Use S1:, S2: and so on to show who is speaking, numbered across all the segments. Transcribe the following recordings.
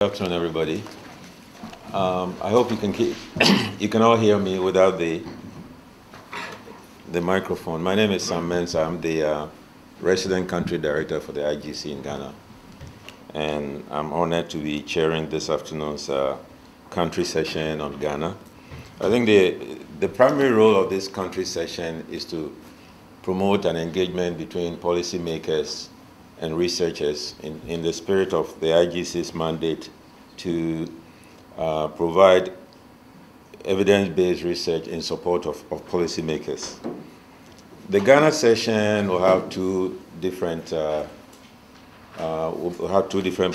S1: Good afternoon, everybody. I hope you can you can all hear me without the microphone. My name is Sam Mensah. I'm the resident country director for the IGC in Ghana, and I'm honored to be chairing this afternoon's country session on Ghana. I think the primary role of this country session is to promote an engagement between policymakers and researchers in the spirit of the IGC's mandate to provide evidence-based research in support of policymakers. The Ghana session will have two different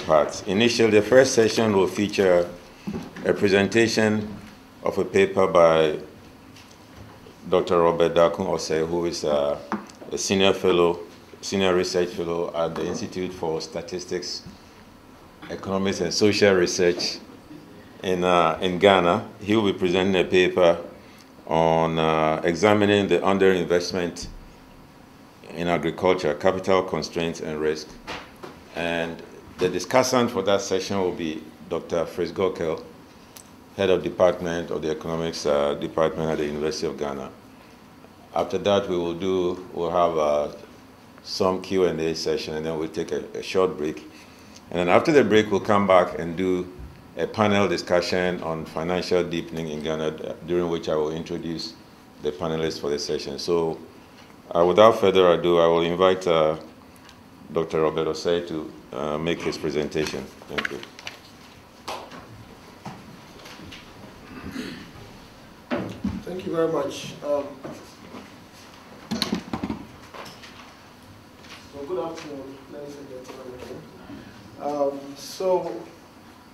S1: parts. Initially, the first session will feature a presentation of a paper by Dr. Robert Darko Osei, who is a senior research fellow at the Institute for Statistics, Economics and Social Research in Ghana. He will be presenting a paper on examining the underinvestment in agriculture, capital constraints and risk. And the discussant for that session will be Dr. Fritz Gokel, head of department of the economics department at the University of Ghana. After that, we'll have some Q&A session, and then we'll take a short break. And then after the break, we'll come back and do a panel discussion on financial deepening in Ghana, during which I will introduce the panelists for the session. So without further ado, I will invite Dr. Robert Osei to make his presentation. Thank you.
S2: Thank you very much. So good afternoon, ladies and gentlemen. So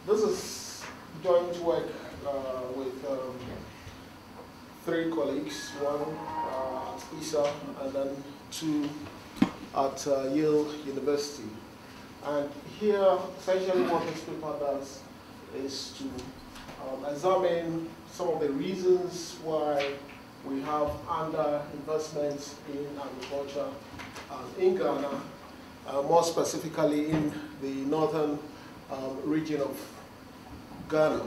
S2: this is joint work with three colleagues, one at ISA and then two at Yale University. And here, essentially what this paper does is to examine some of the reasons why we have underinvestment in agriculture in Ghana, more specifically in the northern region of Ghana.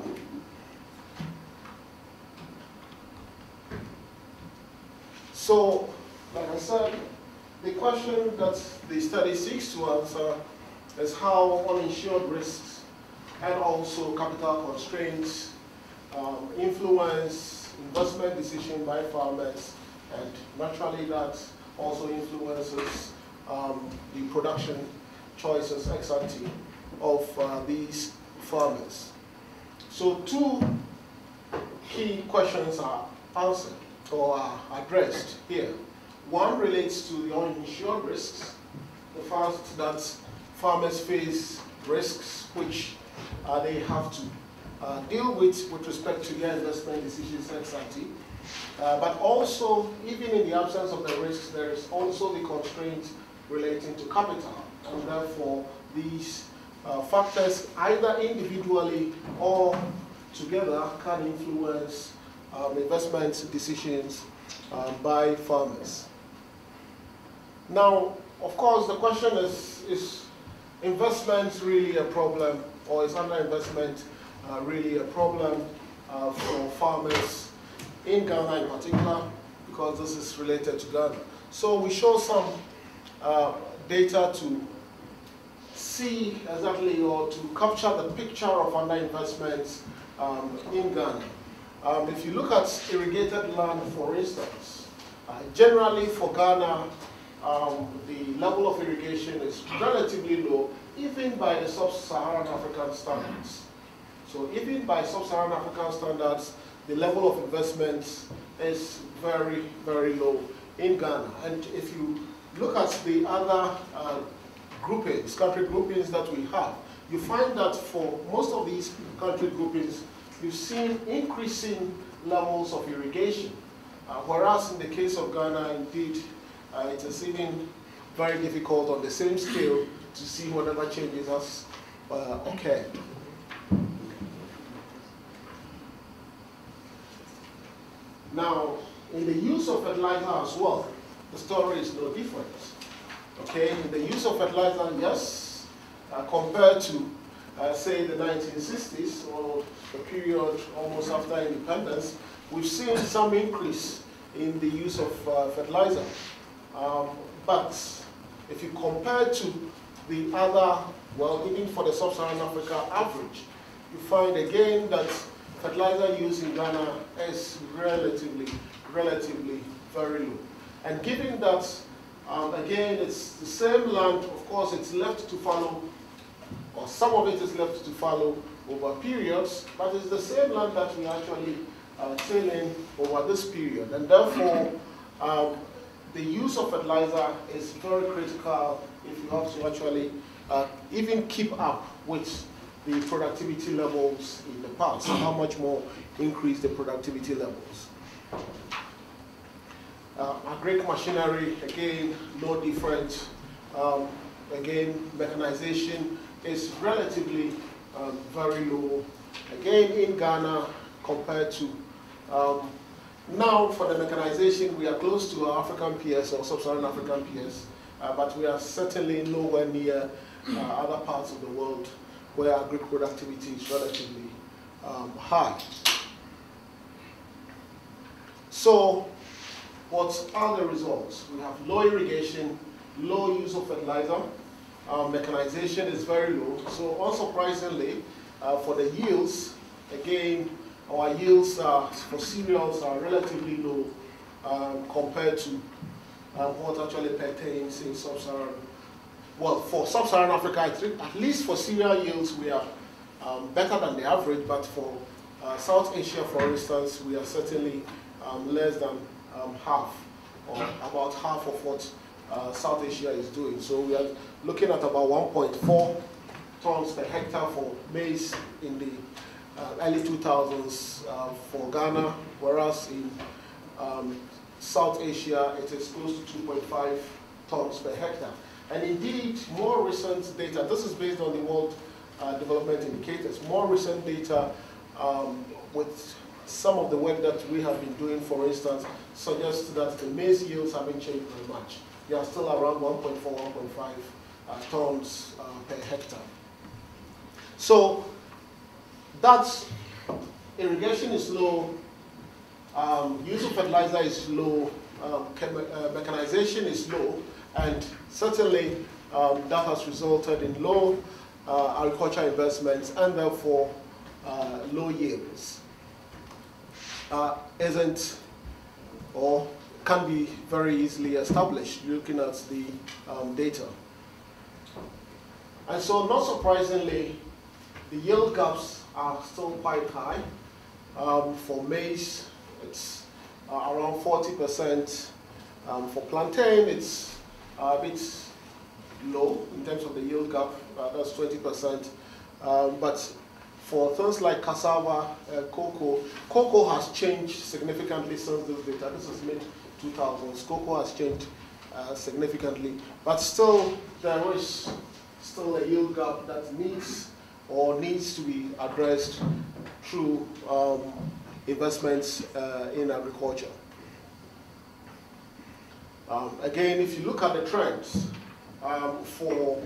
S2: So, like I said, the question that the study seeks to answer is how uninsured risks and also capital constraints influence investment decision by farmers, and naturally that also influences the production choices ex ante of these farmers. So two key questions are answered or are addressed here. One relates to the uninsured risks, the fact that farmers face risks which they have to deal with respect to their investment decisions ex ante. But also, even in the absence of the risks, there is also the constraint relating to capital. And therefore, these factors, either individually or together, can influence investment decisions by farmers. Now, of course, the question is investment really a problem, or is underinvestment really a problem for farmers in Ghana in particular, because this is related to Ghana. So we show some data to see exactly, or to capture the picture of underinvestment in Ghana. If you look at irrigated land, for instance, generally for Ghana, the level of irrigation is relatively low, even by the sub-Saharan African standards. So even by sub-Saharan African standards, the level of investment is very, very low in Ghana. And if you look at the other groupings, country groupings that we have, you find that for most of these country groupings, you've seen increasing levels of irrigation. Whereas in the case of Ghana, indeed, it is even very difficult on the same scale to see whatever changes has occurred. Now, in the use of fertilizer as well, the story is no different. Okay, in the use of fertilizer, yes, compared to say the 1960s, or the period almost after independence, we've seen some increase in the use of fertilizer. But if you compare to the other, well, even for the sub-Saharan Africa average, you find again that fertilizer use in Ghana is relatively very low. And given that, again, it's the same land, of course, it's left to follow, or some of it is left to follow over periods, but it's the same land that we actually tilling over this period. And therefore, the use of fertilizer is very critical if you have to actually even keep up with the productivity levels in the past. How much more increase the productivity levels? Agric machinery, again, no different. Again, mechanization is relatively very low. Again, in Ghana, compared to now for the mechanization, we are close to our African peers or sub-Saharan African peers, but we are certainly nowhere near other parts of the world where agric productivity is relatively high. So, what are the results? We have low irrigation, low use of fertilizer, mechanization is very low. So, unsurprisingly, for the yields, again, our yields for cereals are relatively low compared to what actually pertains in sub-Saharan. Well, for sub-Saharan Africa, at least for cereal yields, we are better than the average, but for South Asia, for instance, we are certainly less than half, or about half of what South Asia is doing. So we are looking at about 1.4 tons per hectare for maize in the early 2000s for Ghana, whereas in South Asia, it is close to 2.5 tons per hectare. And indeed, more recent data, this is based on the World Development Indicators, more recent data with some of the work that we have been doing, for instance, suggests that the maize yields haven't changed very much. They are still around 1.4, 1.5 tons per hectare. So that's, irrigation is low, use of fertilizer is low, mechanization is low, and certainly that has resulted in low agricultural investments and therefore low yields. Isn't or can be very easily established looking at the data. And so, not surprisingly, the yield gaps are still quite high. For maize, it's around 40%. For plantain, it's a bit low in terms of the yield gap, that's 20%. But for things like cassava, cocoa has changed significantly since this data. This is mid-2000s. Cocoa has changed significantly, but still there is still a yield gap that needs to be addressed through investments in agriculture. Again, if you look at the trends for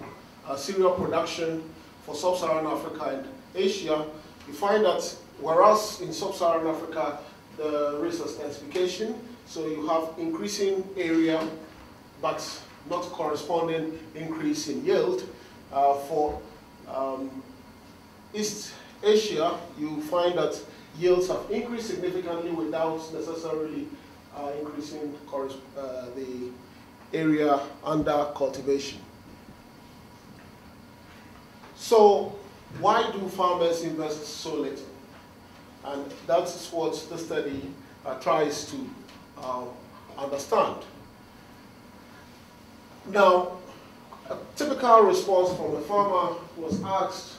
S2: cereal production for sub-Saharan Africa and Asia, you find that whereas in sub-Saharan Africa there is a intensification, so you have increasing area but not corresponding increase in yield. For East Asia, you find that yields have increased significantly without necessarily increasing the area under cultivation. So, why do farmers invest so little? And that's what the study tries to understand. Now, a typical response from a farmer was asked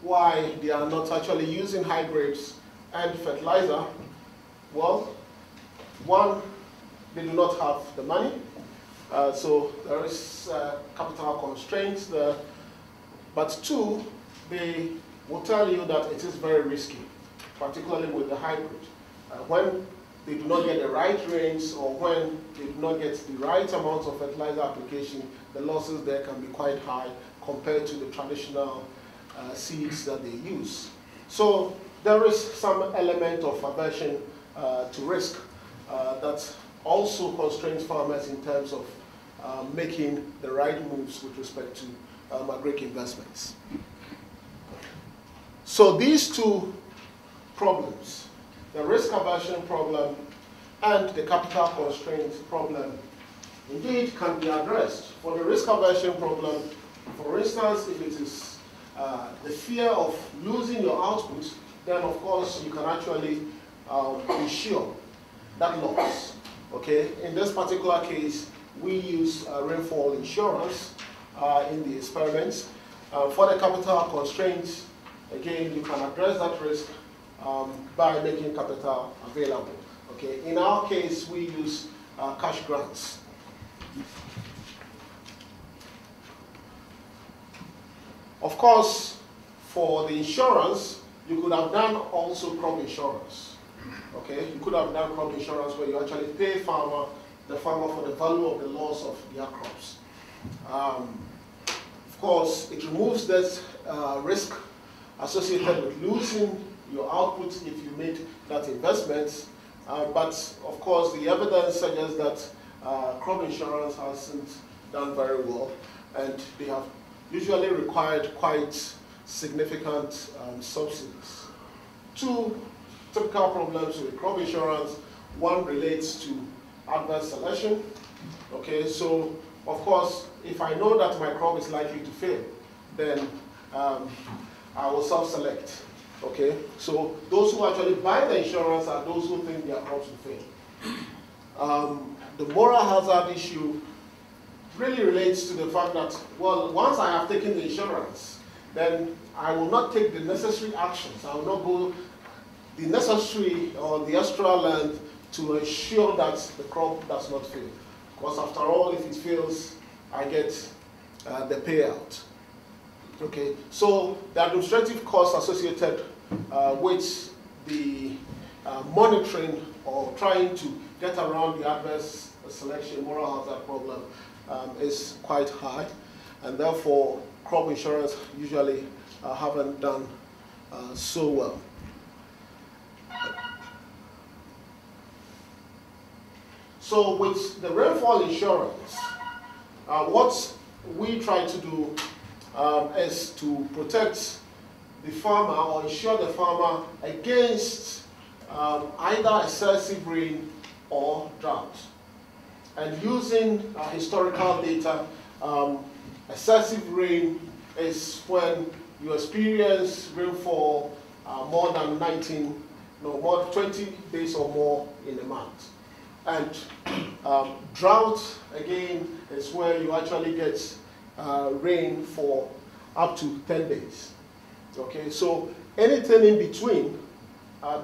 S2: why they are not actually using hybrids and fertilizer. Well, one, they do not have the money, so there is capital constraints there. But two, they will tell you that it is very risky, particularly with the hybrid. When they do not get the right rains or when they do not get the right amount of fertilizer application, the losses there can be quite high compared to the traditional seeds that they use. So there is some element of aversion to risk that also constrains farmers in terms of making the right moves with respect to agric investments. So these two problems, the risk aversion problem and the capital constraint problem, indeed can be addressed. For the risk aversion problem, for instance, if it is the fear of losing your output, then of course you can actually insure that loss. Okay, in this particular case, we use rainfall insurance in the experiments. For the capital constraints, again, you can address that risk by making capital available. Okay, in our case, we use cash grants. Of course, for the insurance, you could have done also crop insurance. Okay, you could have done crop insurance where you actually pay the farmer for the value of the loss of their crops. Of course, it removes that risk associated with losing your output if you made that investment. But of course, the evidence suggests that crop insurance hasn't done very well, and they have usually required quite significant subsidies. Two typical problems with crop insurance. One relates to adverse selection. Okay, so of course, if I know that my crop is likely to fail, then I will self-select. Okay, so those who actually buy the insurance are those who think their crops will fail. The moral hazard issue really relates to the fact that, well, once I have taken the insurance, then I will not take the necessary actions. I will not go the necessary or the extra length to ensure that the crop does not fail. Because after all, if it fails, I get the payout. Okay, so the administrative costs associated with the monitoring or trying to get around the adverse selection moral hazard problem is quite high, and therefore crop insurance usually haven't done so well. So with the rainfall insurance, what we try to do is to protect the farmer or insure the farmer against either excessive rain or drought. And using historical data, excessive rain is when you experience rainfall more than 20 days or more in a month. And drought, again, is where you actually get rain for up to 10 days. Okay, so anything in between,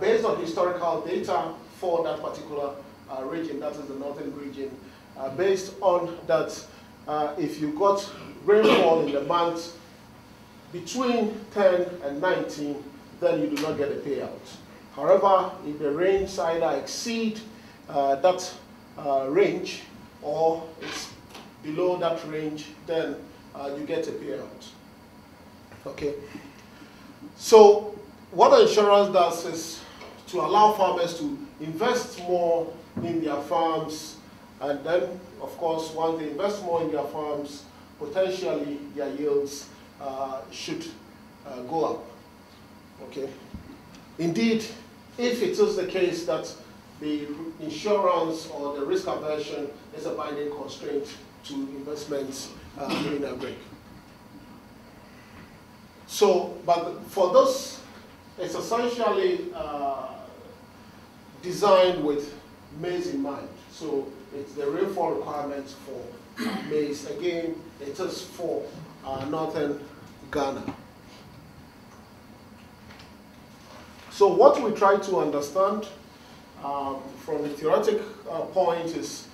S2: based on historical data for that particular region, that is the northern region, based on that, if you got rainfall in the month between 10 and 19, then you do not get a payout. However, if the rains either exceed that range or it's below that range, then you get a payout. Okay. So what the insurance does is to allow farmers to invest more in their farms, and then, of course, once they invest more in their farms, potentially their yields should go up. Okay. Indeed, if it is the case that the insurance or the risk aversion is a binding constraint to investments in agric. So, but for this, it's essentially designed with maize in mind. So it's the rainfall requirements for maize. Again, it is for northern Ghana. So what we try to understand from the theoretic point is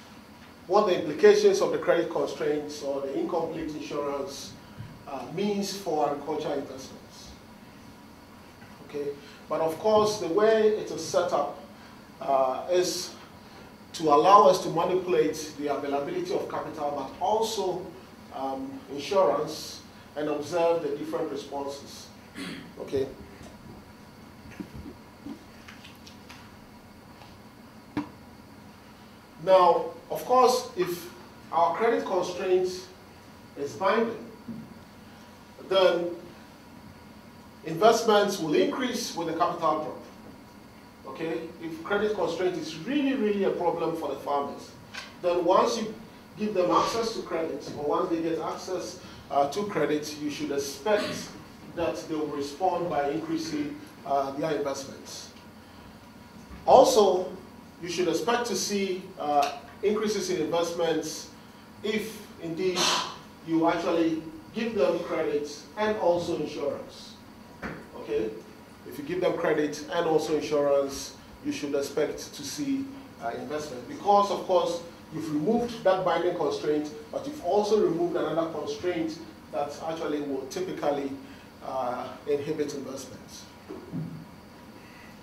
S2: what the implications of the credit constraints or the incomplete insurance means for agricultural investments. Okay, but of course the way it is set up is to allow us to manipulate the availability of capital, but also insurance, and observe the different responses. Okay. Now, of course, if our credit constraint is binding, then investments will increase with the capital drop. Okay? If credit constraint is really, really a problem for the farmers, then once you give them access to credit, or once they get access to credit, you should expect that they will respond by increasing their investments. Also, you should expect to see increases in investments if indeed you actually give them credit and also insurance. Okay? If you give them credit and also insurance, you should expect to see investment. Because, of course, you've removed that binding constraint, but you've also removed another constraint that actually will typically inhibit investments.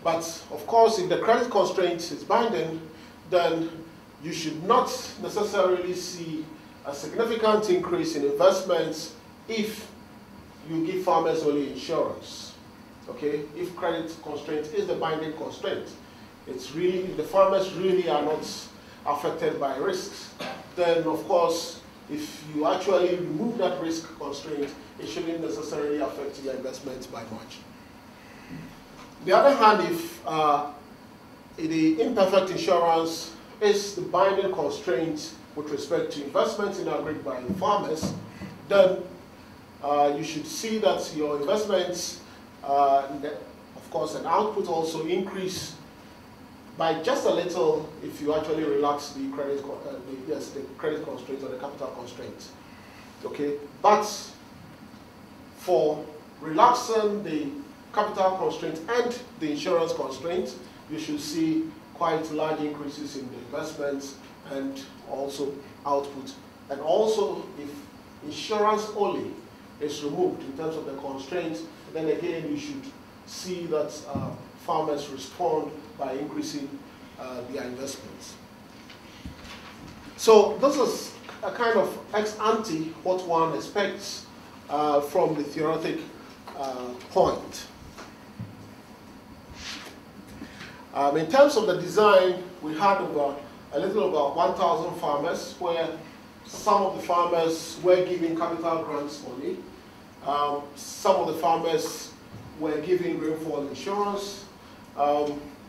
S2: But, of course, if the credit constraint is binding, then you should not necessarily see a significant increase in investments if you give farmers only insurance. Okay? If credit constraint is the binding constraint, it's really, the farmers really are not affected by risks, then of course, if you actually remove that risk constraint, it shouldn't necessarily affect your investments by much. On the other hand, if the imperfect insurance is the binding constraint with respect to investments in agri by farmers, then you should see that your investments, of course, and output also increase by just a little if you actually relax the credit, the credit constraint or the capital constraint. Okay, but for relaxing the capital constraint and the insurance constraint, you should see quite large increases in the investments and also output. And also, if insurance only is removed in terms of the constraints, then again you should see that farmers respond by increasing their investments. So this is a kind of ex ante what one expects from the theoretic point. In terms of the design, we had a little over 1,000 farmers, where some of the farmers were giving capital grants only. Some of the farmers were giving rainfall insurance.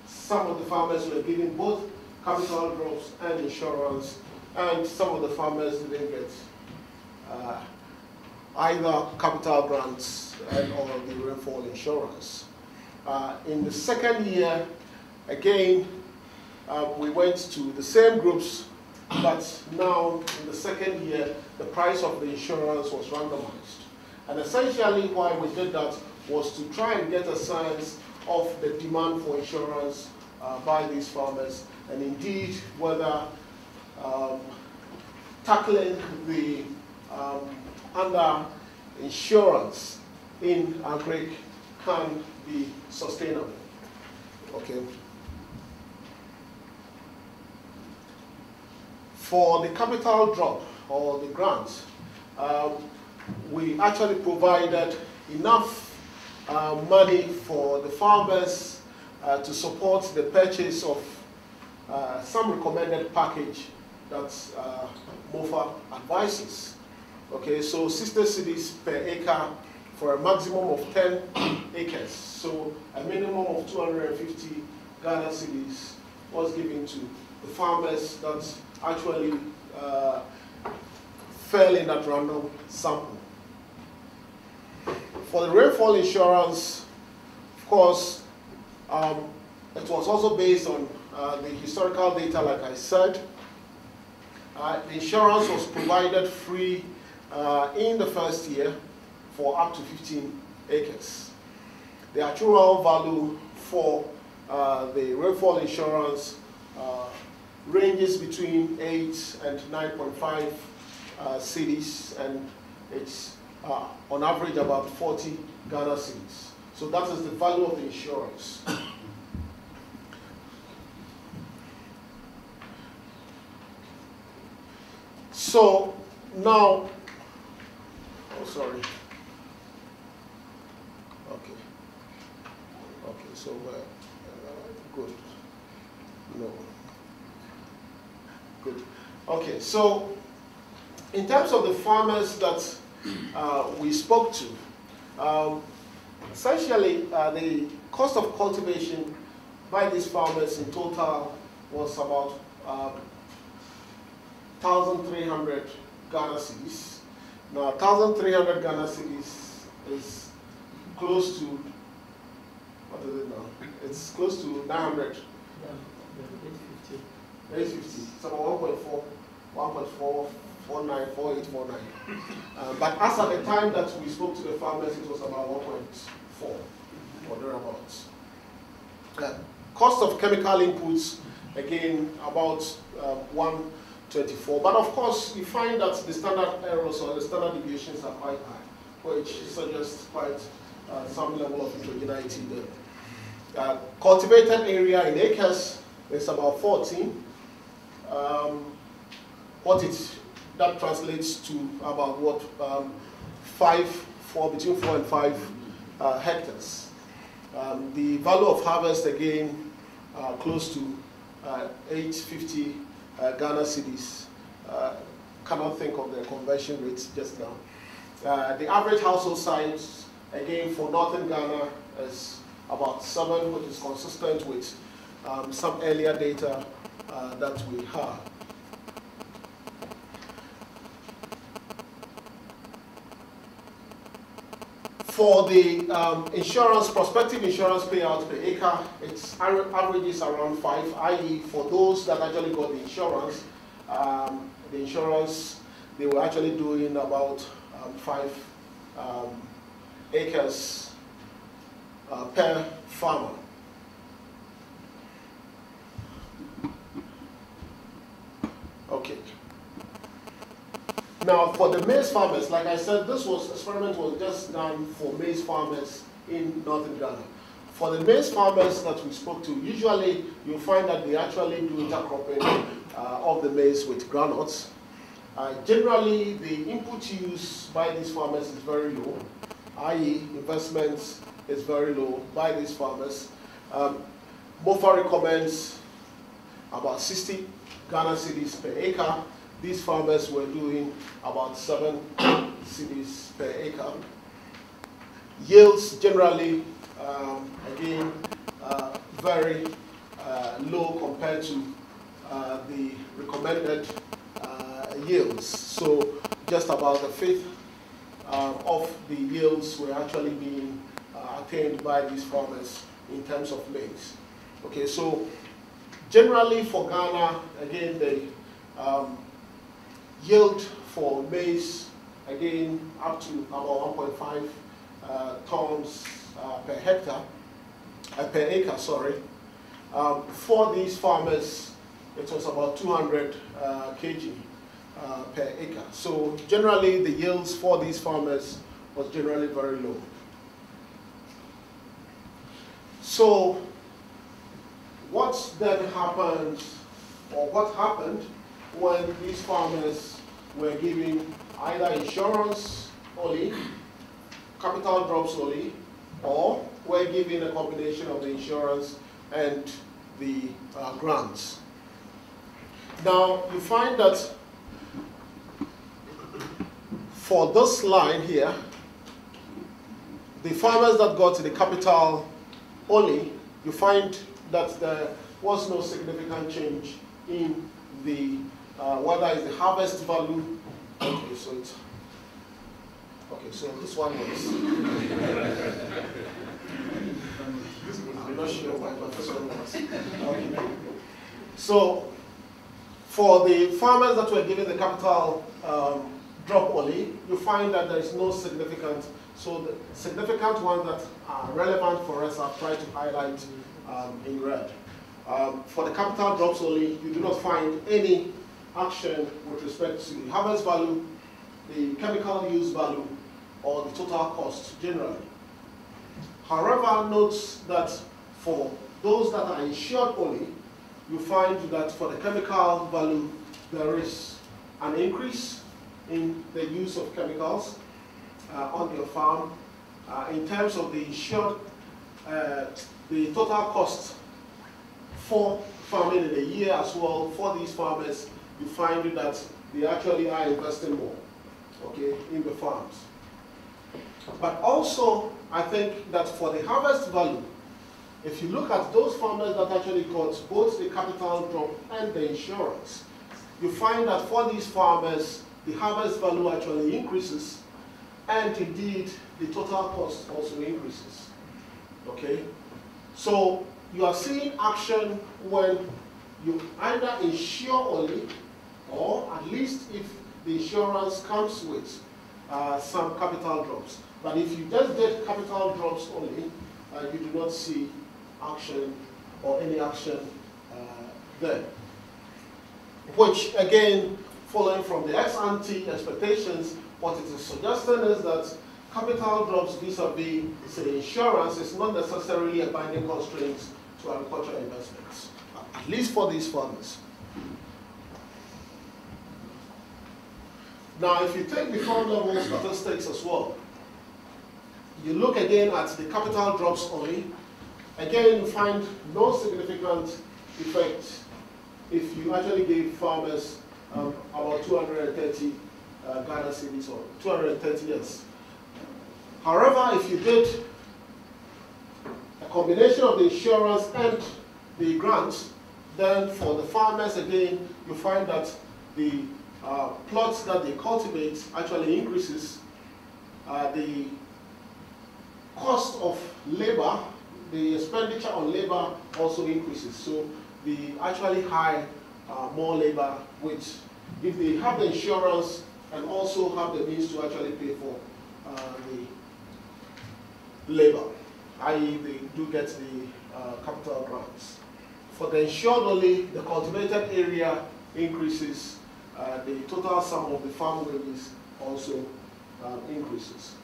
S2: Some of the farmers were giving both capital drops and insurance, and some of the farmers didn't get either capital grants and or the rainfall insurance. In the second year, again, we went to the same groups, but now in the second year, the price of the insurance was randomized. And essentially why we did that was to try and get a sense of the demand for insurance by these farmers, and indeed whether tackling the under insurance in agri can be sustainable. Okay. For the capital drop or the grants, we actually provided enough money for the farmers to support the purchase of some recommended package that MOFA advises. Okay, so 60 cedis per acre for a maximum of 10 acres. So a minimum of 250 Ghana cedis was given to the farmers that actually fell in that random sample. For the rainfall insurance, of course, it was also based on the historical data, like I said. The insurance was provided free in the first year for up to 15 acres. The actual value for the rainfall insurance ranges between 8 and 9.5 cedis, and it's on average about 40 Ghana cedis. So that is the value of the insurance. So now, oh sorry. So, good. No. Good. Okay, so in terms of the farmers that we spoke to, essentially the cost of cultivation by these farmers in total was about 1,300 Ghana cedis. Now, 1,300 Ghana cedis is close to, what is it now? It's close to 900. 850. It's about 1.4849. But as at the time that we spoke to the farmers, it was about 1.4 or thereabouts. Cost of chemical inputs, again, about 124. But of course, you find that the standard errors or the standard deviations are quite high, which suggests quite some level of heterogeneity there. Cultivated area in acres is about 14. That translates to about what, between 4 and 5 hectares. The value of harvest, again, close to 850 Ghana cedis. Cannot think of the conversion rates just now. The average household size, again, for northern Ghana is about 7, which is consistent with some earlier data that we have. For the prospective insurance payout per acre, its averages around 5, i.e. for those that actually got the insurance, they were actually doing about 5 acres per farmer. Okay. Now, for the maize farmers, like I said, this experiment was just done for maize farmers in northern Ghana. For the maize farmers that we spoke to, usually you find that they actually do intercropping of the maize with groundnuts. Generally, the input use by these farmers is very low, i.e. investments is very low by these farmers. MOFA recommends about 60 Ghana cedis per acre. These farmers were doing about 7 cedis per acre. Yields generally, again, very low compared to the recommended yields. So just about a fifth of the yields were actually being attained by these farmers in terms of maize. Okay, so generally for Ghana, again, the yield for maize, again, up to about 1.5 tons per acre, sorry. For these farmers, it was about 200 kg per acre. So generally, the yields for these farmers was generally very low. So what then happened, or what happened when these farmers were giving either insurance only, capital drops only, or were giving a combination of the insurance and the grants? Now, you find that for this line here, the farmers that got the capital only, you find that there was no significant change in the whether it's the harvest value. Okay, so it's so this one was. I'm not sure why, but this one was. Okay. So for the farmers that were given the capital drop only, you find that there is no significant. So the significant ones that are relevant for us, I've tried to highlight in red. For the capital drops only, you do not find any action with respect to the harvest value, the chemical use value, or the total cost generally. However, note that for those that are insured only, you find that for the chemical value, there is an increase in the use of chemicals on your farm. In terms of the insured the total cost for farming in a year as well, for these farmers, you find that they actually are investing more, okay, in the farms. But also, I think that for the harvest value, if you look at those farmers that actually got both the capital drop and the insurance, you find that for these farmers, the harvest value actually increases, and indeed, the total cost also increases, okay? So, you are seeing action when you either insure only, or at least if the insurance comes with some capital drops. But if you just get capital drops only, you do not see action or any action there. Which, again, following from the ex-ante expectations, what it is suggesting is that capital drops vis-a-vis, say, insurance is not necessarily a binding constraint to agricultural investments, at least for these farmers. Now, if you take the farm level statistics as well, you look again at the capital drops only, again, you find no significant effect if you actually gave farmers about 230 Ghana cedis or 230 years. However, if you did a combination of the insurance and the grants, then for the farmers, again, you find that the plots that they cultivate actually increases. The cost of labor, the expenditure on labor also increases. So they actually hire more labor, which if they have the insurance and also have the means to actually pay for the labor, i.e. they do get the capital grants. For the insured only, the cultivated area increases, the total sum of the farm wages also increases.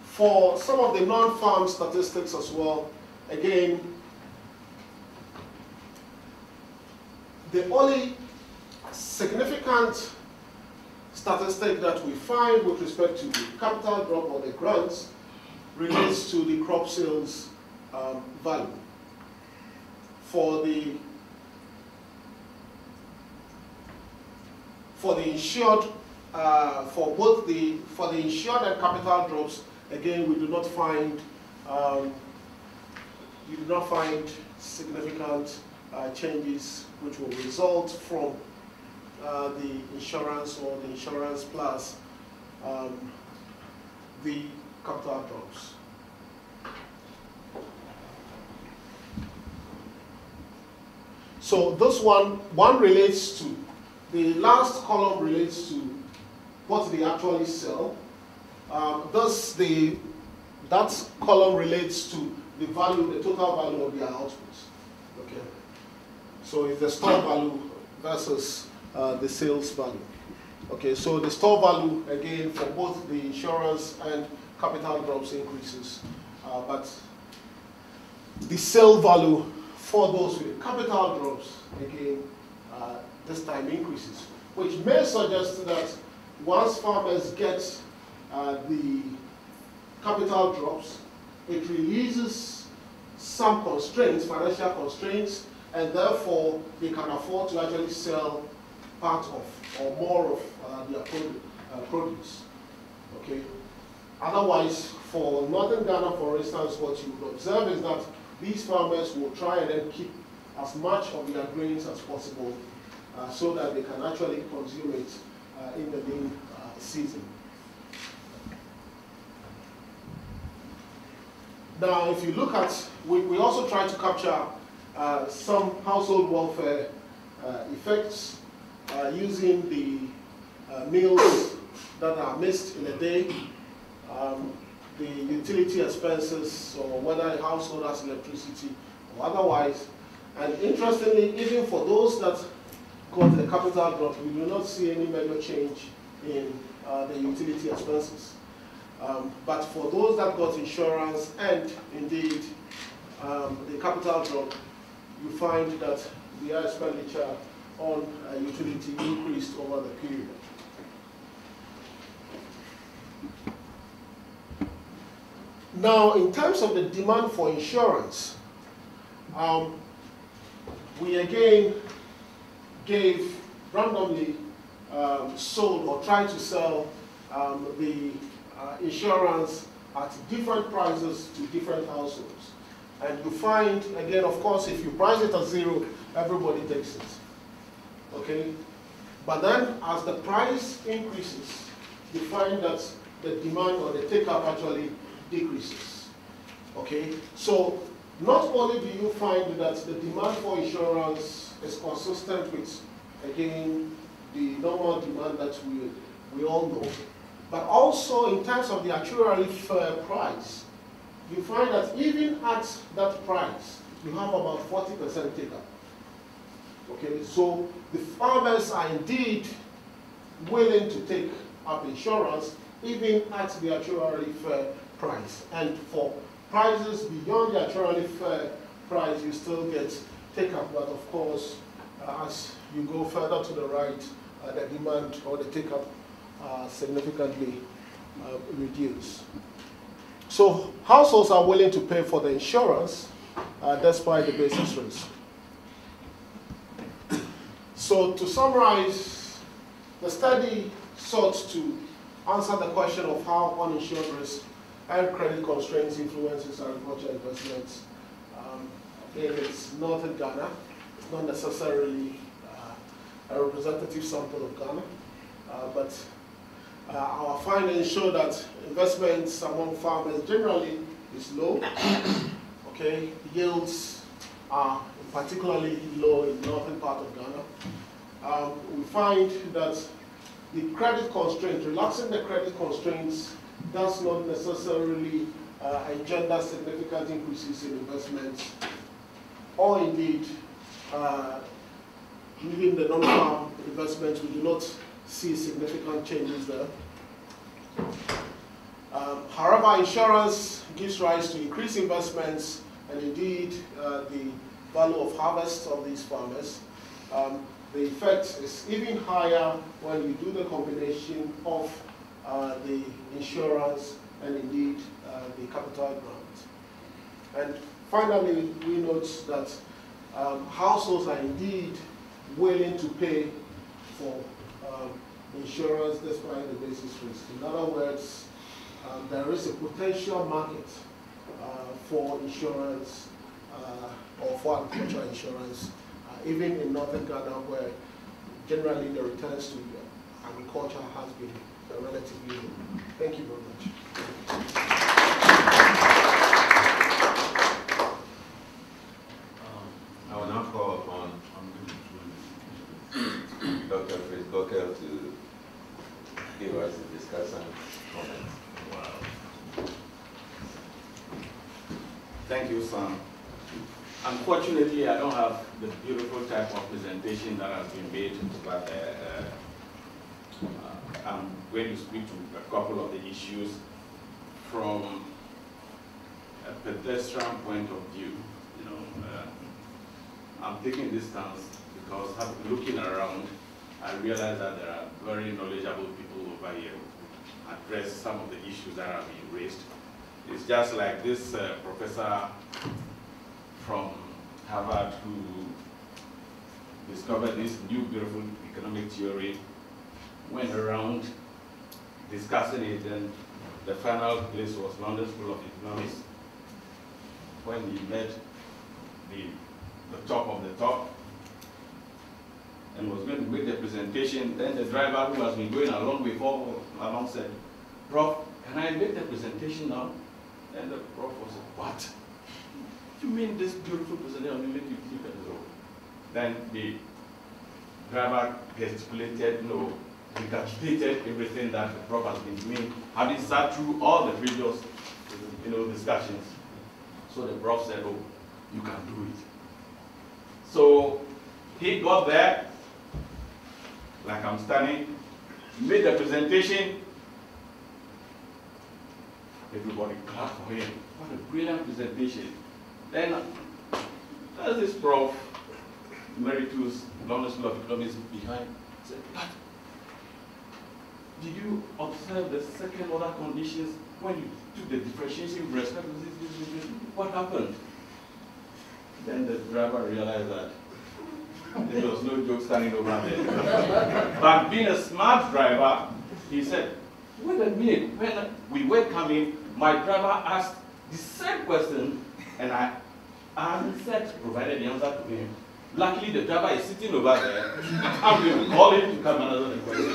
S2: For some of the non-farm statistics as well, again, the only significant statistic that we find with respect to the capital drop or the grants relates to the crop sales value. For the insured, for the insured and capital drops, again, we do not find significant changes which will result from the insurance or the insurance plus the capital drops. So this one relates to, the last column relates to what they actually sell. That column relates to the value, the total value of their output. Okay. So it's the store value versus the sales value. Okay, so the store value, again, for both the insurance and capital drops increases. But the sale value for those with capital drops, again, this time increases, which may suggest that once farmers get the capital drops, it releases some constraints, financial constraints, and therefore they can afford to actually sell part of or more of their produce. Okay. Otherwise, for northern Ghana, for instance, what you would observe is that these farmers will try and then keep as much of their grains as possible so that they can actually consume it in the lean season. Now, if you look at, we also try to capture some household welfare effects using the meals that are missed in a day, the utility expenses, or whether a household has electricity or otherwise. And interestingly, even for those that got the capital drop, we do not see any major change in the utility expenses. But for those that got insurance and indeed the capital drop, you find that their expenditure on utility increased over the period. Now, in terms of the demand for insurance, we again gave randomly sold or tried to sell the insurance at different prices to different households. And you find, again, of course, if you price it at zero, everybody takes it. Okay? But then, as the price increases, you find that the demand or the take-up actually decreases. Okay? So, not only do you find that the demand for insurance is consistent with, again, the normal demand that we all know, but also in terms of the actuarially fair price, you find that even at that price, you have about 40% take-up. Okay, so the farmers are indeed willing to take up insurance even at the actuarially fair price. And for prices beyond the actuarially fair price, you still get take-up, but of course, as you go further to the right, the demand or the take-up significantly reduce. So households are willing to pay for the insurance despite the basis risk. So to summarize, the study sought to answer the question of how uninsured risk and credit constraints influences agricultural investments. Again, it's not in Ghana. It's not necessarily a representative sample of Ghana, but our findings show that investments among farmers generally is low. Okay, yields are particularly low in the northern part of Ghana. We find that the credit constraints, relaxing the credit constraints, does not necessarily engender significant increases in investments, or indeed, even the non-farm investments, we do not see significant changes there. However, insurance gives rise to increased investments and indeed the value of harvest of these farmers. The effect is even higher when you do the combination of the insurance and indeed the capital grant. And finally, we note that households are indeed willing to pay for insurance despite the basis risk. In other words, there is a potential market for insurance or for agricultural insurance, even in northern Ghana, where generally the returns to agriculture has been relatively low. Thank you very much.
S1: I will now call upon Dr. Fritz Bockel to give us a discussion comment.
S3: Wow. Thank you, Sam. Unfortunately, I don't have the beautiful type of presentation that has been made, but I'm going to speak to a couple of the issues from a pedestrian point of view. You know, I'm taking this stance because looking around, I realize that there are very knowledgeable people over here who address some of the issues that are being raised. It's just like this professor from Harvard who discovered this new beautiful economic theory, went around discussing it, and the final place was London School of Economics. When he met the top of the top and was going to make the presentation, then the driver who has been going along with all along said, "Prof, can I make the presentation now?" And the prof was like, "What? You mean this beautiful presentation will make you keep at the road?" Then the driver gesticulated, no, recapitulated everything that the prof has been doing, having sat through all the previous, discussions. So the prof said, "Oh, you can do it." So he got there, like I'm standing, made the presentation. Everybody clapped for him. What a brilliant presentation. Then there's this prof, emeritus, London School of Economics behind, said, "But did you observe the second order conditions when you took the differentiation respect. What happened? Then the driver realized that there was no joke standing over there. But being a smart driver, he said, wait a minute, when we were coming, my driver asked the same question, and I answered, provided the answer to him. Luckily, the driver is sitting over there. I'm going to call him to come and answer the question.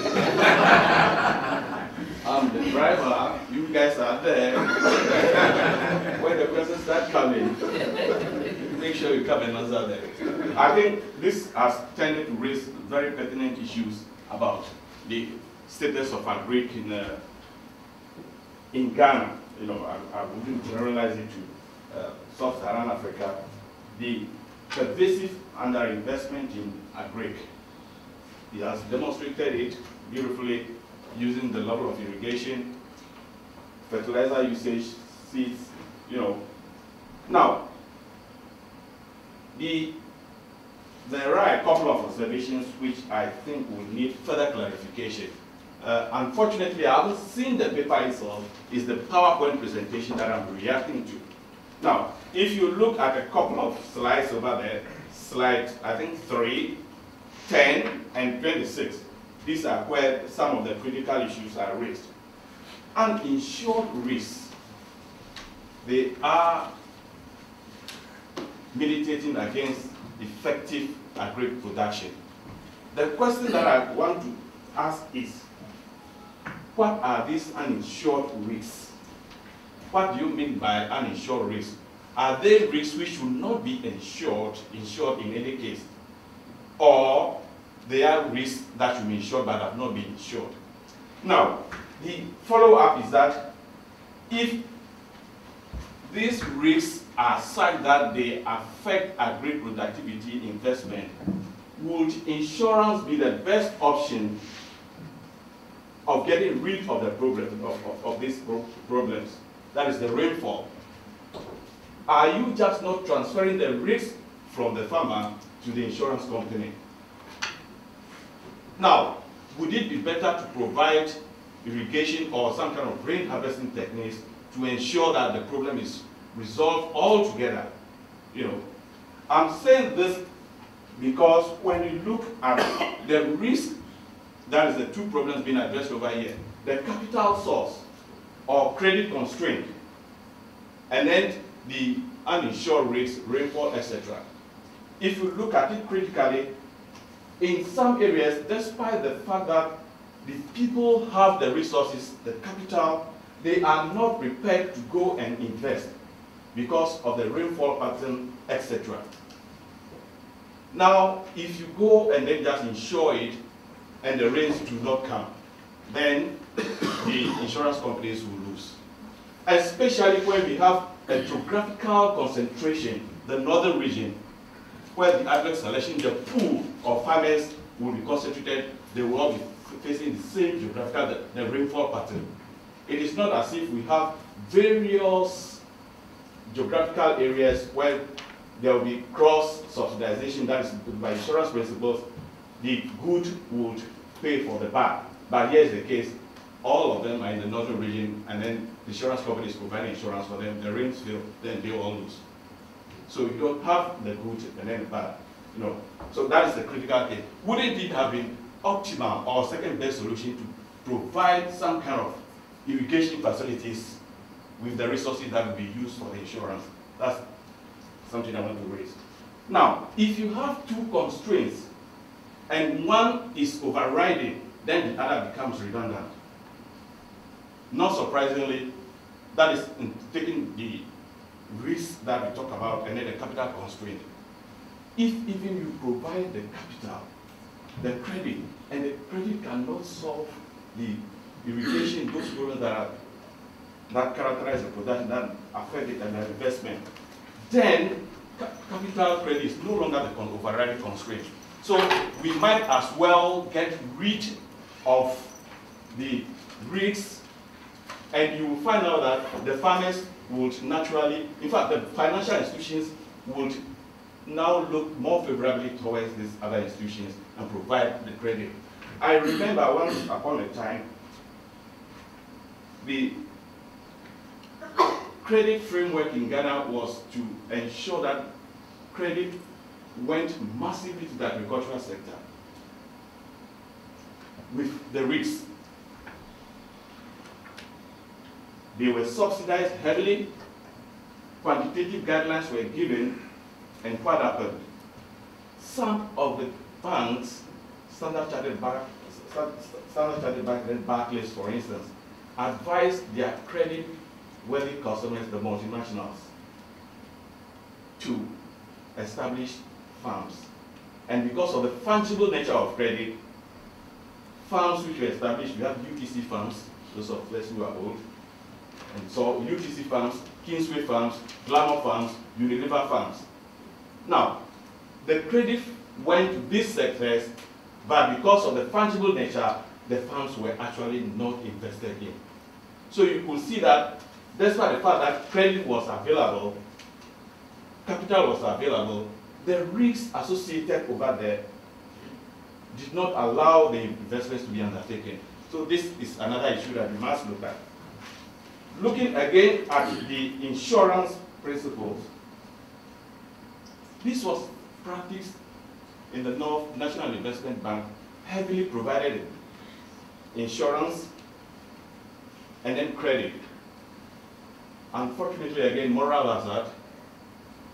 S3: I'm the driver, you guys are there. When the questions start coming, make sure you come and answer them. I think this has tended to raise very pertinent issues about the status of agric in Ghana. You know, I wouldn't generalize it to sub-Saharan Africa. The pervasive underinvestment in agric. He has demonstrated it beautifully using the level of irrigation, fertilizer usage, seeds, you know. Now, there are a couple of observations which I think will need further clarification. Unfortunately, I haven't seen the paper itself. It's the PowerPoint presentation that I'm reacting to. Now, if you look at a couple of slides over there, slide, I think 3, 10, and 26, these are where some of the critical issues are raised. Uninsured risks, they are militating against effective agric production. The question that I want to ask is, what are these uninsured risks? What do you mean by uninsured risks? Are they risks which should not be insured in any case? Or they are risks that should be insured but have not been insured? Now, the follow-up is that if these risks are such that they affect agri productivity investment, would insurance be the best option of getting rid of the problem of these problems? That is the rainfall. Are you just not transferring the risk from the farmer to the insurance company? Now, would it be better to provide irrigation or some kind of rain harvesting techniques to ensure that the problem is resolved altogether? You know, I'm saying this because when you look at the risk, that is the two problems being addressed over here, the capital source or credit constraint, and then the uninsured risks, rainfall, etc. If you look at it critically, in some areas, despite the fact that the people have the resources, the capital, they are not prepared to go and invest because of the rainfall pattern, etc. Now, if you go and then just insure it and the rains do not come, then the insurance companies will lose. Especially when we have a geographical concentration, the northern region, where the adverse selection, the pool of farmers will be concentrated, they will all be facing the same geographical, the rainfall pattern. It is not as if we have various geographical areas where there will be cross-subsidization, that is by insurance principles, the good would pay for the bad. But here's the case, all of them are in the northern region, and then the insurance company is providing insurance for them, the rains fail, then they all lose. So you don't have the good and then the bad, you know. So that is the critical case. Wouldn't it have been optimal or second best solution to provide some kind of irrigation facilities with the resources that will be used for the insurance? That's something I want to raise. Now, if you have two constraints and one is overriding, then the other becomes redundant. Not surprisingly, that is taking the risk that we talk about and then the capital constraint. If even you provide the capital, the credit, and the credit cannot solve the irrigation, those problems that characterize the production, that affect it and the investment, then capital credit is no longer the overriding constraint. So we might as well get rid of the risks, and you will find out that the farmers would naturally, in fact, the financial institutions would now look more favorably towards these other institutions and provide the credit. I remember once upon a time, the credit framework in Ghana was to ensure that credit went massively to the agricultural sector with the risks. They were subsidized heavily, quantitative guidelines were given, and what happened? Some of the banks, Standard Chartered Bank and Barclays, for instance, advised their credit-worthy customers, the multinationals, to establish farms. And because of the fungible nature of credit, farms which were established, we have UTC farms, those of us who are old. And so UTC farms, Kingsway farms, Glamour farms, Unilever farms. Now, the credit went to these sectors, but because of the fungible nature, the farms were actually not invested in. So you could see that despite the fact that credit was available, capital was available, the risks associated over there did not allow the investments to be undertaken. So this is another issue that we must look at. Looking again at the insurance principles, this was practiced in the North. National Investment Bank heavily provided insurance and then credit. Unfortunately, again, moral hazard,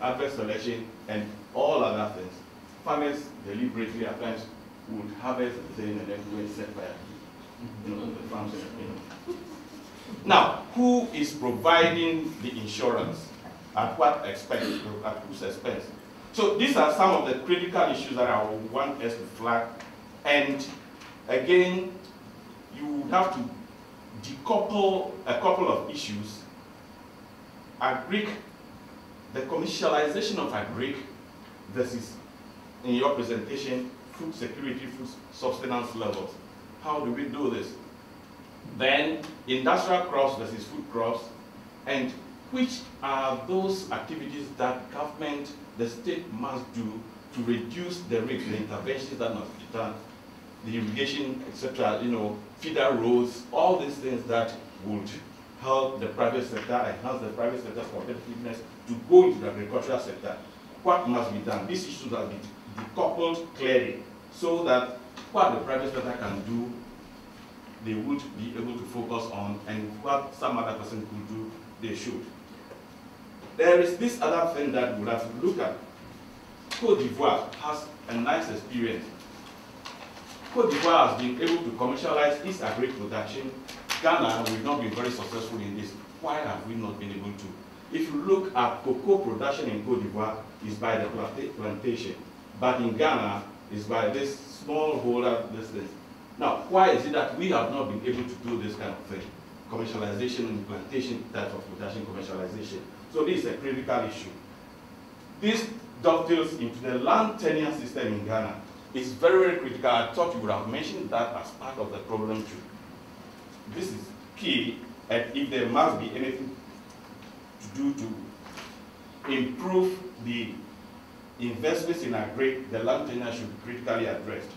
S3: adverse selection, and all other things. Farmers deliberately at times would harvest the thing and then go and set fire. You know, the farms and Now, who is providing the insurance? At what expense? At whose expense? So these are some of the critical issues that I want us to flag. And again, you would have to decouple a couple of issues. Agric, the commercialization of agric versus, in your presentation, food security, food sustenance levels. How do we do this? Then industrial crops versus food crops, and which are those activities that government, the state must do to reduce the risk, the interventions that must be done, the irrigation, etc., you know, feeder roads, all these things that would help the private sector, enhance the private sector's competitiveness to go into the agricultural sector. What must be done? These issues are decoupled clearly so that what the private sector can do, they would be able to focus on, and what some other person could do, they should. There is this other thing that we have to look at. Côte d'Ivoire has a nice experience. Côte d'Ivoire has been able to commercialize its agri production. Ghana, we've not been very successful in this. Why have we not been able to? If you look at cocoa production in Côte d'Ivoire, is by the plantation. But in Ghana, is by this smallholder business. Now, why is it that we have not been able to do this kind of thing? Commercialization and plantation type of production commercialization. So this is a critical issue. This dovetails into the land tenure system in Ghana. It's very, very critical. I thought you would have mentioned that as part of the problem too. This is key, and if there must be anything to do to improve the investments in agri, the land tenure should be critically addressed.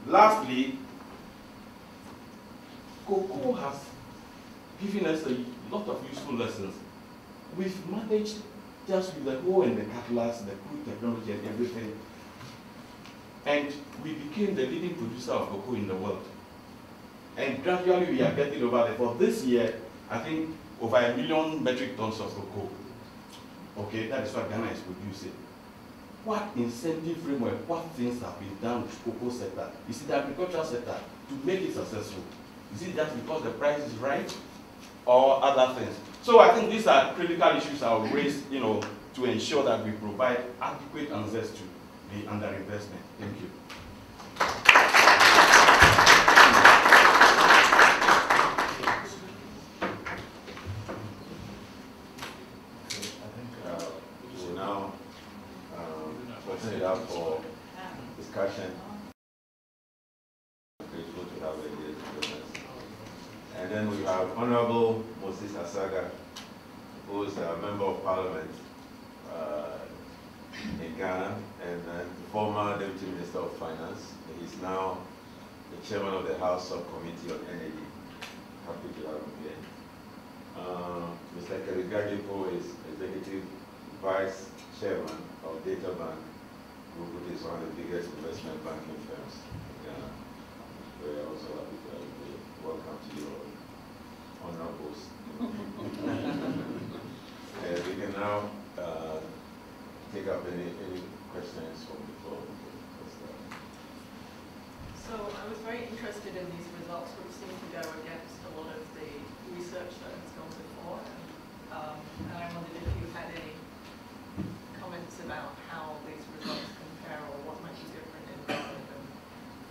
S3: Lastly, cocoa has given us a lot of useful lessons. We've managed, just with the hoe and the cutlass, the crude technology and everything, and we became the leading producer of cocoa in the world. And gradually we are getting over there. For this year, I think over 1 million metric tons of cocoa. Okay, that is what Ghana is producing. What incentive framework, what things have been done with the cocoa sector? Is it the agricultural sector to make it successful? Is it just because the price is right, or other things? So I think these are critical issues I will raise, you know, to ensure that we provide adequate answers to the underinvestment. Thank you.
S1: Open it up for discussion. Grateful to have ideas with us. And then we have Honorable Moses Asaga, who is a Member of Parliament in Ghana and former Deputy Minister of Finance. He's now the Chairman of the House Subcommittee on Energy. Happy to have him here. Mr. Kerigadipo is Executive Vice Chairman of Data Bank Group, which is one of the biggest investment banking firms. We're also happy to have you. Welcome to your honorables. We can now take up any questions from the floor.
S4: So I was very interested in these results, which seem to go against a lot of the research that has gone before. And I wondered if you had any comments about how these results compare or what might be different in both of them.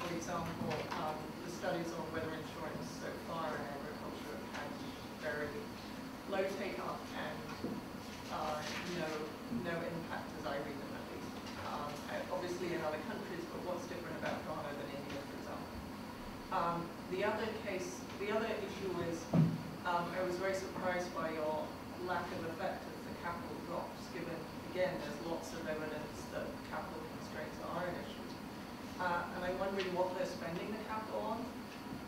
S4: For example, the studies on weather insurance so far in agriculture have had very low take-up and no impact as I read them at least. Obviously in other countries, but what's different about Ghana than India, for example? The other issue is I was very surprised by your lack of effect of the capital drops, given, again, there's lots of evidence that capital constraints are an issue. And I'm wondering what they're spending the capital on.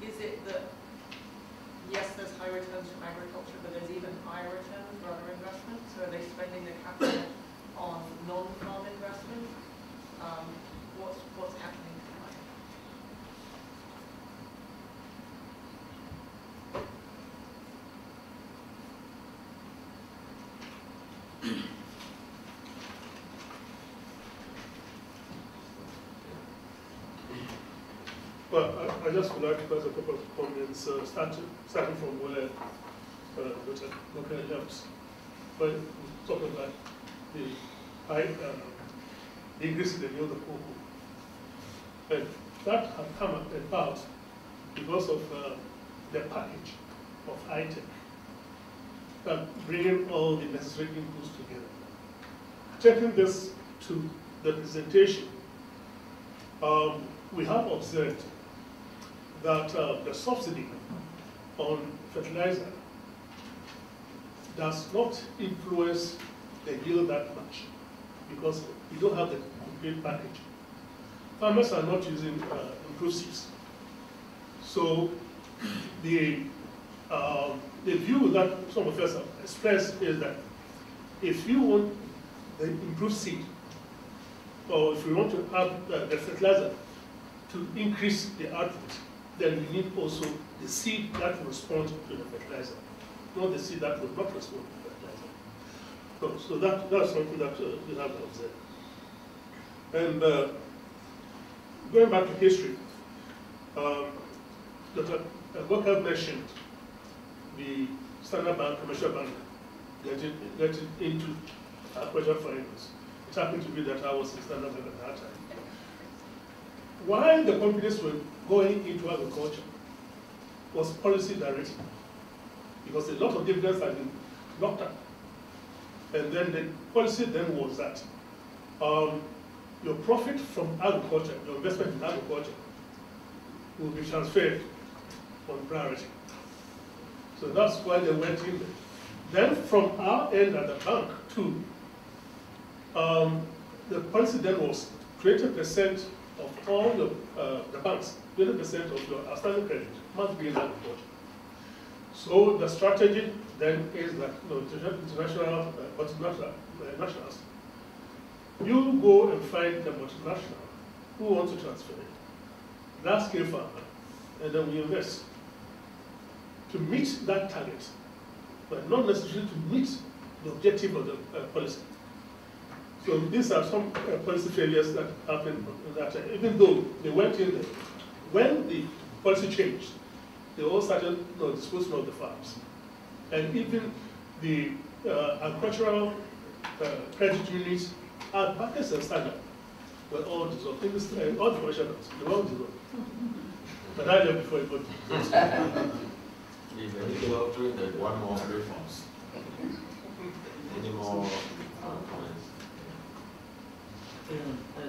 S4: Is it that, yes, there's high returns from agriculture, but there's even higher returns for other investments? So are they spending the capital on non-farm investment? What's happening to money?
S5: Well, I just would like to pass a couple of comments, starting from where Dr. Local helps. But talking about the high increase in the yield of cocoa. And that has come about because of the package of items that bringing all the necessary inputs together. Taking this to the presentation, we have observed that the subsidy on fertilizer does not influence the yield that much because we don't have the complete package. Farmers are not using improved seeds. So the view that some of us have expressed is that if you want the improved seed, or if we want to have the fertilizer to increase the output, then we need also the seed that will respond to the fertilizer, not the seed that will not respond to the fertilizer. So that's something that we have to observe. And going back to history, Dr. Walker mentioned the Standard Bank, Commercial Bank, getting into agricultural finance. It happened to be that I was in Standard Bank at that time. Why the companies were going into agriculture was policy directed, because a lot of dividends had been locked up. And then the policy then was that your profit from agriculture, your investment in agriculture, will be transferred on priority. So that's why they went in there. Then from our end at the bank too, the policy then was 20% of all the banks, 20% of your outstanding credit must be in agriculture. So the strategy then is that international, multinationals, you go and find the multinational who wants to transfer it, large scale farmer, and then we invest to meet that target, but not necessarily to meet the objective of the policy. So these are some policy failures that happened that even though they went in there, when the policy changed, they all started disposing of the farms. And even the agricultural credit units at Bankers and Standard were all dissolved. All the commercial banks, they were all dissolved. But I left before it got dissolved.
S1: One more reforms. Any more comments?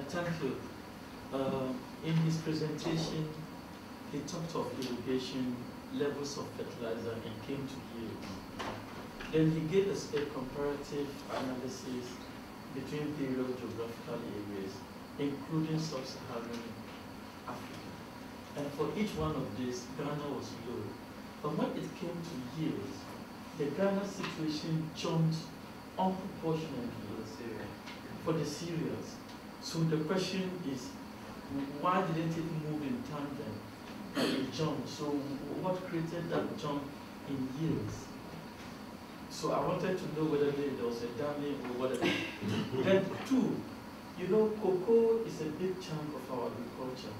S6: Thank you. In his presentation, he talked of irrigation, levels of fertilizer, and came to yield. Then he gave us a comparative analysis between various geographical areas, including sub-Saharan Africa. And for each one of these, Ghana was low. But when it came to yields, the Ghana situation jumped unproportionately for the cereals. So the question is, why didn't it move in tandem? It jumped. So what created that jump in yields? So I wanted to know whether there was a damage or whatever. Then two, you know, cocoa is a big chunk of our agriculture.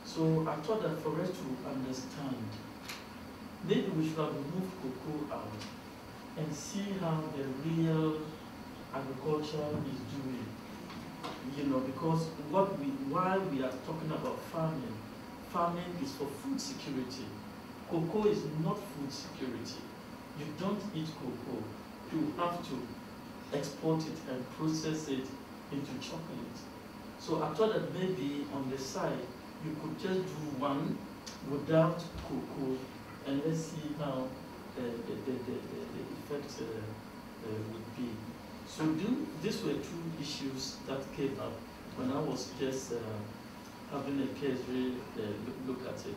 S6: So I thought that for us to understand, maybe we should have moved cocoa out and see how the real agriculture is doing. You know, because why we are talking about farming, farming is for food security. Cocoa is not food security. You don't eat cocoa. You have to export it and process it into chocolate. So I thought that maybe on the side, you could just do one without cocoa, and let's see how the effect would be. So these were two issues that came up when I was just having a cursory look at it.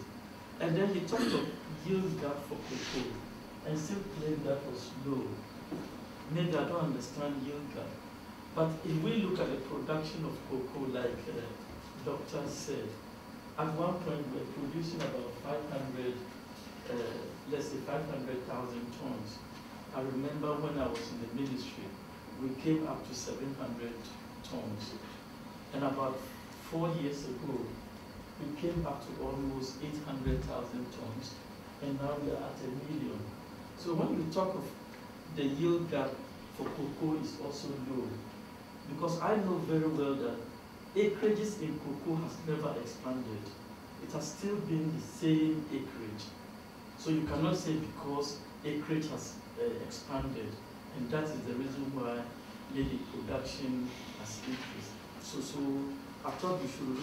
S6: And then he talked of yield gap for cocoa, and still claimed that was low. Maybe I don't understand yield gap. But if we look at the production of cocoa, like Doctor said, at one point we're producing about 500, let's say 500,000 tons. I remember when I was in the ministry, we came up to 700 tons. And about 4 years ago, we came up to almost 800,000 tons. And now we are at 1 million. So when we talk of the yield gap for cocoa is also low, because I know very well that acreages in cocoa has never expanded. It has still been the same acreage. So you cannot say because acreage has expanded, and that is the reason why maybe production has increased. So I thought you should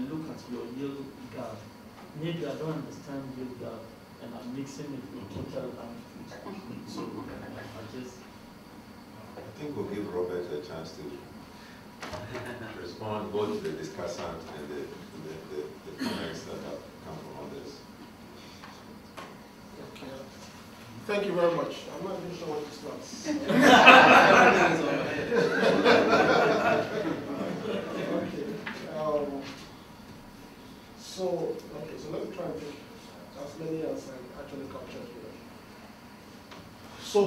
S6: look at your yield gap. Maybe I don't understand yield gap, and I'm mixing it with total output. So
S1: I think we'll give Robert a chance to respond both to the discussant and the comments that have come from others.
S2: Okay. Thank you very much. I'm not even sure what this was. Okay. So let me try and take as many as I actually captured here. So,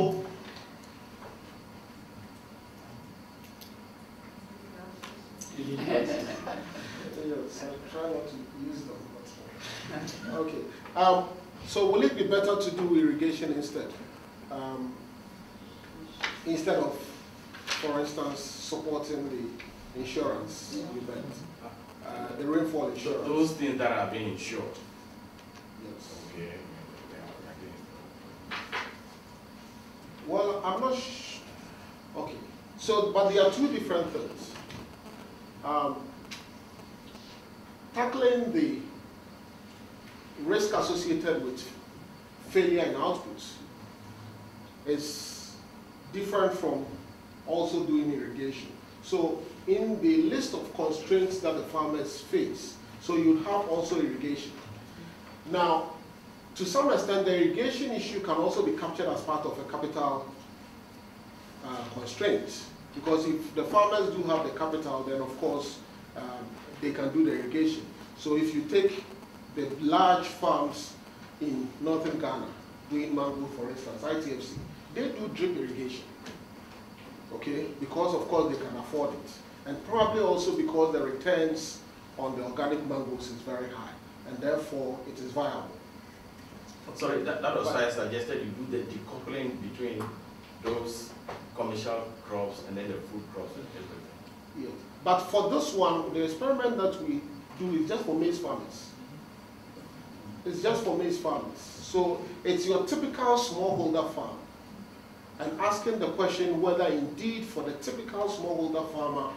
S2: yes, I try not to use them. But okay. So will it be better to do irrigation instead? Instead of, for instance, supporting the insurance event, the rainfall insurance?
S3: Those things that are being insured.
S2: Yes.
S3: Okay.
S2: Well, I'm not okay. So, but there are two different things. Tackling the risk associated with failure in outputs is different from also doing irrigation. So in the list of constraints that the farmers face, so you'd have also irrigation. Now, to some extent, the irrigation issue can also be captured as part of a capital constraint, because if the farmers do have the capital, then of course they can do the irrigation. So if you take the large farms in northern Ghana, doing mango for instance, ITFC, they do drip irrigation, okay, because of course they can afford it, and probably also because the returns on the organic mangoes is very high, and therefore it is viable.
S3: Sorry, that was why I suggested you do the decoupling between those commercial crops and then the food crops and everything.
S2: Yes. But for this one, the experiment that we do is just for maize farmers. It's just for maize farmers. So it's your typical smallholder farm, and asking the question whether indeed for the typical smallholder farmer,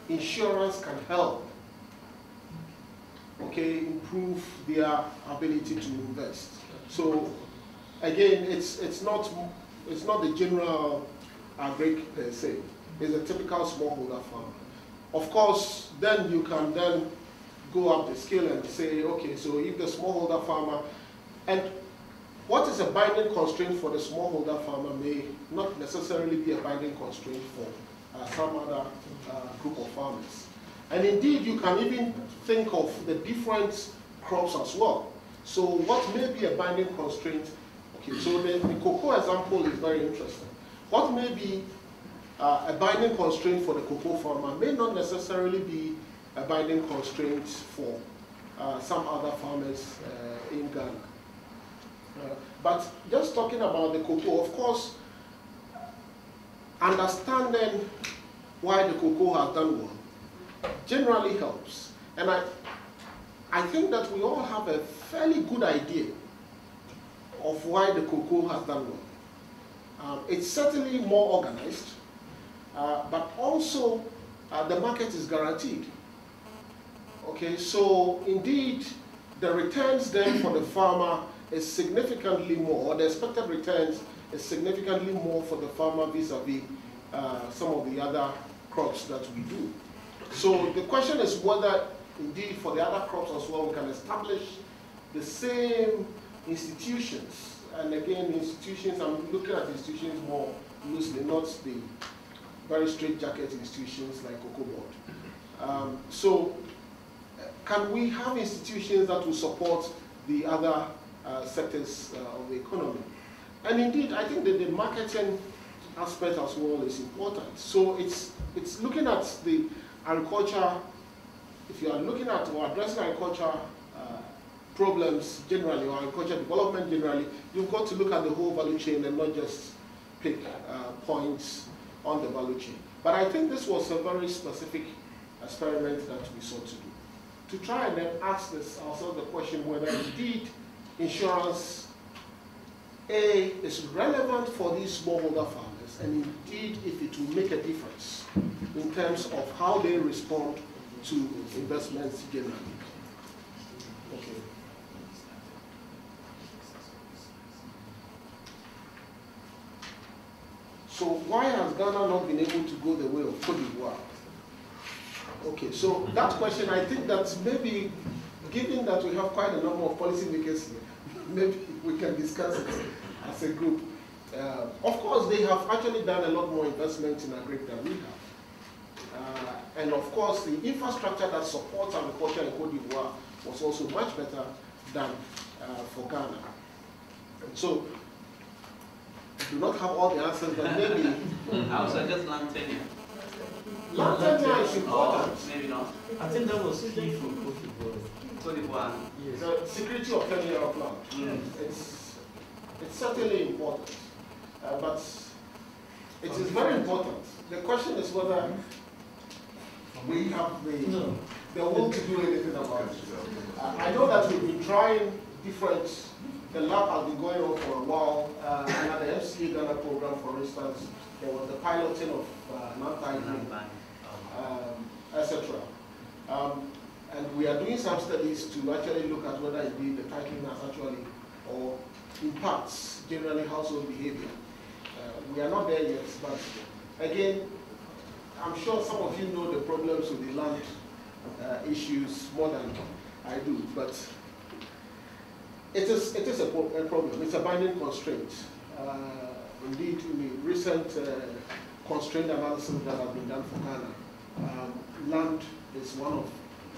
S2: insurance can help, okay, improve their ability to invest. So again, it's not the general agric per se. It's a typical smallholder farmer. Of course, then you can then go up the scale and say, okay, so if the smallholder farmer, and what is a binding constraint for the smallholder farmer may not necessarily be a binding constraint for some other group of farmers. And indeed, you can even think of the different crops as well. So what may be a binding constraint? Okay, so the cocoa example is very interesting. What may be a binding constraint for the cocoa farmer may not necessarily be a binding constraint for some other farmers in Ghana. But just talking about the cocoa, of course, understanding why the cocoa has done well generally helps. And I think that we all have a fairly good idea of why the cocoa has done well. It's certainly more organized, but also the market is guaranteed. Okay, so indeed, the returns then for the farmer is significantly more, or the expected returns is significantly more for the farmer vis-a-vis some of the other crops that we do. So the question is whether indeed for the other crops as well we can establish the same institutions. And again, institutions, I'm looking at institutions more loosely, not the very straitjacket institutions like Cocoa Board. So can we have institutions that will support the other sectors of the economy? And indeed, I think that the marketing aspect as well is important. So it's looking at the agriculture. If you are looking at or addressing agriculture problems generally, or agriculture development generally, you've got to look at the whole value chain and not just pick points on the value chain. But I think this was a very specific experiment that we sought to do, to try and then ask ourselves the question whether indeed insurance is relevant for these smallholder farmers, and indeed if it will make a difference in terms of how they respond to investments generally. Okay. So why has Ghana not been able to go the way of Cote d'Ivoire? Okay, so that question, I think that maybe, given that we have quite a number of policymakers here, maybe we can discuss it as a group. Of course, they have actually done a lot more investment in agriculture than we have. And of course, the infrastructure that supports agriculture in Cote d'Ivoire was also much better than for Ghana. And so, I do not have all the answers, but maybe...
S7: I would suggest land tenure.
S2: Land tenure is important.
S7: Maybe not.
S6: I think that was key for Cote d'Ivoire.
S7: Cote d'Ivoire.
S6: Yes.
S2: The security of tenure of land. It's certainly important, but it is very important. The question is whether we have the will to do anything about it. I know that we've been trying different. The lab has been going on for a while. Under the FCA Ghana program, for instance, there was the piloting of non-titling, etc. And we are doing some studies to actually look at whether indeed the titling has actually or impacts generally household behavior. We are not there yet, but again, I'm sure some of you know the problems with the land issues more than I do, but it is a problem. It's a binding constraint. Indeed, in the recent constraint analysis that have been done for Ghana, land is one of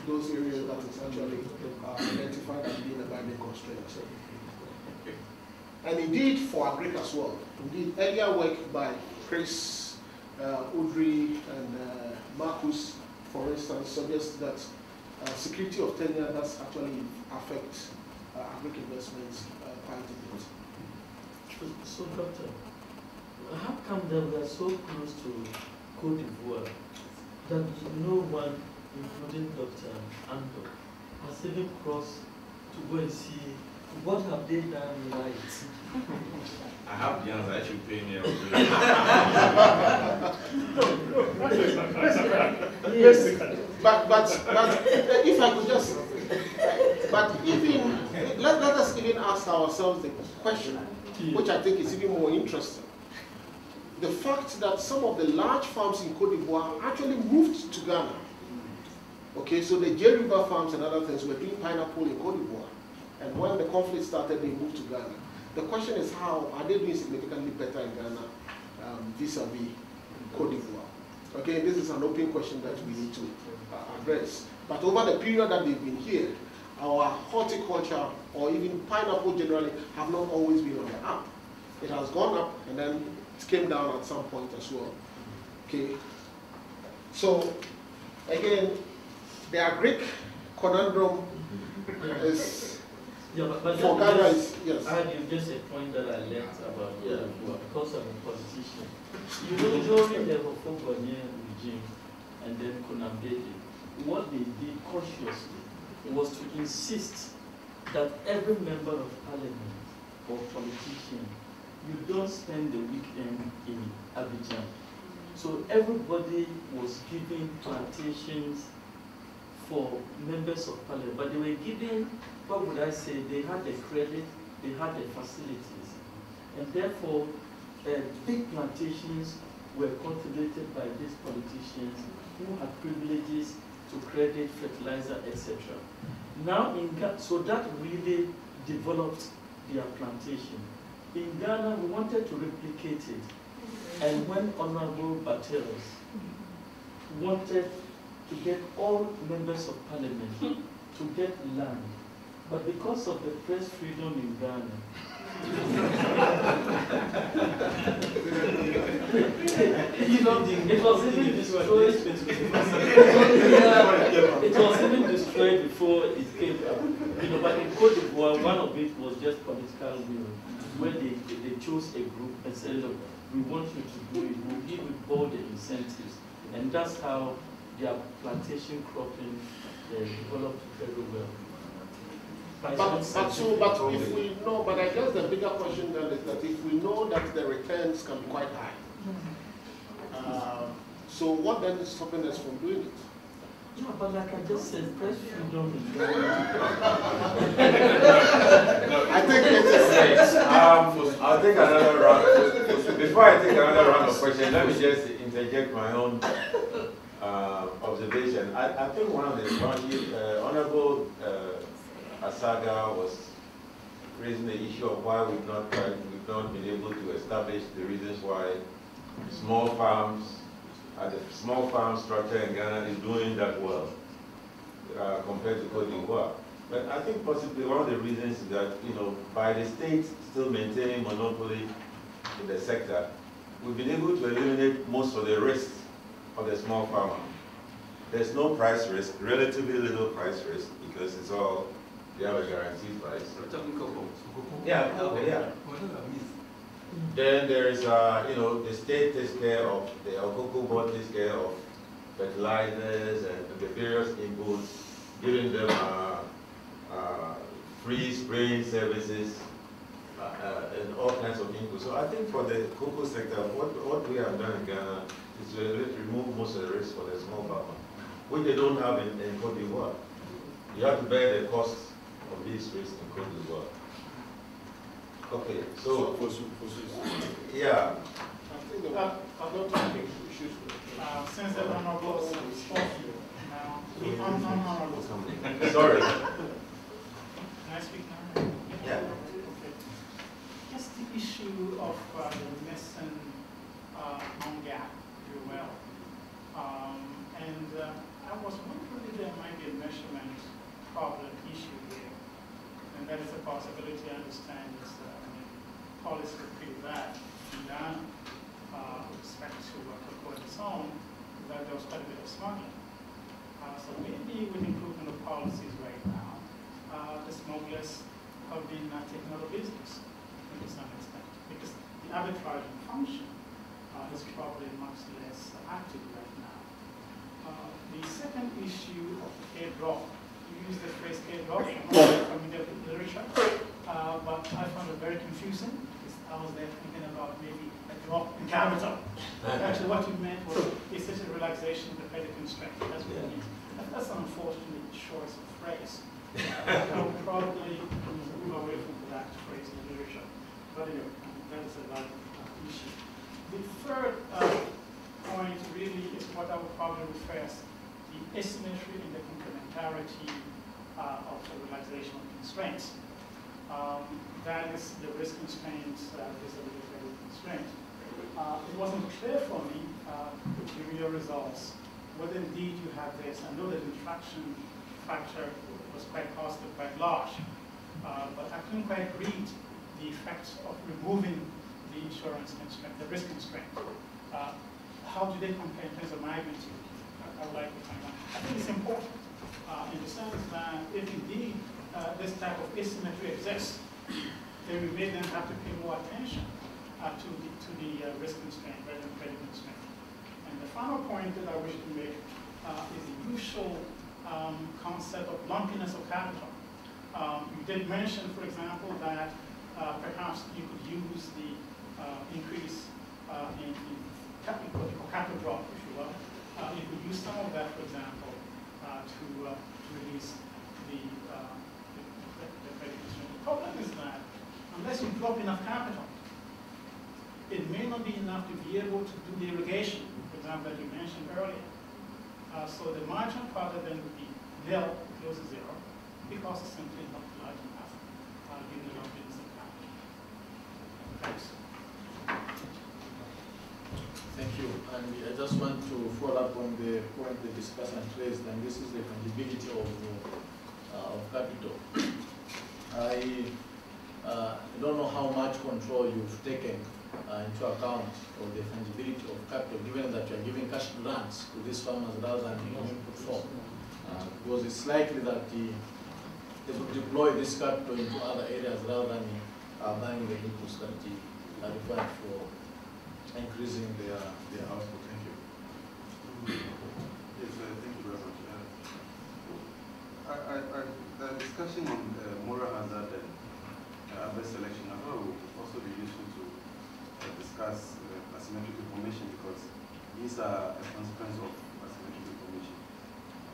S2: those areas that is actually identified as being a binding constraint. And indeed, for agric as well. Indeed, earlier work by Chris, Udri, and Marcus, for instance, suggests that security of tenure does actually affect agric investments quite a bit.
S6: So, Doctor, how come that we are so close to Cote d'Ivoire that no one, including Dr. Ando, has even crossed to go and see what have they done right?
S3: I have the answer. I should pay me.
S2: Yes. But if I could just, but even let us even ask ourselves the question, which I think is even more interesting. The fact that some of the large farms in Cote d'Ivoire actually moved to Ghana. Okay, so the J River farms and other things were doing pineapple in Cote d'Ivoire. And when the conflict started, they moved to Ghana. The question is how are they doing significantly better in Ghana vis-a-vis Cote d'Ivoire? Okay, this is an open question that we need to address. But over the period that they've been here, our horticulture or even pineapple generally have not always been on the up. It has gone up and then it came down at some point as well. Okay. So again, the agric conundrum is
S6: but
S2: for Ghana is yes.
S6: I had just a point that I learned about because I'm a politician. You know, during the Hofogonian regime and then Konambede, what they did consciously was to insist that every member of parliament or politician, you don't spend the weekend in Abidjan. So everybody was given plantations for members of parliament, but they were given, what would I say, they had the credit, they had the facilities. And therefore, big plantations were cultivated by these politicians who had privileges to credit, fertilizer, etc. Now, so that really developed their plantation. In Ghana, we wanted to replicate it. And when Honorable Battles wanted to get all members of parliament to get land, but because of the press freedom in Ghana, it was even destroyed. It was even destroyed before it came up. But in Cote d'Ivoire, one of it was just political will, where they chose a group and said, look, we want you to do it. We'll give you all the incentives, and that's how their plantation cropping developed very well.
S2: But if we know, but I guess the bigger question then is that if we know that the returns can be quite high, so what then is stopping us from doing it?
S6: No, but like I just said, press freedom is
S2: I think it is.
S1: I'll take another round. Before I take another round of questions, let me just interject my own observation. I think one of the Honorable Asaga was raising the issue of why we've not been able to establish the reasons why small farms, the small farm structure in Ghana is doing that well compared to Cote d'Ivoire. But I think possibly one of the reasons is that, by the state still maintaining monopoly in the sector, we've been able to eliminate most of the risks of the small farmer. There's no price risk, relatively little price risk, because it's all, they have a guaranteed price.
S7: We're talking cocoa.
S1: Yeah, okay, yeah. Then there is, the state takes care of, the cocoa board takes care of fertilizers and the various inputs, giving them free spraying services and all kinds of inputs. So I think for the cocoa sector, what we have done in Ghana is to remove most of the risk for the small farmer, which they don't have in Cote d'Ivoire. You have to bear the costs of these risks in Cote d'Ivoire. Okay, so yeah.
S2: I don't think we should.
S8: Since the Honorable spoke now,
S1: Sorry.
S8: Can I speak now?
S1: Yeah.
S8: Okay. Just the issue of the missing non-gap, if you will. I was wondering if there might be a measurement problem issue here. And that is a possibility. I understand it's policy is pretty bad in Ghana with respect to cocoa and so on, that there was quite a bit of smuggling. So maybe with improvement of policies right now, the smugglers have been taking out of business to some extent, because the arbitraging function is probably much less active right now. The second issue of airdrop, you use the phrase airdrop, I'm not familiar with the literature, but I found it very confusing, because I was there thinking about maybe a drop in capital. Actually what you meant was essentially relaxation of the credit constraint. That's what you mean. That's an unfortunate choice of phrase. I'll probably move away from that phrase in the literature. But anyway, that is a valid issue. The third point really is what I would probably refer as the asymmetry in the complementarity of the relaxation of constraints. that is the risk constraints vis-a-vis the credit constraint. It wasn't clear for me, given your results, whether indeed you have this. I know that the interaction factor was quite positive, quite large, but I couldn't quite read the effects of removing the insurance constraint, the risk constraint. How do they compare in terms of magnitude? I would like to find out. I think it's important in the sense that if indeed this type of asymmetry exists, then we may then have to pay more attention to the risk constraint rather than credit constraint. And the final point that I wish to make is the usual concept of lumpiness of capital. You did mention, for example, that perhaps you could use the increase in capital drop, if you will. You could use some of that, for example, to release the credit constraint. The problem is that unless you drop enough capital, it may not be enough to be able to do the irrigation, for example, that you mentioned earlier. So the marginal product then would be nil, close to zero, because it's simply not large enough given the lumpiness of capital. Thanks.
S9: Thank you. And I just want to follow up on the point the discussant raised, and this is the fungibility of capital. I don't know how much control you've taken into account of the fungibility of capital, given that you are giving cash grants to these farmers rather than in input form. Because it's likely that they will deploy this capital into other areas rather than buying the inputs that are required for increasing their output. Thank you.
S10: Yes, thank you very much. The discussion on moral hazard and adverse selection, I thought it would also be useful to discuss asymmetric information, because these are a consequence of asymmetric information.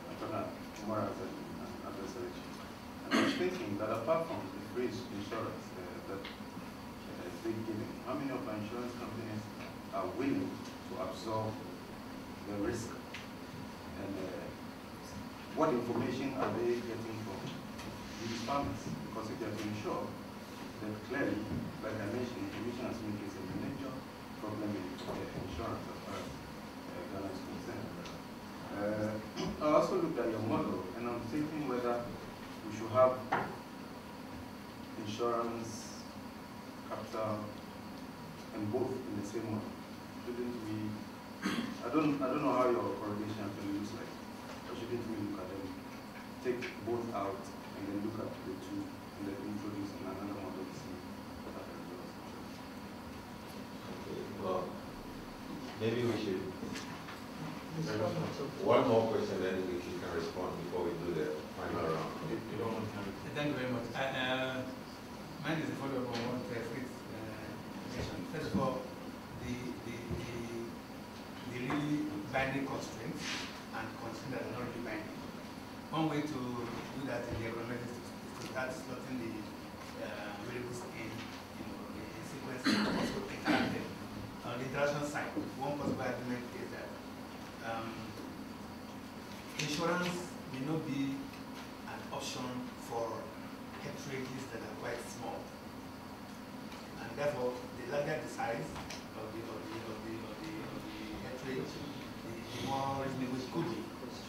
S10: I'm talking about moral hazard and adverse selection. And I was thinking that apart from the phrase insurance that they're giving, how many of our insurance companies are willing to absorb the risk, and what information are they getting from these farmers? Because if they are to insure, then clearly, like I mentioned, information asymmetry is a major problem in insurance as far as Ghana is concerned. I also looked at your model, and I'm thinking whether we should have insurance, capital, and both in the same model. Shouldn't we? I don't know how your correlation actually looks like, but shouldn't we look at them, take both out, and then look at the two, and then introduce another model to see what happens?
S1: Okay, well, maybe we should. One more question, then we can respond before we do the final round.
S11: Thank you very much. Mine is a follow-up on what Fritz mentioned. First of all, the really binding constraints and constraints that are not really binding. One way to do that in the economics is to start slotting the variables in sequence and also interact them. On the interaction side, one possible argument is that insurance may not be an option for hectareages that are quite small, and therefore the larger the size of the hectarage, the more reasonable it could be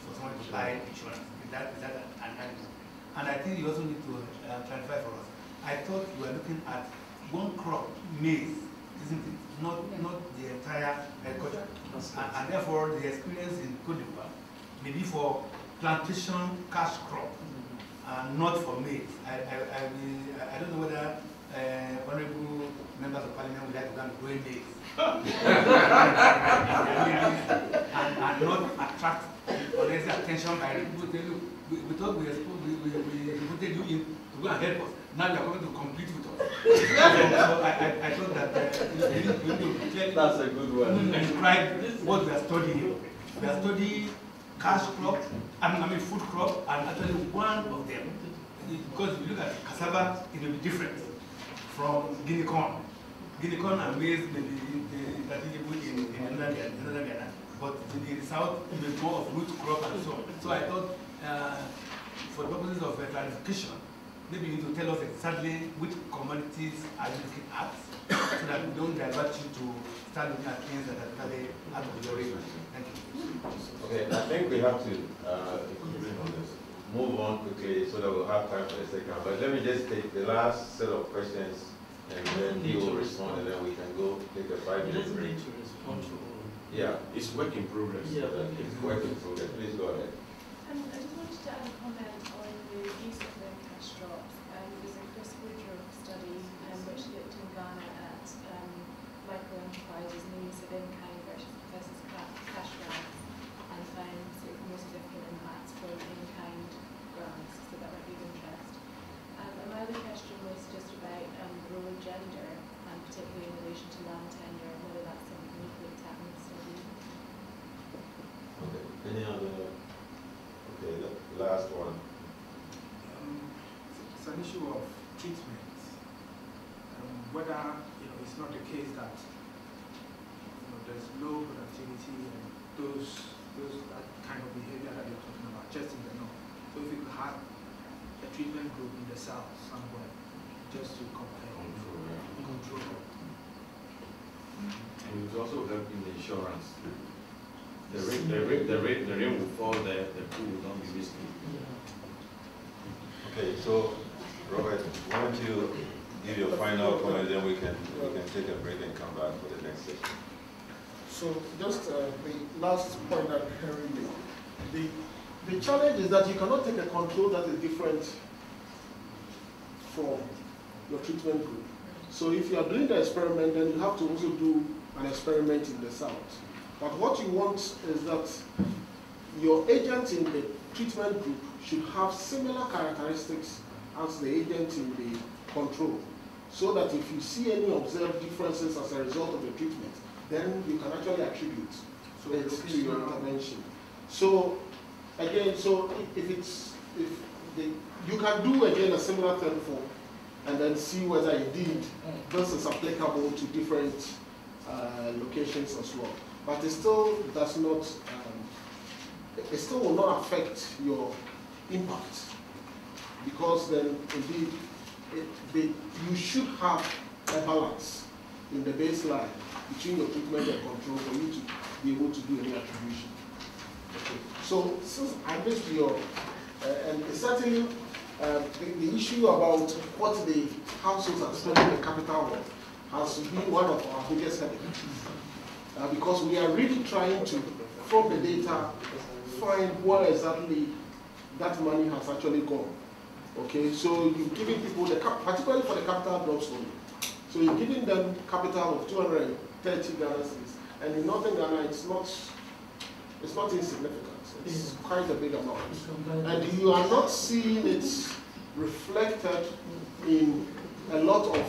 S11: for someone to buy insurance. Is that an argument? And I think you also need to clarify for us. I thought you were looking at one crop, maize, isn't it? Not the entire agriculture. And therefore, the experience in Cote d'Ivoire may be for plantation cash crop, not for maize. I don't know whether honorable members of parliament would like to go and grow maize and not attract audience attention by people saying, look, we thought we put you in to go and help us. Now you are going to compete with us. So I thought that we need to clearly
S9: That's a good one.
S11: describe what we are studying here. We are studying cash crop, I mean food crop, and actually one of them, because if you look at cassava, it will be different from guinea corn. Guinea corn and maize may be interchangeable in another Ghana, but in the south, it will be more of root crop and so on. So I thought, for the purposes of clarification, maybe you need to tell us exactly which commodities are you looking at, so that we don't divert you to start looking at things that are totally out of your range. Thank you.
S1: Okay, I think we have to move on quickly so that we'll have time for the second. But let me just take the last set of questions, and then he will respond, and then we can go take a 5-minute break.
S6: To respond to all.
S1: Yeah,
S3: It's work in progress.
S6: Yeah,
S1: it's work in progress. Please go ahead.
S12: I just wanted to add a comment on the use of non-cash drops. There's a Chris Woodruff study which looked in Ghana at micro-enterprises and the use of in-kind versus cash grants, and found sort of more significant impacts from in-kind grants, so that might be of interest. And my other question was just about the role of gender, and particularly in relation to land tenure, and whether that's something you've looked at in the study.
S1: Okay, any other? Okay, the last one.
S13: It's an issue of treatment. Whether it's not the case that there's low productivity and that kind of behavior that you're talking about, just in the north. So if you could have a treatment group in the south somewhere, just to compare. Control.
S3: And it will also help in the insurance. The rain will fall there, the pool will not be risky.
S1: Okay, so Robert, why don't you give your final comment, then we can take a break and come back for the next session.
S2: So just the last point that Henry made. The challenge is that you cannot take a control that is different from your treatment group. So if you are doing the experiment, then you have to also do an experiment in the south. But what you want is that your agent in the treatment group should have similar characteristics as the agent in the control, so that if you see any observed differences as a result of the treatment, then you can actually attribute it to your intervention. So again, you can do again a similar thing for, and then see whether indeed this is applicable to different locations as well. But it still does not, it still will not affect your impact, because then indeed you should have a balance in the baseline between your treatment and control for you to be able to do any attribution. Okay. So since I missed your, and certainly the issue about what the households are spending the capital on has been one of our biggest headaches. Because we are really trying to, from the data, find where exactly that money has actually gone. Okay, so you're giving people, particularly for the capital drops only. So you're giving them capital of 230 Ghana cedis, and in Northern Ghana, it's not insignificant. It's quite a big amount. And you are not seeing it reflected in a lot of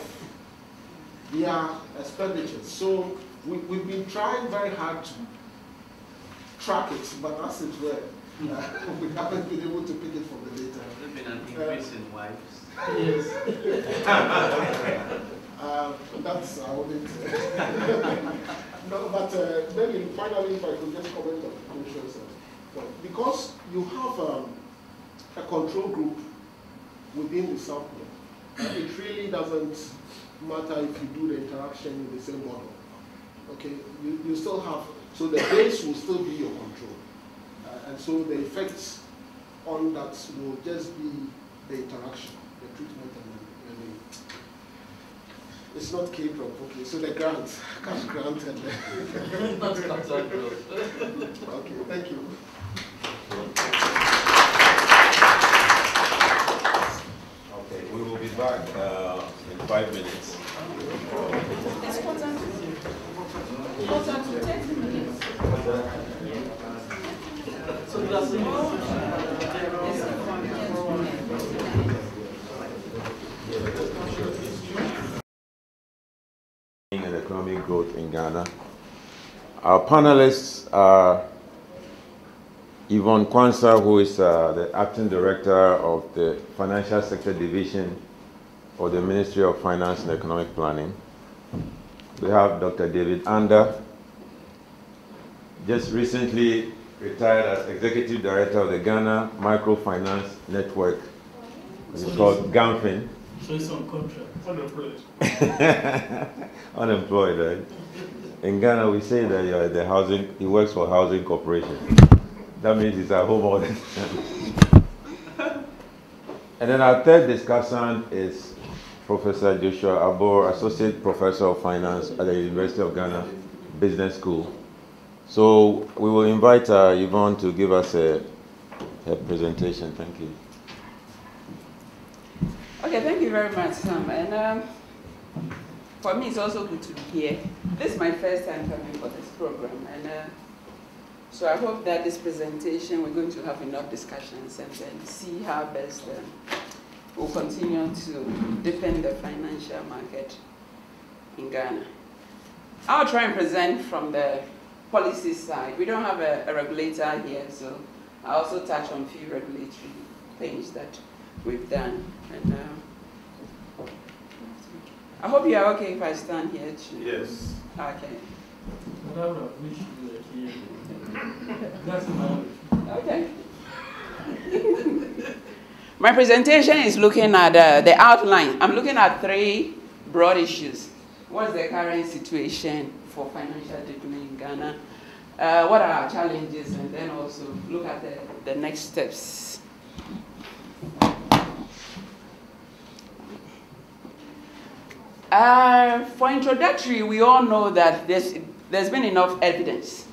S2: their expenditures. So we've been trying very hard to track it, but as it were, we haven't been able to pick it from the data.
S7: There's been an increase in wives.
S6: Yes.
S2: That's I wouldn't. No, but maybe finally, if I could just comment on the commission's point, because you have a control group within the sample, it really doesn't matter if you do the interaction in the same model. Okay, you still have, so the base will still be your control. And so the effects on that will just be the interaction, the treatment, and it's not K-drop, okay, so the grant, cash grant, and okay, thank you.
S1: Okay, we will be back in 5 minutes.
S6: So that's
S1: and economic growth in Ghana. Our panelists are Yvonne Kwanzaa, who is the Acting Director of the Financial Sector Division of the Ministry of Finance and Economic Planning. We have Dr. David Ander, just recently retired as Executive Director of the Ghana Microfinance Network, It's called Gamfin.
S6: So it's on contract.
S5: Unemployed.
S1: Unemployed, right? In Ghana, we say that you're at the housing, he works for housing corporation. That means he's at home all the time. And then our third discussant is Professor Joshua Abor, Associate Professor of Finance at the University of Ghana Business School. So we will invite Yvonne to give us her presentation. Thank you.
S14: Okay, thank you very much, Sam. And for me, it's also good to be here. This is my first time coming for this program. And so I hope that this presentation, we're going to have enough discussions and then see how best we'll continue to deepen the financial market in Ghana. I'll try and present from the policy side. We don't have a regulator here, so I also touch on a few regulatory things that we've done. And I hope you are okay if I stand here too.
S3: Yes.
S14: Okay.
S6: Whatever, we should do it here. That's my
S14: Okay. My presentation is looking at the outline. I'm looking at three broad issues. What's the current situation for financial deepening in Ghana? What are our challenges? And then also look at the next steps. For introductory, we all know that there's been enough evidence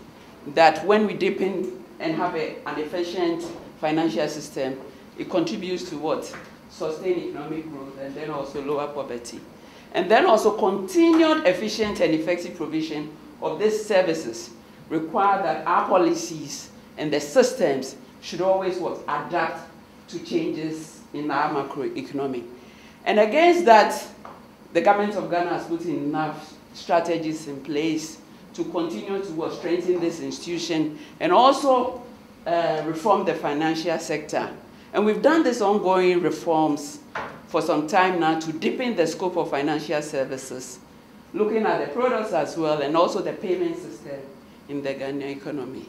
S14: that when we deepen and have an efficient financial system, it contributes to what? Sustained economic growth and then also lower poverty. And then also continued efficient and effective provision of these services require that our policies and the systems should always what? Adapt to changes in our macroeconomy. And against that, the government of Ghana has put enough strategies in place to continue to strengthen this institution and also reform the financial sector. And we've done these ongoing reforms for some time now to deepen the scope of financial services, looking at the products as well and also the payment system in the Ghanaian economy.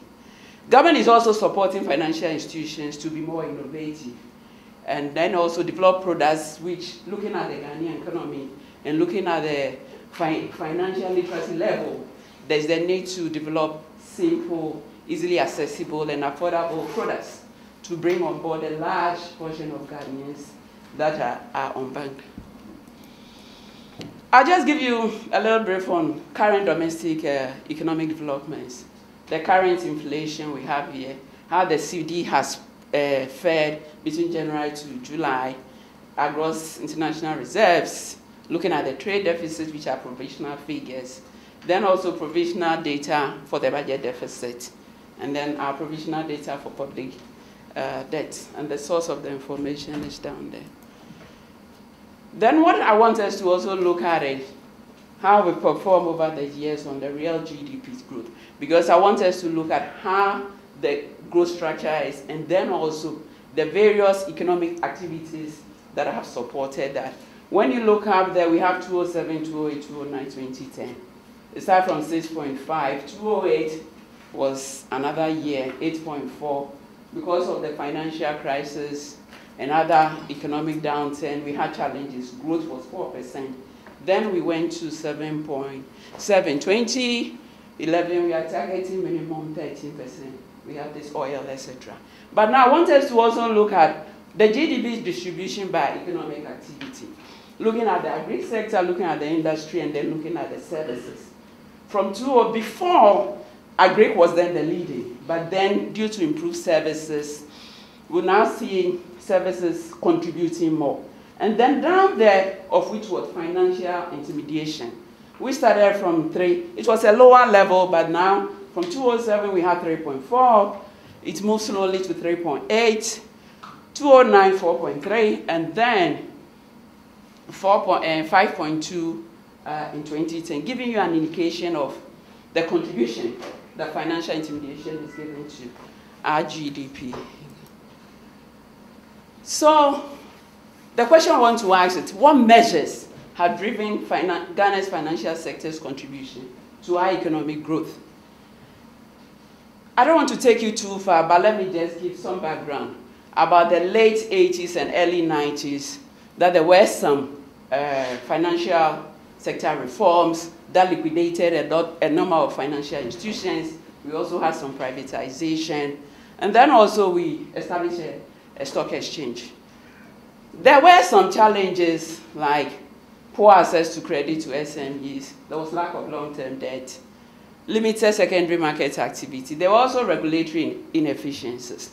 S14: Government is also supporting financial institutions to be more innovative and then also develop products which, looking at the Ghanaian economy and looking at the financial literacy level, there's the need to develop simple, easily accessible and affordable products to bring on board a large portion of Ghanaians that are unbanked. I'll just give you a little brief on current domestic economic developments, the current inflation we have here, how the CD has fared between January to July, our gross international reserves, looking at the trade deficit, which are provisional figures, then also provisional data for the budget deficit, and then our provisional data for public debt, and the source of the information is down there. Then what I want us to also look at is how we perform over the years on the real GDP growth, because I want us to look at how the growth structure is, and then also the various economic activities that have supported that. When you look up there, we have 2007, 2008, 2009, 2010. It started from 6.5. 2008 was another year, 8.4. Because of the financial crisis and other economic downturn, we had challenges. Growth was 4%. Then we went to 7.7. 2011, we are targeting minimum 13%. We have this oil, etc. But now I want us to also look at the GDP distribution by economic activity. Looking at the agri sector, looking at the industry, and then looking at the services. From before, agri was then the leading, but then due to improved services, we're now seeing services contributing more. And then down there, of which was financial intermediation. We started from 3. It was a lower level, but now from 2007 we had 3.4. It moved slowly to 3.8. 2009, 4.3, and then 5.2 in 2010, giving you an indication of the contribution that financial intermediation is giving to our GDP. So the question I want to ask is, what measures have driven Ghana's financial sector's contribution to our economic growth? I don't want to take you too far, but let me just give some background. about the late 80s and early 90s that there were some financial sector reforms that liquidated a number of financial institutions. We also had some privatization. And then also we established a stock exchange. There were some challenges like poor access to credit to SMEs. There was lack of long-term debt, limited secondary market activity. There were also regulatory inefficiencies.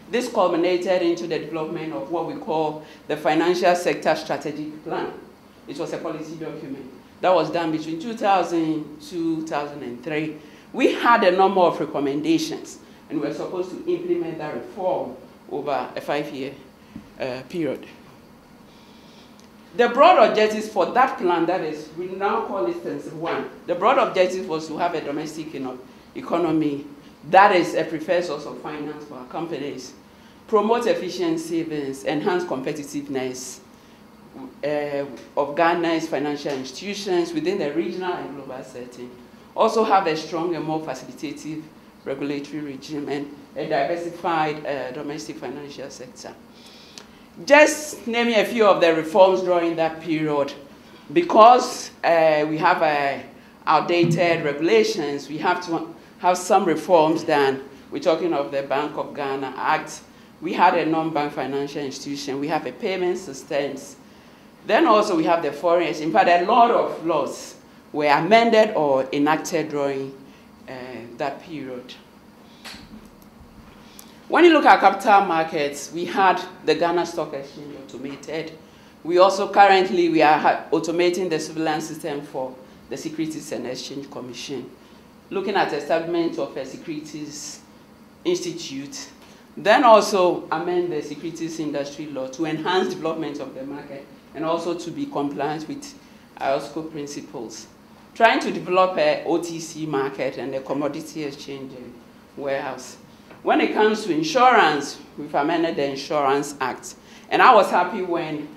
S14: This culminated into the development of what we call the Financial Sector Strategic Plan. It was a policy document that was done between 2000 and 2003. We had a number of recommendations, and we were supposed to implement that reform over a 5-year period. The broad objectives for that plan, that is, we now call it Phase 1. The broad objective was to have a domestic economy that is a preferred source of finance for our companies, promote efficient savings, enhance competitiveness of Ghana's financial institutions within the regional and global setting, also have a strong and more facilitative regulatory regime, and a diversified domestic financial sector. Just naming a few of the reforms during that period, because we have outdated regulations, we have to have some reforms done. We're talking of the Bank of Ghana Act. We had a non-bank financial institution. We have a payment systems. Then also we have the foreign exchange. In fact, a lot of laws were amended or enacted during that period. When you look at capital markets, we had the Ghana Stock Exchange automated. We also currently, we are automating the surveillance system for the Securities and Exchange Commission, looking at the establishment of a Securities Institute, then also amend the securities industry law to enhance development of the market and also to be compliant with IOSCO principles, trying to develop a OTC market and a commodity exchange warehouse. When it comes to insurance, we've amended the Insurance Act. And I was happy when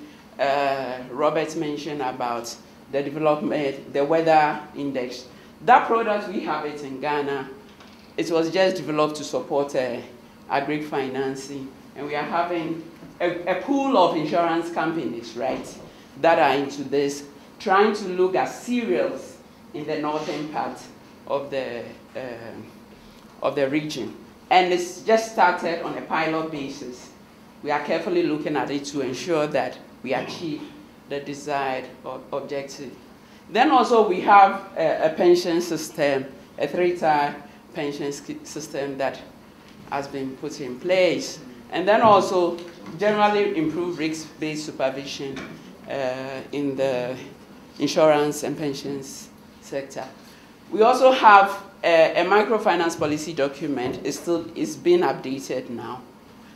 S14: Robert mentioned about the development, the weather index. That product, we have it in Ghana. It was just developed to support agri financing. And we are having a pool of insurance companies, right, that are into this, trying to look at cereals in the northern part of the region. And it's just started on a pilot basis. We are carefully looking at it to ensure that we achieve the desired objective. Then also we have a pension system, a 3-tier pension system that has been put in place. And then also generally improve risk-based supervision in the insurance and pensions sector. We also have a microfinance policy document. It's being updated now.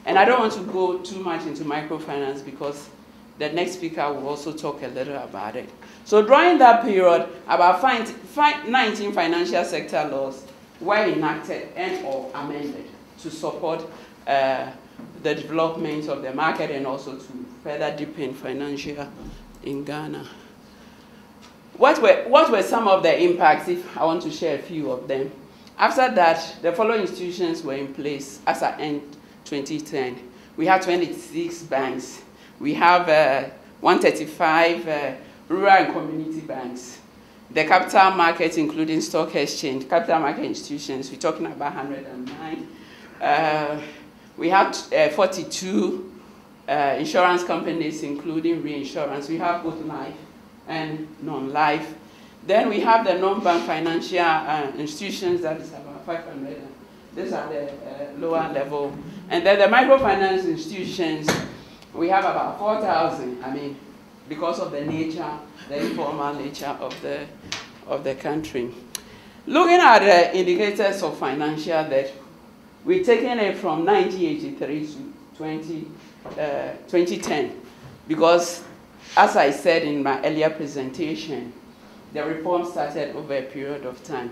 S14: And I don't want to go too much into microfinance because the next speaker will also talk a little about it. So during that period, about 19 financial sector laws were enacted and or amended to support the development of the market and also to further deepen financial in Ghana. What were some of the impacts, if I want to share a few of them? After that, the following institutions were in place as at end 2010. We had 26 banks. We have 135 rural and community banks. The capital market, including stock exchange, capital market institutions, we're talking about 109. We had 42 insurance companies, including reinsurance. We have both life and non-life. Then we have the non-bank financial institutions, that is about 500. These are the lower level. And then the microfinance institutions, we have about 4,000. I mean, because of the nature, the informal nature of the country. Looking at the indicators of financial debt, we've taken it from 1983 to 2010, because as I said in my earlier presentation, the reform started over a period of time.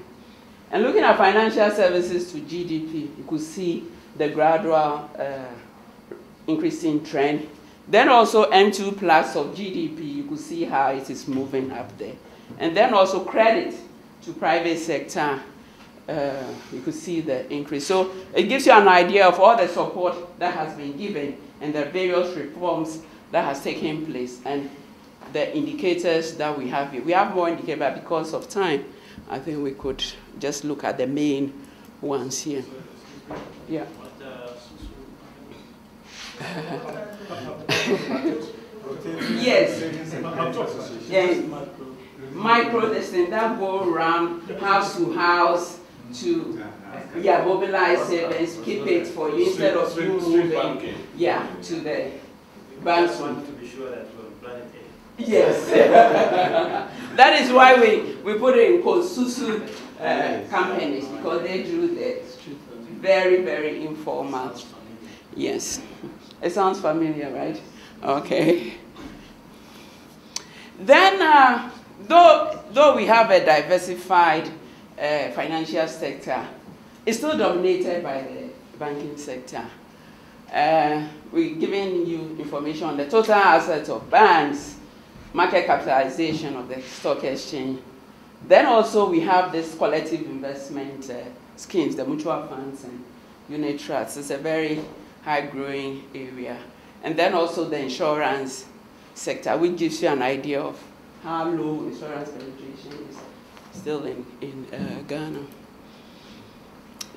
S14: And looking at financial services to GDP, you could see the gradual increasing trend. Then also M2 plus of GDP, you could see how it is moving up there. And then also credit to private sector, you could see the increase. So it gives you an idea of all the support that has been given and the various reforms that has taken place, and the indicators that we have here. We have more indicators, but because of time, I think we could just look at the main ones here. Yeah. Yes. Yeah. Micro testing that go around house to house to mobilize savings, keep it for you instead of you moving to the banks.
S7: I want to be sure that we're planning it.
S14: Yes. That is why we put it in called Susu companies, because they do that. Very, very informal. Yes. It sounds familiar, right? Okay. Then, though we have a diversified financial sector, it's still dominated by the banking sector. We're giving you information on the total assets of banks, market capitalization of the stock exchange. Then also we have this collective investment schemes, the mutual funds and unit trusts. It's a very high-growing area. And then also the insurance sector, which gives you an idea of how low insurance penetration is still in Ghana.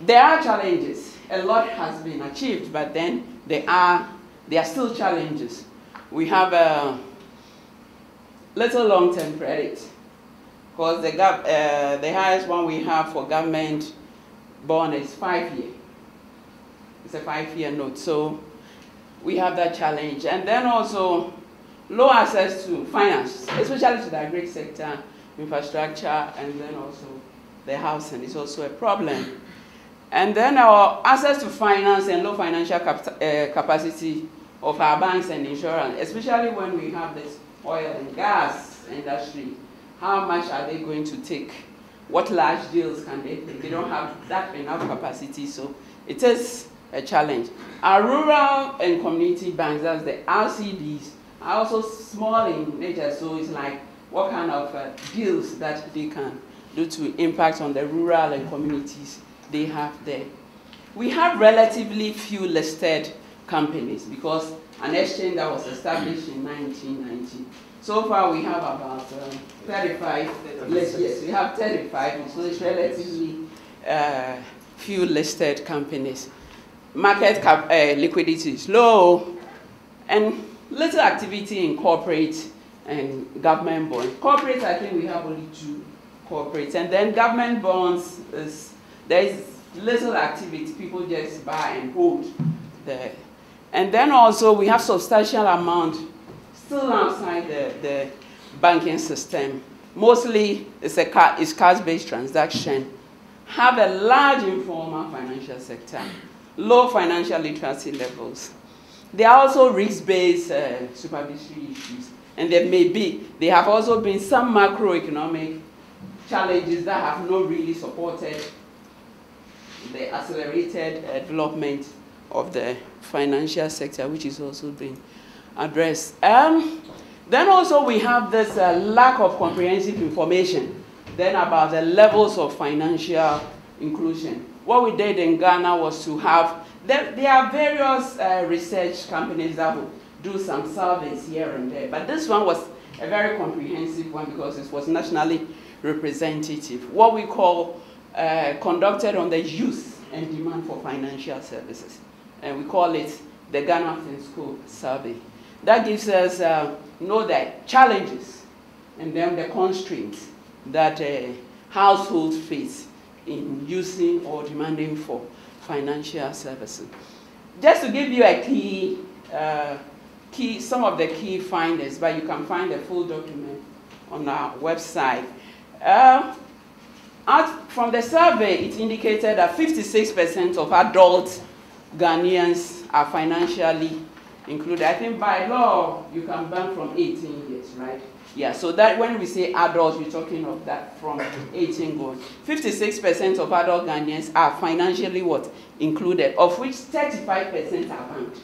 S14: There are challenges. A lot has been achieved, but then there are still challenges. We have a little long-term credit, because the highest one we have for government bond is 5 year. It's a 5-year note, so we have that challenge. And then also low access to finance, especially to the agri sector, infrastructure, and then also the housing is also a problem. And then our access to finance and low financial capacity of our banks and insurance, especially when we have this oil and gas industry. How much are they going to take? What large deals can they take? They don't have that enough capacity, so it is a challenge. Our rural and community banks, that's the RCDs, are also small in nature, so it's like what kind of deals that they can do to impact on the rural and communities they have there. We have relatively few listed companies because an exchange that was established in 1990. So far we have about 35, yes, we have 35, so it's relatively few listed companies. Market liquidity is low, and little activity in corporate and government bonds. Corporate, I think we have only 2 corporates, and then government bonds, there is little activity, people just buy and hold there. And then also we have substantial amount still outside the banking system. Mostly it's cash-based transaction. Have a large informal financial sector, low financial literacy levels. There are also risk-based supervisory issues, and there have also been some macroeconomic challenges that have not really supported the accelerated development of the financial sector, which is also being addressed. Then also we have this lack of comprehensive information then about the levels of financial inclusion. What we did in Ghana was to have, there are various research companies that will do some surveys here and there, but this one was a very comprehensive one because it was nationally representative. What we call conducted on the use and demand for financial services. And we call it the Ghana FinScope survey. That gives us the challenges and then the constraints that households face in using or demanding for financial services. Just to give you a some of the key findings, but you can find the full document on our website. From the survey, it indicated that 56% of adult Ghanaians are financially included. I think by law, you can bank from 18 years, right? Yeah, so that when we say adults, we're talking of that from 18 going. 56% of adult Ghanaians are financially included, of which 35% are banked.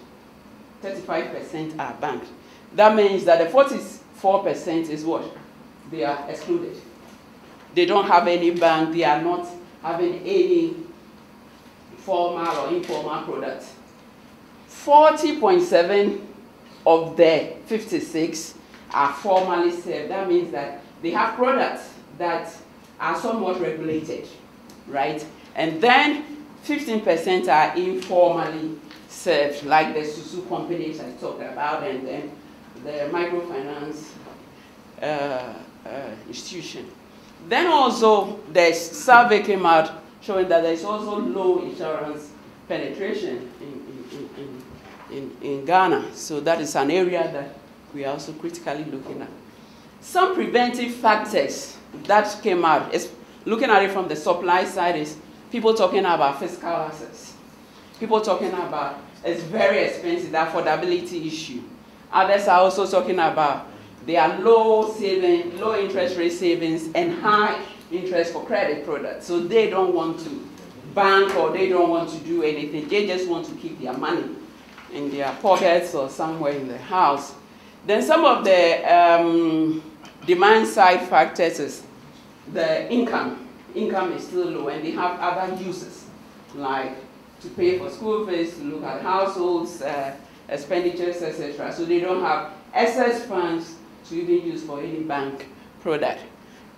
S14: 35% are banked. That means that the 44% is what? They are excluded. They don't have any bank, they are not having any formal or informal products. 40.7 of the 56 are formally served. That means that they have products that are somewhat regulated, right? And then 15% are informally served, like the Susu companies I talked about, and then the microfinance institution. Then also, the survey came out showing that there's also low insurance penetration in Ghana. So that is an area that we are also critically looking at. Some preventive factors that came out, is looking at it from the supply side, is people talking about fiscal assets. People talking about it's very expensive, the affordability issue. Others are also talking about there are low interest rate savings and high interest for credit products. So they don't want to bank or they don't want to do anything. They just want to keep their money in their pockets or somewhere in the house. Then some of the demand side factors is the income. Income is still low and they have other uses like to pay for school fees, to look at households, expenditures, etc. So they don't have excess funds to even use for any bank product.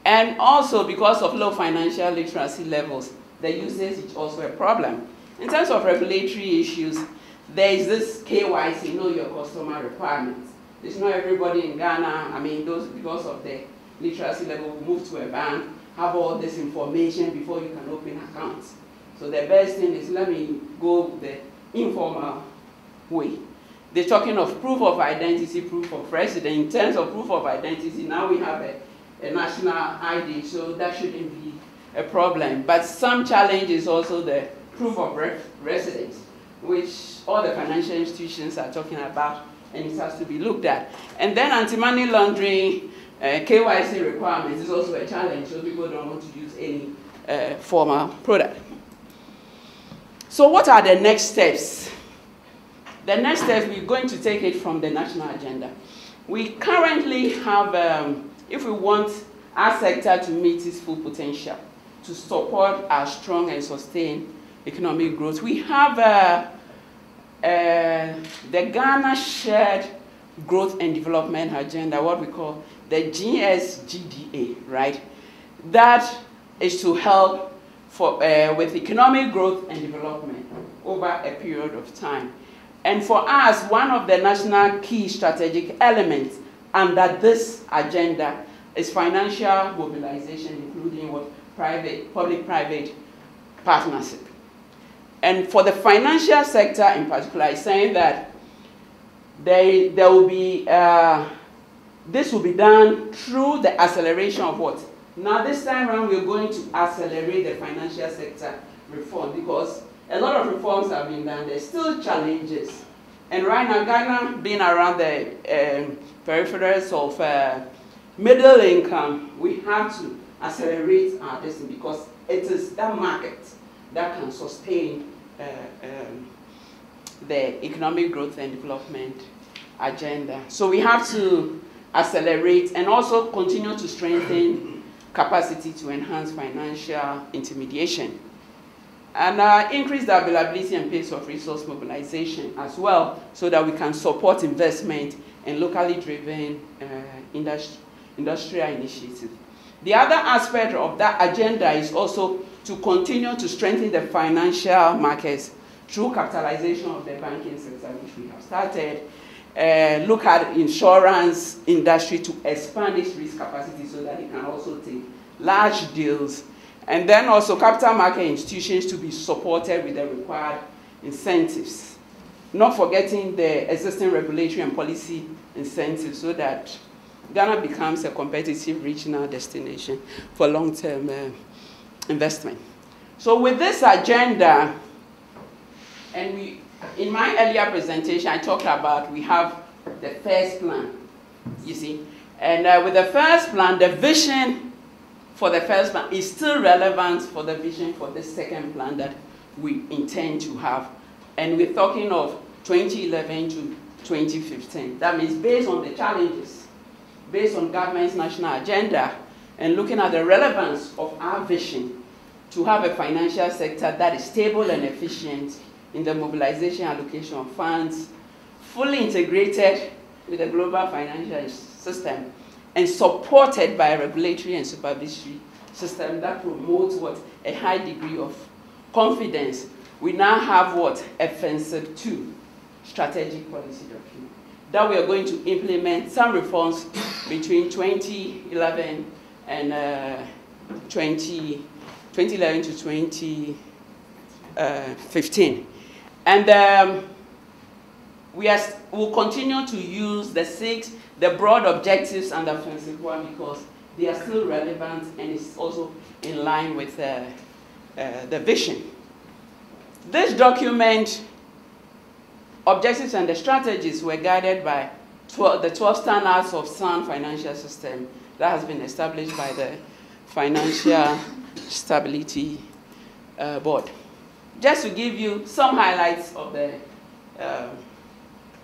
S14: And also because of low financial literacy levels, the usage is also a problem. In terms of regulatory issues, there is this KYC, know your customer requirements. It's not everybody in Ghana, I mean, those because of the literacy level will move to a bank, have all this information before you can open accounts. So the best thing is let me go the informal way. They're talking of proof of identity, proof of residence. In terms of proof of identity, now we have a national ID, so that shouldn't be a problem. But some challenge is also the proof of residence, which all the financial institutions are talking about, and it has to be looked at. And then anti-money laundering, KYC requirements is also a challenge, so people don't want to use any formal product. So what are the next steps? The next step, we're going to take it from the national agenda. We currently have, if we want our sector to meet its full potential, to support our strong and sustained economic growth, we have the Ghana Shared Growth and Development Agenda, what we call the GSGDA, right? That is to help for, with economic growth and development over a period of time. And for us, one of the national key strategic elements under this agenda is financial mobilization, including what public-private partnership. And for the financial sector in particular, it's saying that there will be, this will be done through the acceleration of what? Now this time around, we're going to accelerate the financial sector reform because a lot of reforms have been done. There's still challenges. And right now, Ghana being around the peripheries of middle income, we have to accelerate our destiny because it is that market that can sustain the economic growth and development agenda. So we have to accelerate and also continue to strengthen capacity to enhance financial intermediation. And increase the availability and pace of resource mobilization as well so that we can support investment in locally driven industrial initiatives. The other aspect of that agenda is also to continue to strengthen the financial markets through capitalization of the banking sector, which we have started. Look at insurance industry to expand its risk capacity so that it can also take large deals. And then also capital market institutions to be supported with the required incentives. Not forgetting the existing regulatory and policy incentives so that Ghana becomes a competitive regional destination for long-term investment. So with this agenda, and in my earlier presentation, I talked about we have the first plan, you see. And with the first plan, the vision for the first plan is still relevant for the vision for the second plan that we intend to have. And we're talking of 2011 to 2015. That means based on the challenges, based on government's national agenda, and looking at the relevance of our vision to have a financial sector that is stable and efficient in the mobilization allocation of funds, fully integrated with the global financial system, and supported by a regulatory and supervisory system that promotes what? A high degree of confidence. We now have what? A FENSIP 2 strategic policy document that we are going to implement some reforms between 2011 and 2011 to 2015. And we'll continue to use the broad objectives under FENSIP 1 because they are still relevant and it's also in line with the vision. This document, objectives and the strategies, were guided by the 12 standards of sound financial system that has been established by the Financial Stability Board. Just to give you some highlights of the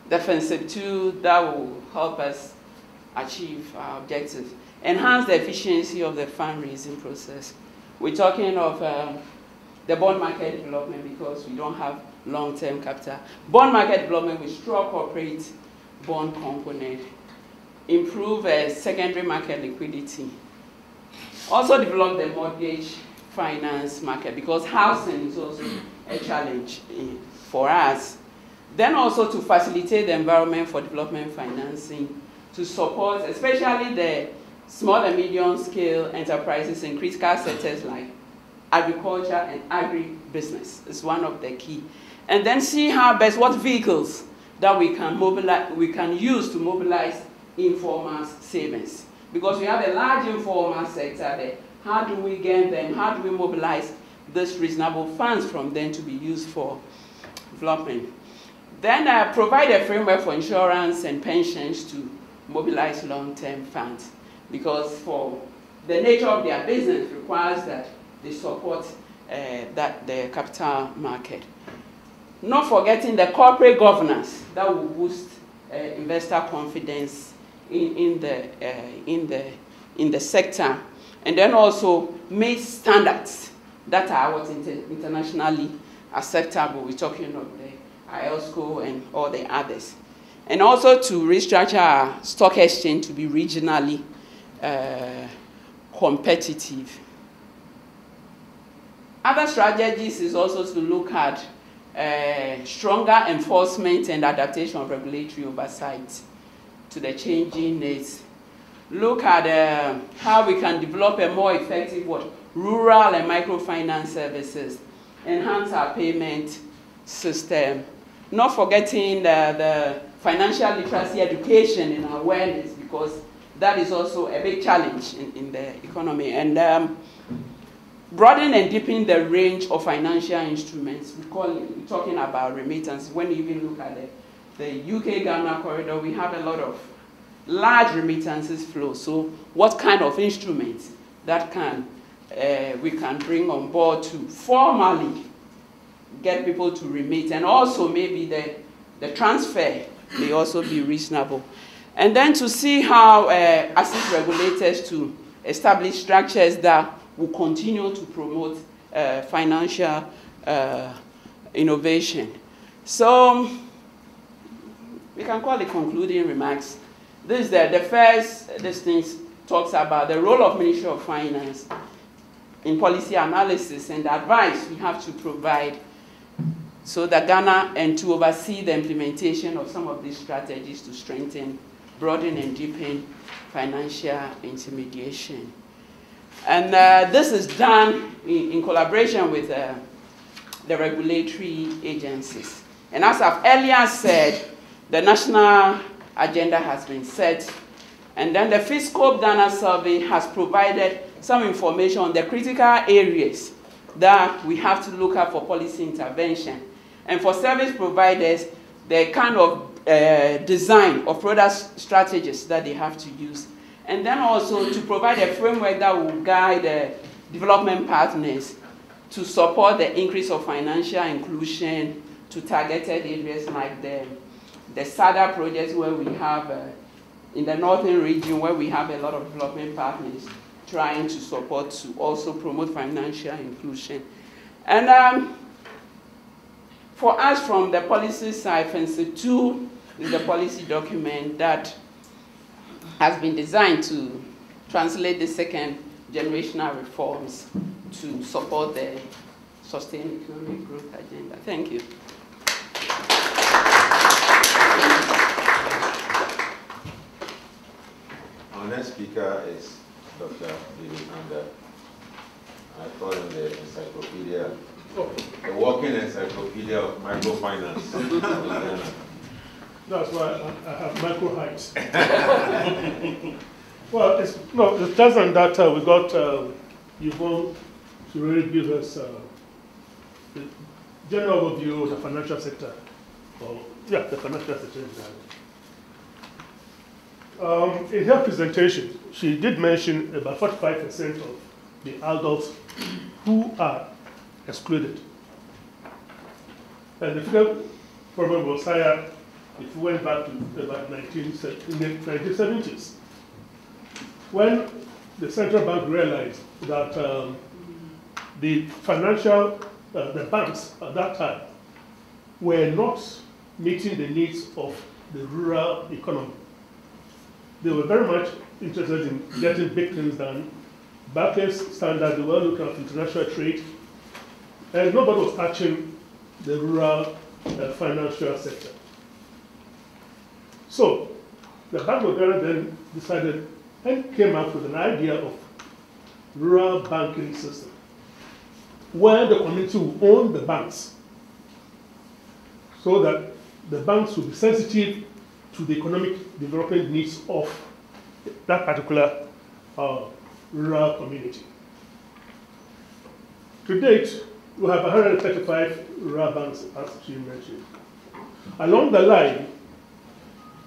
S14: FENSIP 2 that will help us achieve our objectives. Enhance the efficiency of the fundraising process. We're talking of the bond market development because we don't have long-term capital. Bond market development with strong corporate bond component. Improve secondary market liquidity. Also develop the mortgage finance market because housing is also a challenge for us. Then also to facilitate the environment for development financing, to support especially the small and medium scale enterprises in critical sectors like agriculture and agribusiness is one of the key. And then see how best, what vehicles that we can use to mobilize informal savings. Because we have a large informal sector there. How do we get them? How do we mobilize these reasonable funds from them to be used for development? Then provide a framework for insurance and pensions to mobilize long-term funds. Because for the nature of their business requires that they support the capital market. Not forgetting the corporate governance that will boost investor confidence in the sector, and then also make standards that are internationally acceptable. We're talking of the IOSCO and all the others, and also to restructure our stock exchange to be regionally competitive. Other strategies is also to look at stronger enforcement and adaptation of regulatory oversight to the changing needs. Look at how we can develop a more effective rural and microfinance services, enhance our payment system, not forgetting the financial literacy education and awareness because that is also a big challenge in the economy. And broaden and deepen the range of financial instruments. We're talking about remittance. When you even look at the UK-Ghana corridor, we have a lot of large remittances flow. So what kind of instruments that we can bring on board to formally get people to remit, and also maybe the transfer may also be reasonable. And then to see how assist regulators to establish structures that will continue to promote financial innovation. So we can call it concluding remarks. This is the first, this thing talks about the role of Ministry of Finance in policy analysis and advice we have to provide so that Ghana and to oversee the implementation of some of these strategies to strengthen, broaden and deepen financial intermediation. And this is done in collaboration with the regulatory agencies. And as I've earlier said, the national agenda has been set. And then the FISCOP Ghana survey has provided some information on the critical areas that we have to look at for policy intervention. And for service providers, the kind of design of product strategies that they have to use. And then also to provide a framework that will guide development partners to support the increase of financial inclusion to targeted areas like the SADA projects where we have, in the northern region where we have a lot of development partners trying to support to also promote financial inclusion. And for us from the policy side, FENSE 2 is the policy document that has been designed to translate the second generational reforms to support the sustained economic growth agenda. Thank you.
S1: Our next speaker is Dr. David Ander. I call him the encyclopedia, the walking encyclopedia of microfinance.
S5: That's why I have micro heights. Well, it's just on that we got Yvonne to really give us the general overview of the financial sector. The financial sector. In her presentation, she did mention about 45% of the adults who are excluded. And the figure probably was higher if we went back to about 1970s, when the central bank realized that the banks at that time were not meeting the needs of the rural economy. They were very much interested in getting big things done. Barclays Standard, they were looking at international trade, and nobody was touching the rural financial sector. So the Bank of Ghana then decided and came up with an idea of rural banking system, where the community will own the banks, so that the banks will be sensitive to the economic development needs of that particular rural community. To date, we have 135 rural banks, as she mentioned. Along the line,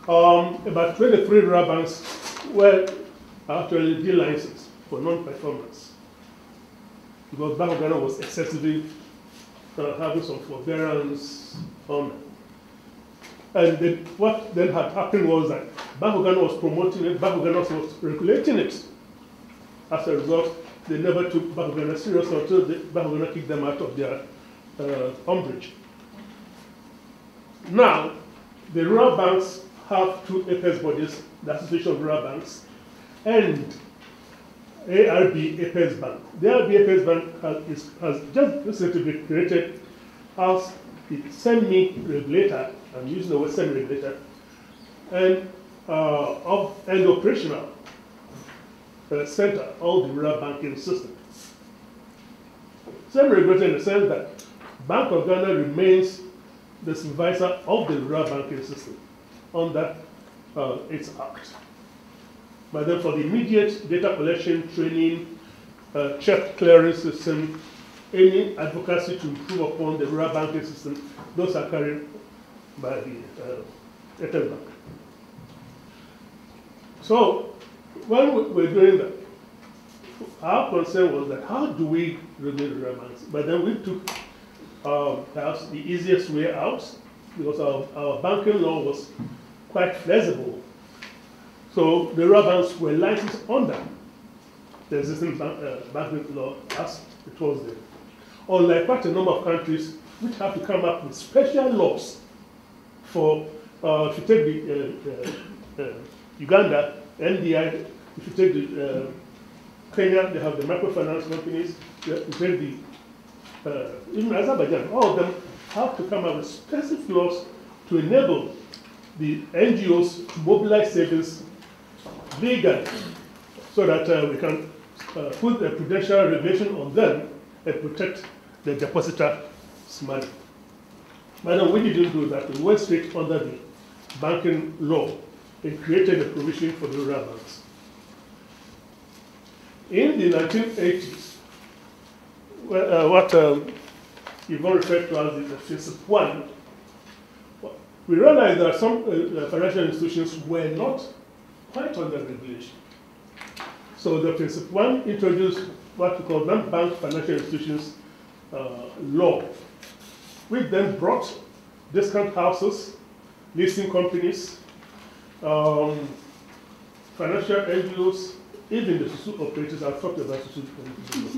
S5: about 23 rural banks were actually de-licensed for non-performance, because Bank of Ghana was excessively having some forbearance on them. And what then had happened was that Bank of Ghana was promoting it, Bank of Ghana was regulating it. As a result, they never took Bank of Ghana seriously until the Bank of Ghana kicked them out of their umbrage. Now, the rural banks have two apex bodies, the Association of Rural Banks and ARB Apex Bank. The ARB Apex Bank has just recently been created as the semi-regulator, I'm using the word semi-regulator, and operational center of the rural banking system. Semi-regulator in the sense that Bank of Ghana remains the supervisor of the rural banking system under its act. But then for the immediate data collection, training, check clearing system, any advocacy to improve upon the rural banking system, those are carried by the Airtel Bank. So when we're doing that, our concern was that how do we regulate rural banks? But then we took perhaps the easiest way out, because our banking law was quite flexible. So the rural banks were licensed under the existing banking law as it was there. Unlike quite a number of countries which have to come up with special laws for, if you take the Uganda, NDI, if you take the Kenya, they have the microfinance companies, you take the, even Azerbaijan, all of them have to come up with specific laws to enable the NGOs to mobilize savings legally, so that we can put a prudential regulation on them and protect the depositor's money. But then we didn't do that. We went straight under the banking law and created a provision for the rural banks. In the 1980s, what Yvonne referred to as the phase one, we realized that some financial institutions were not quite under regulation. So the phase one introduced what we call non-bank financial institutions law, which then brought discount houses, leasing companies, financial NGOs, even the susu operators. I've talked about susu operators.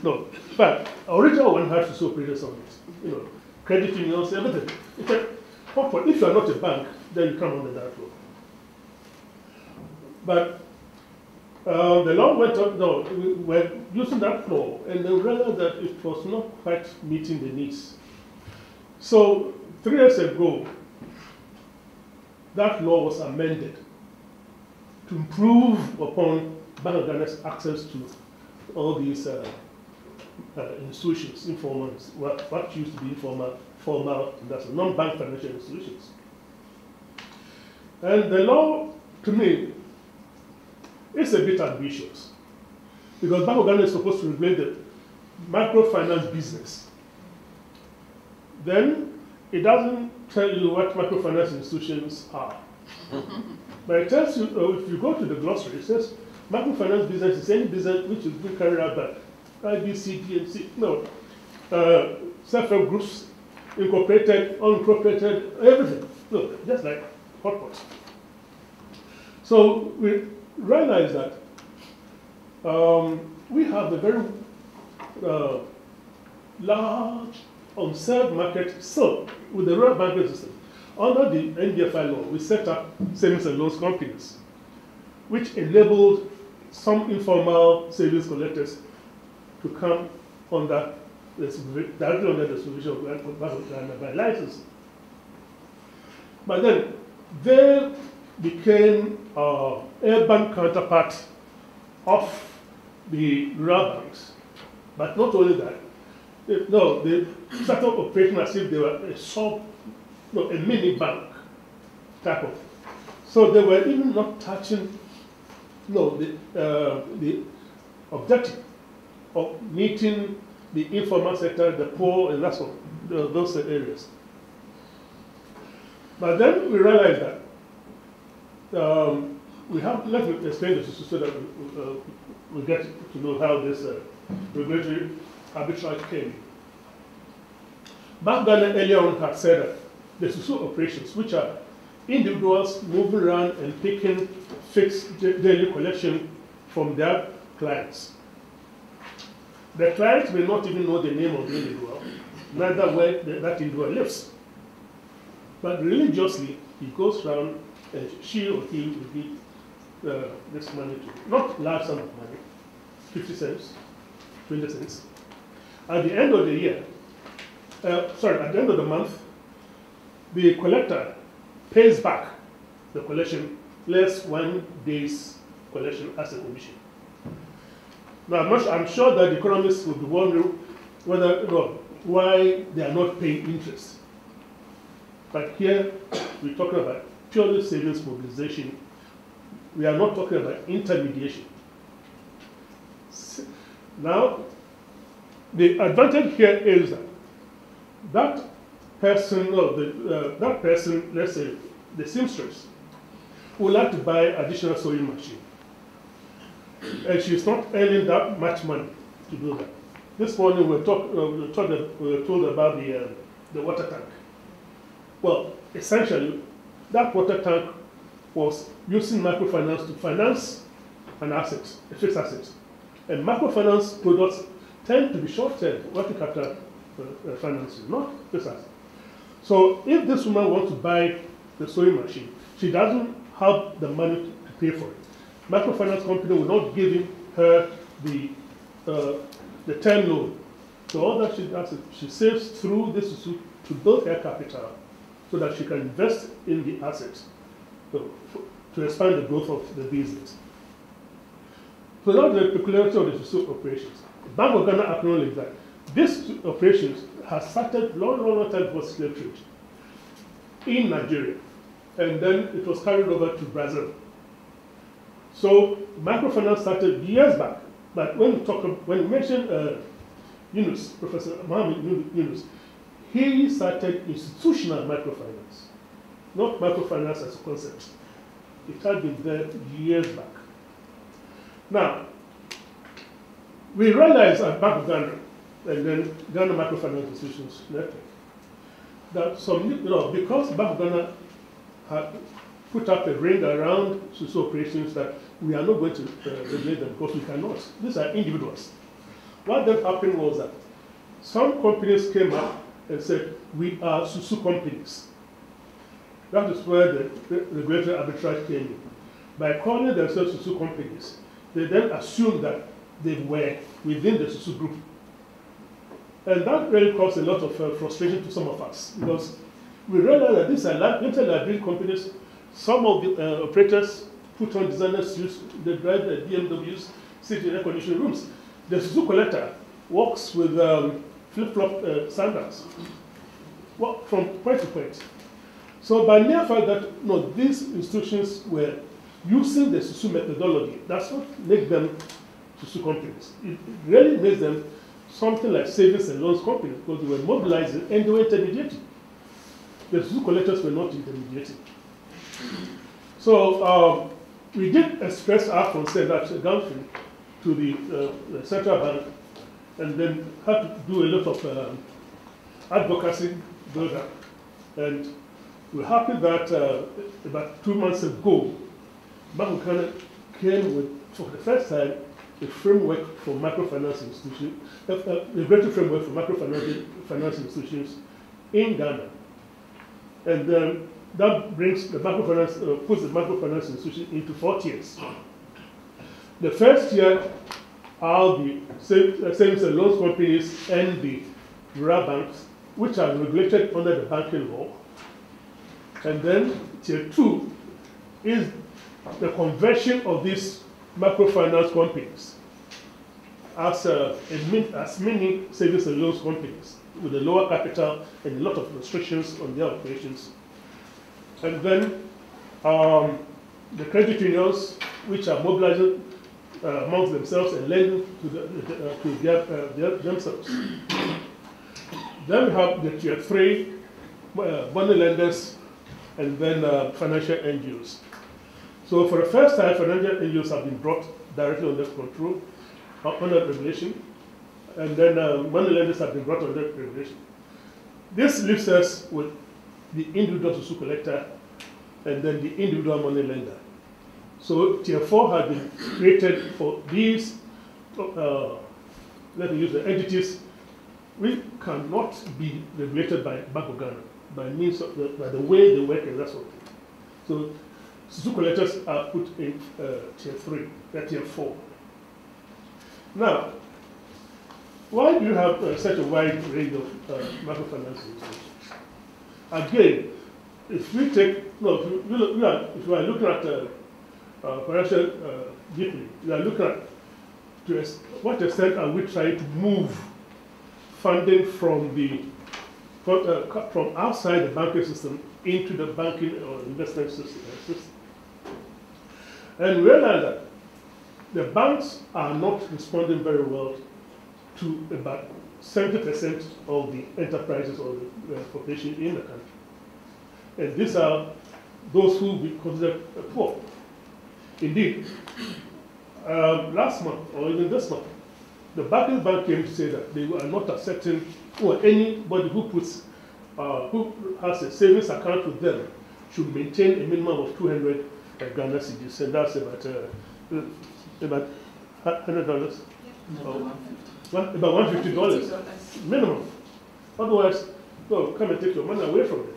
S5: No, but original one had susu operators on it. credit unions, everything. It's a corporate. If you are not a bank, then you come under that law. But the law went up, no, we were using that law, and they realized that it was not quite meeting the needs. So 3 years ago, that law was amended to improve upon Bank of Ghana's access to all these institutions, informal, what used to be informal, formal, that's non-bank financial institutions. And the law, to me, is a bit ambitious, because Bank of Ghana is supposed to regulate the microfinance business. Then it doesn't tell you what microfinance institutions are. But it tells you, if you go to the glossary, it says microfinance business is any business which is being carried out by IB, C, D, and C, no, self-help groups, incorporated, unincorporated, everything. Look, just like hot pots. So we realize that we have a very large unserved market still with the rural banking system. Under the NDFI law, we set up savings and loans companies, which enabled some informal savings collectors to come under directly under the supervision of Bank of Ghana by license. But then they became a bank counterpart of the rural banks. But not only that, they started operating as if they were a mini bank type of. So they were even not touching the objective of meeting the informal sector, the poor, and that's all, those areas. But then we realized that let me explain this so that we get to know how this regulatory arbitrage came. Bank of Ghana earlier on had said that the social operations, which are individuals moving around and taking fixed daily collection from their clients. The clients may not even know the name of the individual, neither where that individual lives. But religiously, he goes around and she or he will give this money to, not large sum of money, 50 cents, 20 cents. At the end of the year, at the end of the month, the collector pays back the collection less 1 day's collection as a commission. Now, I'm sure that the economists will be wondering why they are not paying interest. But here, we're talking about purely savings mobilization. We are not talking about intermediation. Now, the advantage here is that person, let's say the seamstress, would like to buy additional sewing machine. And she's not earning that much money to do that. This morning we were told about the water tank. Well, essentially, that water tank was using microfinance to finance an asset, a fixed asset. And microfinance products tend to be short-term, working capital financing, not fixed asset. So if this woman wants to buy the sewing machine, she doesn't have the money to pay for it. Microfinance company will not give her the term loan. So all that she does is she saves through this to build her capital so that she can invest in the assets to expand the growth of the business. So that's the peculiarity of the social operations. Bank of Ghana acknowledged that this operations has started long time before slave trade in Nigeria, and then it was carried over to Brazil. So microfinance started years back, but when we mentioned Yunus, Professor Mohammed Yunus, he started institutional microfinance, not microfinance as a concept. It had been there years back. Now, we realized at Bank of Ghana, and then Ghana Microfinance Institutions Network, that because Bank of Ghana had put up a ring around social operations that we are not going to regulate them because we cannot. These are individuals. What then happened was that some companies came up and said, we are Susu companies. That is where the regulatory arbitrage came in. By calling themselves Susu companies, they then assumed that they were within the Susu group. And that really caused a lot of frustration to some of us, because we realized that these are limited liability companies. Some of the operators put on designer suits, they drive the BMWs, sit in air-conditioned rooms. The Susu collector works with flip-flop sandals from point to point. So by mere fact that these institutions were using the Susu methodology, that's what makes them Susu companies. It really makes them something like savings and loans companies, because they were mobilizing and they were intermediating. The Susu collectors were not intermediating. So we did express our concern at Gulfin to the central bank, and then had to do a lot of advocacy build-up. And we're happy that about 2 months ago, Bank of Ghana came with, for the first time, a framework for microfinance institutions, a regulatory framework for microfinance institutions in Ghana. And then that brings the microfinance, puts the microfinance institution into 4 tiers. The first tier are the savings and loans companies and the rural banks, which are regulated under the banking law. And then tier 2 is the conversion of these microfinance companies as mini savings and loans companies with a lower capital and a lot of restrictions on their operations. And then the credit unions, which are mobilizing amongst themselves and lending to themselves. Then we have the tier 3 money lenders, and then financial NGOs. So for the first time, financial NGOs have been brought directly under control, under regulation, and then money lenders have been brought under regulation. This leaves us with the individual Susu collector and then the individual money lender. So tier 4 has been created for these, let me use the entities, which cannot be regulated by Bank of Ghana by means of by the way they work and that sort of thing. So Susu collectors are put in tier 3, tier 4. Now, why do you have such a wide range of microfinance institutions? Again, if we take, if you are looking at financial deepening, you are looking at to what extent are we trying to move funding from from outside the banking system into the banking or investment system. And realize that the banks are not responding very well to about 70% of the enterprises or the population in the country. And these are those who we consider poor. Indeed, last month or even this month, the Barclays Bank came to say that they are not accepting, or anybody who puts, who has a savings account with them should maintain a minimum of 200 Ghana cedis, and that's about $100. About $150 minimum. Otherwise, no, come and take your money away from them.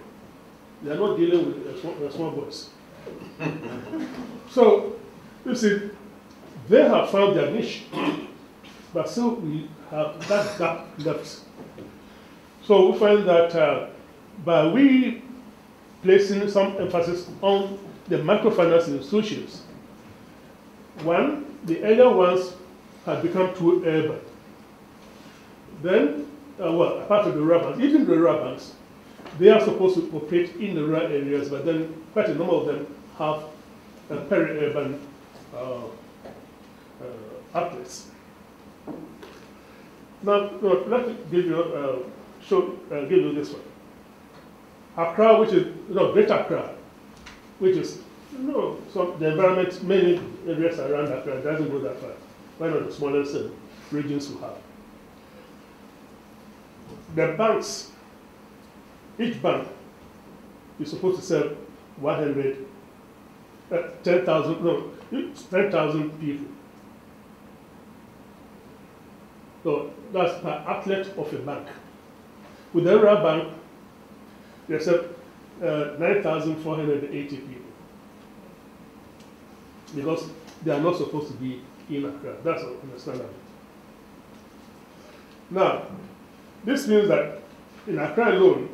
S5: They are not dealing with small boys. So, you see, they have found their niche, but still we have that gap left. So we find that by we placing some emphasis on the microfinance institutions, one, the earlier ones have become too urban. Then, well, apart from the rural banks, even the rural banks, they are supposed to operate in the rural areas, but then quite a number of them have peri-urban outlets. Now, let me give you give you this one. Accra, which is Greater Accra, which is so the environment, many areas around Accra doesn't go that far. One of the smallest regions we have. The banks, each bank is supposed to serve 10,000 people. So that's per outlet of a bank. With the rural bank, except 9,480 people. Because they are not supposed to be in Accra. That's understandable. Now, this means that in Accra alone,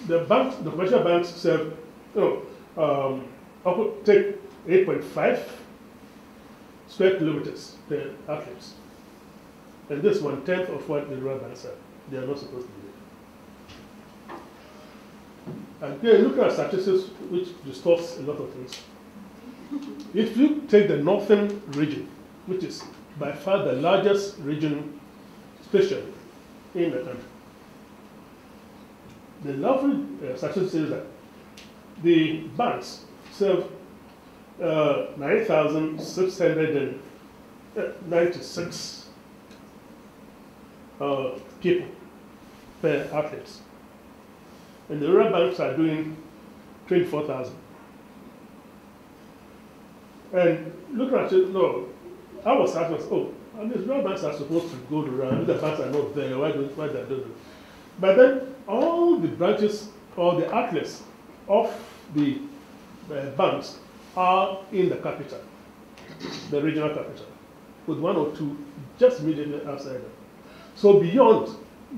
S5: the commercial banks serve, take 8.5 square kilometers per outlets. And this 1/10 of what the rural banks have. They are not supposed to be there. And then look at statistics which distorts a lot of things. If you take the northern region, which is by far the largest region, especially in the country, the lovely statistics says that the banks serve 9,696 people per outlet. And the rural banks are doing 24,000. And looking at it, no, I was asking, and the rural banks are supposed to go to rural, the banks are not there, why they don't do it? But then all the branches or the outlets of the banks are in the capital, the regional capital, with one or two just immediately outside them. So beyond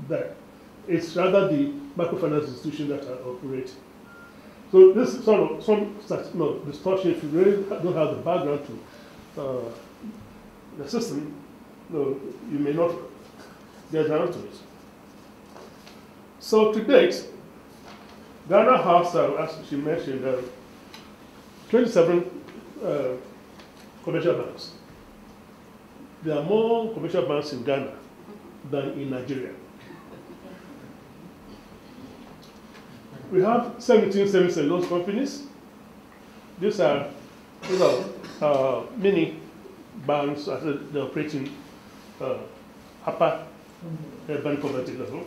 S5: that, it's rather the microfinance institutions that are operating. So this is some distortion. If you really don't have the background to the system, you may not get down to it. So to date, Ghana has, as she mentioned, 27 commercial banks. There are more commercial banks in Ghana than in Nigeria. We have 17 savings and loans companies. These are, mini banks that they operate in upper urban poverty level.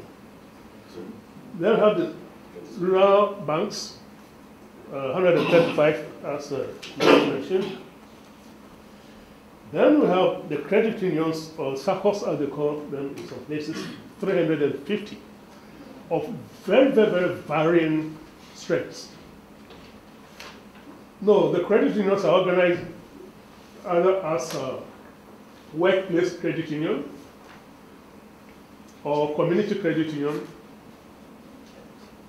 S5: Then we have the rural banks, 135 as mentioned. Then we have the credit unions, or SACCOs as they call them in some places, 350 of very, very, very varying strengths. No, the credit unions are organized either as a workplace credit union or community credit union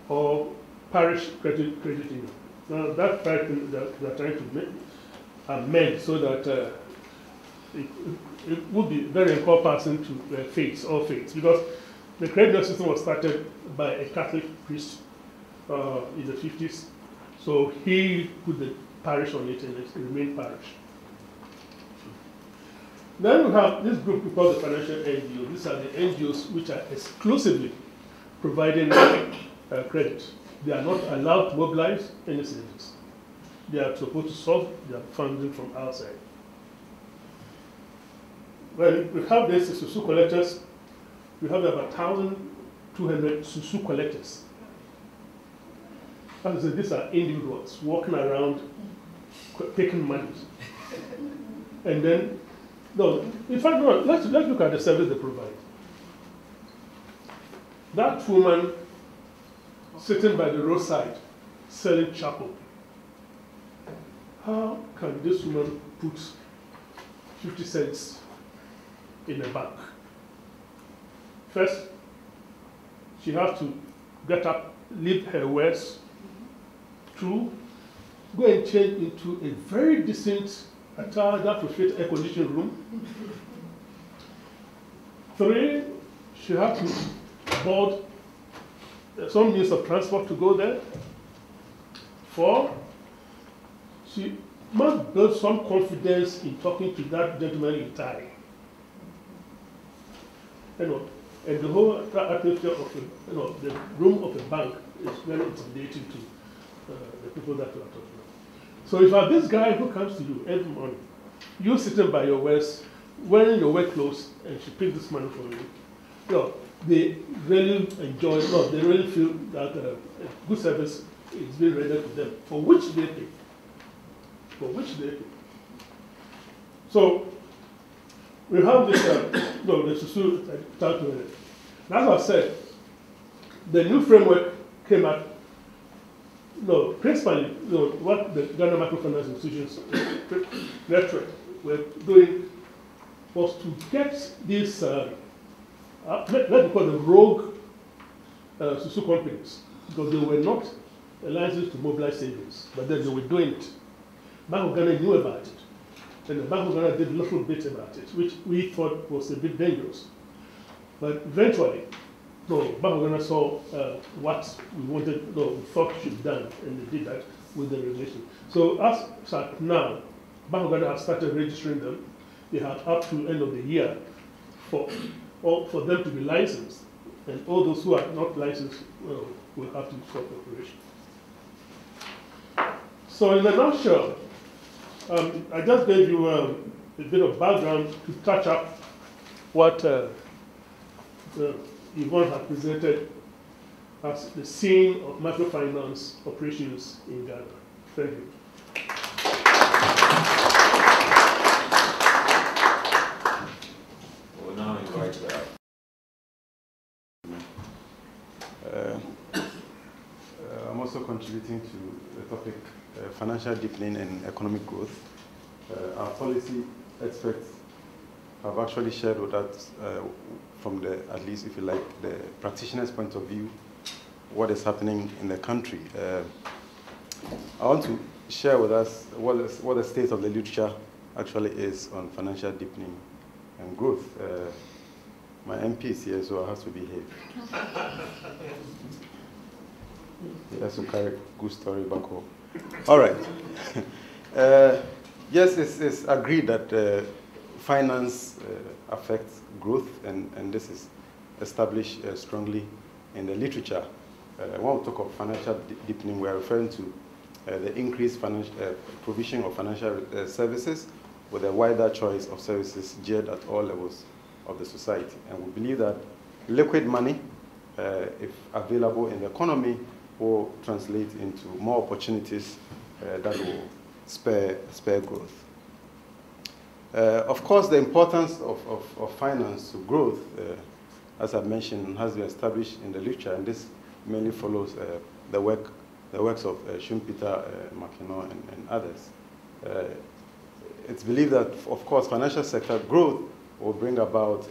S5: or parish credit union. Now that fact that we are trying to amend so that it would be very encompassing to all faiths, because the credit union system was started by a Catholic priest in the 50s. So he put the parish on it and it remained parish. Then we have this group we call the financial NGOs. These are the NGOs which are exclusively providing credit. They are not allowed to mobilize any savings. They are supposed to solve their funding from outside. When we have this Susu collectors, we have about 1,200 Susu collectors. As I said, these are individuals walking around taking money. And then, no, in fact, no, let's look at the service they provide. That woman sitting by the roadside selling charcoal. How can this woman put 50 cents in a bank? First, she has to get up, leave her wares. 2, go and change into a very decent attire that will fit air conditioned room. 3, she has to board some means of transport to go there. 4, she must build some confidence in talking to that gentleman in tie. And the whole atmosphere of the room of a bank is very intimidating to the people that we are talking about. So if you have this guy who comes to you every morning, you sitting by your waist, wearing your work clothes, and she picks this money for you, they really enjoy it. No, they really feel that good service is being rendered to them, for which they pay. For which they pay. So we have this, the Susu. As I said, the new framework came out no, principally, no, what the Ghana Microfinance Institutions Network were doing was to get these, let's call them rogue susu companies, because they were not licensed to mobilize savings, but then they were doing it. Bank of Ghana knew about it, and the Bank of Ghana did a little bit about it, which we thought was a bit dangerous. But eventually, no, Bank of Ghana saw what we wanted, no, we thought should be done, and they did that with the regulation. So as at now, Bank of Ghana has started registering them. They have up to end of the year for them to be licensed, and all those who are not licensed will have to stop operation. So in a nutshell, I just gave you a bit of background to touch up what Yvonne had presented as the scene of microfinance operations in Ghana. Thank you.
S1: We'll now invite
S10: I'm also contributing to the topic financial deepening and economic growth. Our policy experts have actually shared with us from the, at least if you like, the practitioner's point of view, what is happening in the country. I want to share with us what the state of the literature actually is on financial deepening and growth. My MP is here, so I have to behave. He has to carry a good story back home. All right. Yes, it's agreed that finance affects growth, and this is established strongly in the literature. When we talk of financial deepening, we are referring to the increased provision of financial services with a wider choice of services geared at all levels of the society. And we believe that liquid money, if available in the economy, will translate into more opportunities that will spur growth. Of course, the importance of finance to growth, as I mentioned, has been established in the literature, and this mainly follows the works of Schumpeter, Makino, and others. It's believed that, of course, financial sector growth will bring about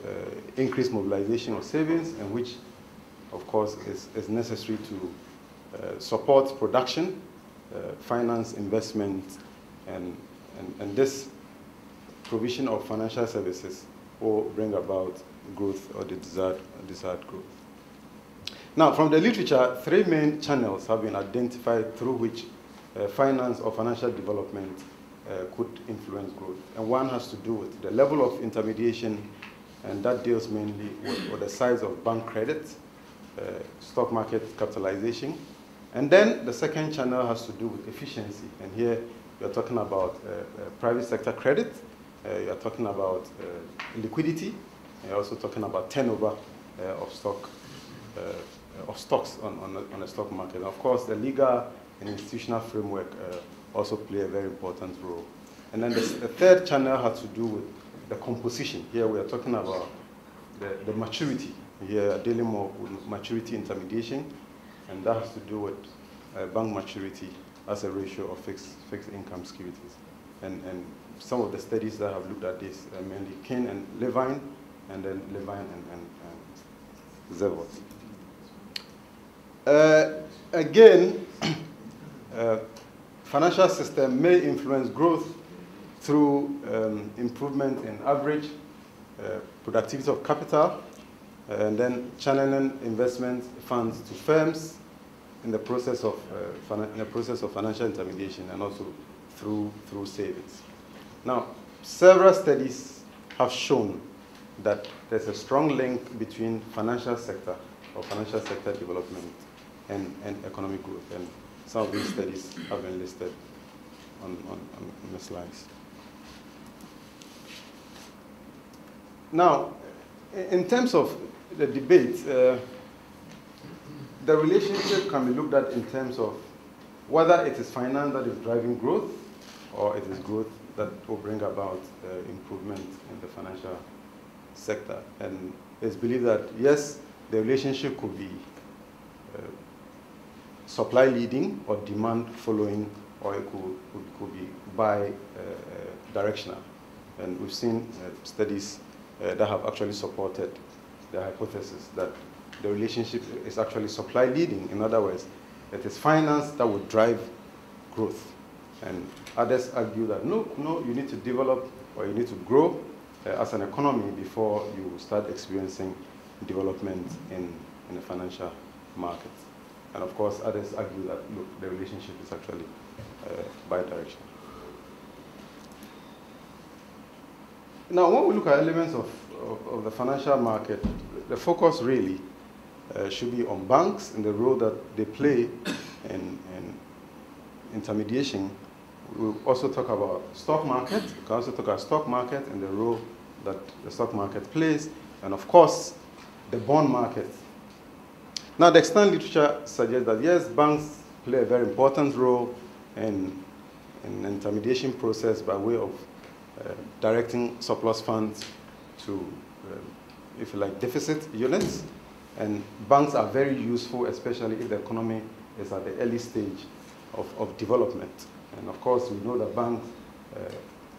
S10: increased mobilization of savings, and which, of course, is necessary to support production, finance investment, and this provision of financial services will bring about growth, or the desired growth. Now, from the literature, three main channels have been identified through which finance or financial development could influence growth. And one has to do with the level of intermediation, and that deals mainly with the size of bank credit, stock market capitalization. And then the second channel has to do with efficiency. And here you're talking about private sector credit, you're talking about liquidity, and you're also talking about turnover of stocks on the stock market. And of course, the legal and institutional framework also play a very important role. And then the third channel has to do with the composition. Here we are talking about the maturity. Here we are dealing more with maturity intermediation, and that has to do with bank maturity as a ratio of fixed income securities. And some of the studies that have looked at this are mainly Kane and Levine, and then Levine and Zevot. Again, financial system may influence growth through improvement in average productivity of capital, and then channeling investment funds to firms in the process of financial intermediation, and also through savings. Now, several studies have shown that there's a strong link between financial sector or financial sector development and economic growth, and some of these studies have been listed on the slides. Now, in terms of the debate, the relationship can be looked at in terms of whether it is finance that is driving growth, or it is growth that will bring about improvement in the financial sector. And it's believed that, yes, the relationship could be
S15: supply leading or demand following, or it could be bi-directional. And we've seen studies that have actually supported the hypothesis that the relationship is actually supply leading. In other words, it is finance that would drive growth. And others argue that no, you need to develop or you need to grow as an economy before you start experiencing development in the financial market. And of course, others argue that, look, the relationship is actually bi-directional. Now, when we look at elements of the financial market, the focus really should be on banks and the role that they play in intermediation. We'll also talk about stock market. We can also talk about stock market and the role that the stock market plays, and of course, the bond market. Now, the external literature suggests that yes, banks play a very important role in intermediation process by way of directing surplus funds to, if you like, deficit units. And banks are very useful, especially if the economy is at the early stage of development. And of course, we know that banks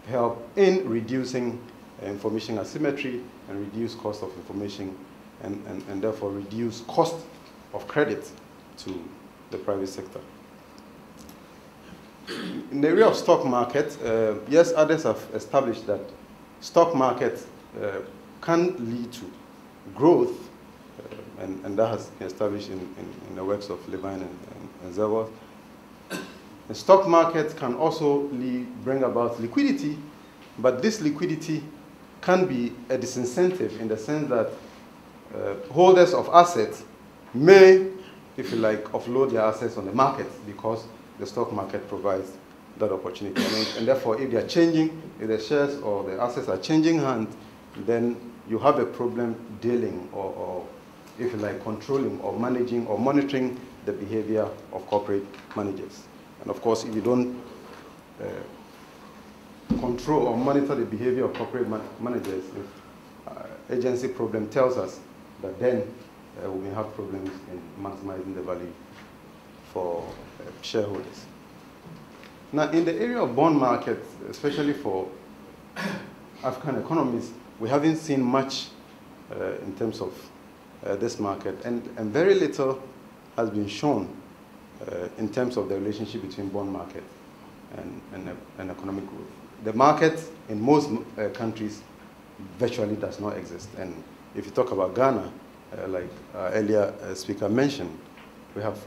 S15: help in reducing information asymmetry and reduce cost of information and therefore reduce cost of credit to the private sector. In the area of stock market, yes, others have established that stock market can lead to growth, and that has been established in the works of Levine and Zerwas. The stock market can also bring about liquidity, but this liquidity can be a disincentive in the sense that holders of assets may, if you like, offload their assets on the market because the stock market provides that opportunity. And therefore, if they are changing, if the shares or the assets are changing hands, then you have a problem dealing or if you like, controlling or managing or monitoring the behavior of corporate managers. And of course, if you don't control or monitor the behavior of corporate managers, if agency problem tells us that then we may have problems in maximizing the value for shareholders. Now, in the area of bond market, especially for African economies, we haven't seen much in terms of this market, and very little has been shown in terms of the relationship between bond market and economic growth. The market in most countries virtually does not exist. And if you talk about Ghana, like earlier speaker mentioned, we have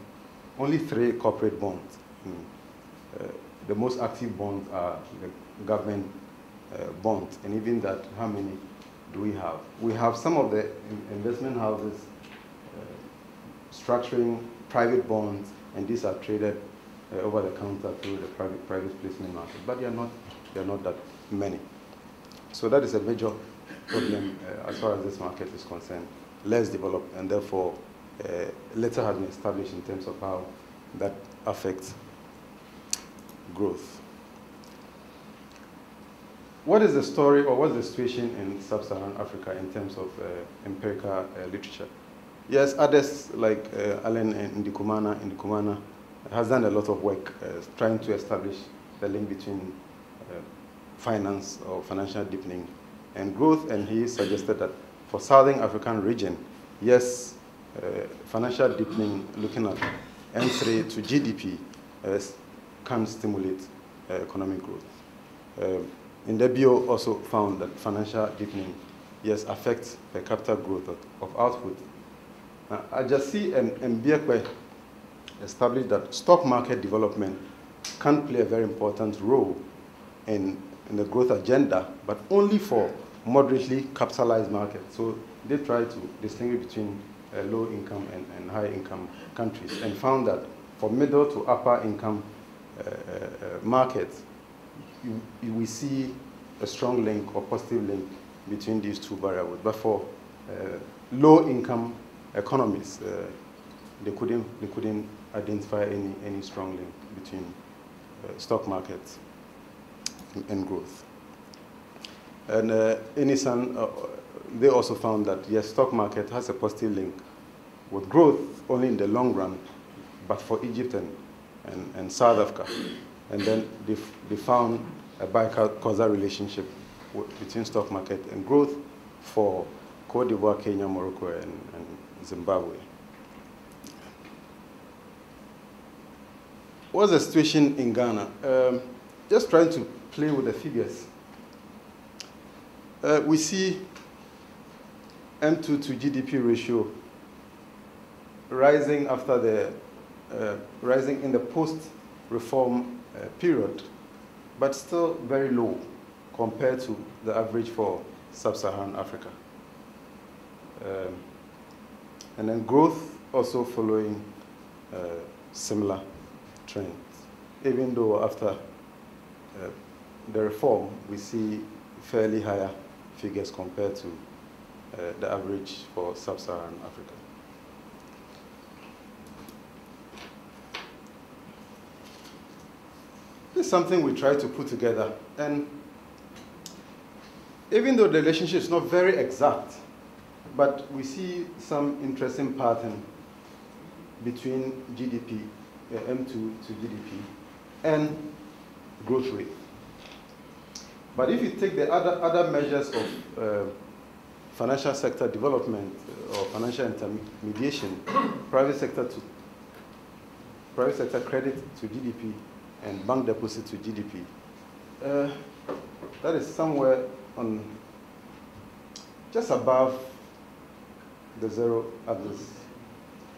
S15: only 3 corporate bonds. The most active bonds are the government bonds. And even that, how many do we have? We have some of the investment houses structuring private bonds, and these are traded over the counter through the private placement market. But they are not that many. So that is a major problem as far as this market is concerned. Less developed, and therefore little has been established in terms of how that affects growth. What is the story, or what's the situation in sub-Saharan Africa in terms of empirical literature? Yes, others like Alan Ndikumana has done a lot of work trying to establish the link between finance or financial deepening and growth, and he suggested that for Southern African region, yes, financial deepening, looking at M3 to GDP, can stimulate economic growth. Indebio also found that financial deepening, yes, affects per capita growth of output. Ajasi and Biekwe established that stock market development can play a very important role in the growth agenda, but only for moderately capitalized markets. So they tried to distinguish between low income and high income countries, and found that for middle to upper income markets, we see a strong link or positive link between these two variables. But for low income economies, they couldn't identify any strong link between stock markets and growth. And Inisan, they also found that yes, stock market has a positive link with growth only in the long run, but for Egypt and South Africa. And then they found a bi-causal relationship between stock market and growth for Cote d'Ivoire, Kenya, Morocco, and Zimbabwe. What's the situation in Ghana? Just trying to play with the figures. We see M2 to GDP ratio rising after the rising in the post-reform period, but still very low compared to the average for sub-Saharan Africa. And then growth also following similar trends, even though after the reform we see fairly higher figures compared to the average for sub-Saharan Africa. This is something we try to put together, and even though the relationship is not very exact, but we see some interesting pattern between GDP, M2 to GDP, and growth rate. But if you take the other measures of financial sector development or financial intermediation, private sector credit to GDP, and bank deposit to GDP, that is somewhere on just above the zero others.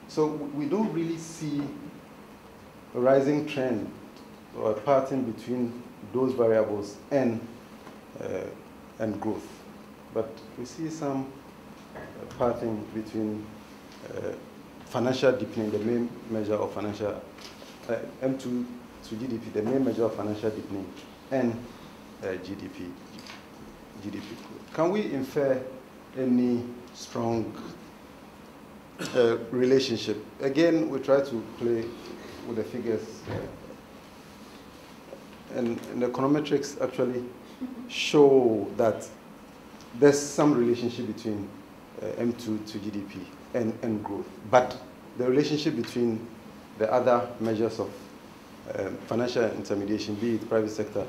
S15: So we don't really see a rising trend or a pattern between those variables and growth. But we see some pattern between financial deepening, the main measure of financial, M2 to GDP, the main measure of financial deepening, and GDP growth. Can we infer any strong relationship? Again, we try to play with the figures, and the econometrics actually show that there's some relationship between M2 to GDP and growth, but the relationship between the other measures of financial intermediation, be it private sector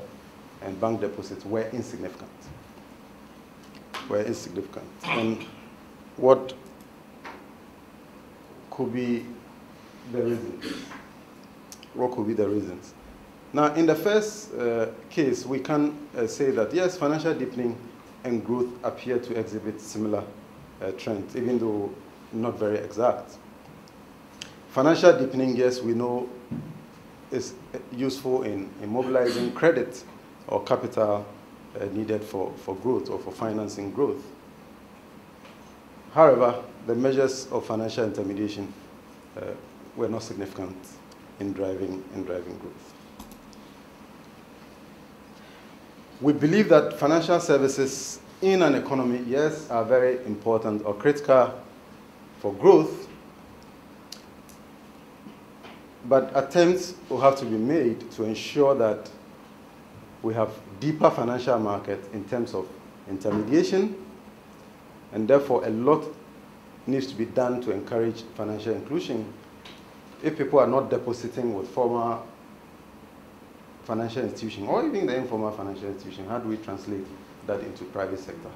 S15: and bank deposits, were insignificant. And what could be the reasons? What could be the reasons? Now, in the first case, we can say that, yes, financial deepening and growth appear to exhibit similar trends, even though not very exact. Financial deepening, yes, we know is useful in mobilizing credit or capital needed for growth or for financing growth. However, the measures of financial intermediation were not significant in driving growth. We believe that financial services in an economy, yes, are very important or critical for growth, but attempts will have to be made to ensure that we have deeper financial markets in terms of intermediation, and therefore a lot needs to be done to encourage financial inclusion. If people are not depositing with formal financial institution or even the informal financial institution, how do we translate that into private sector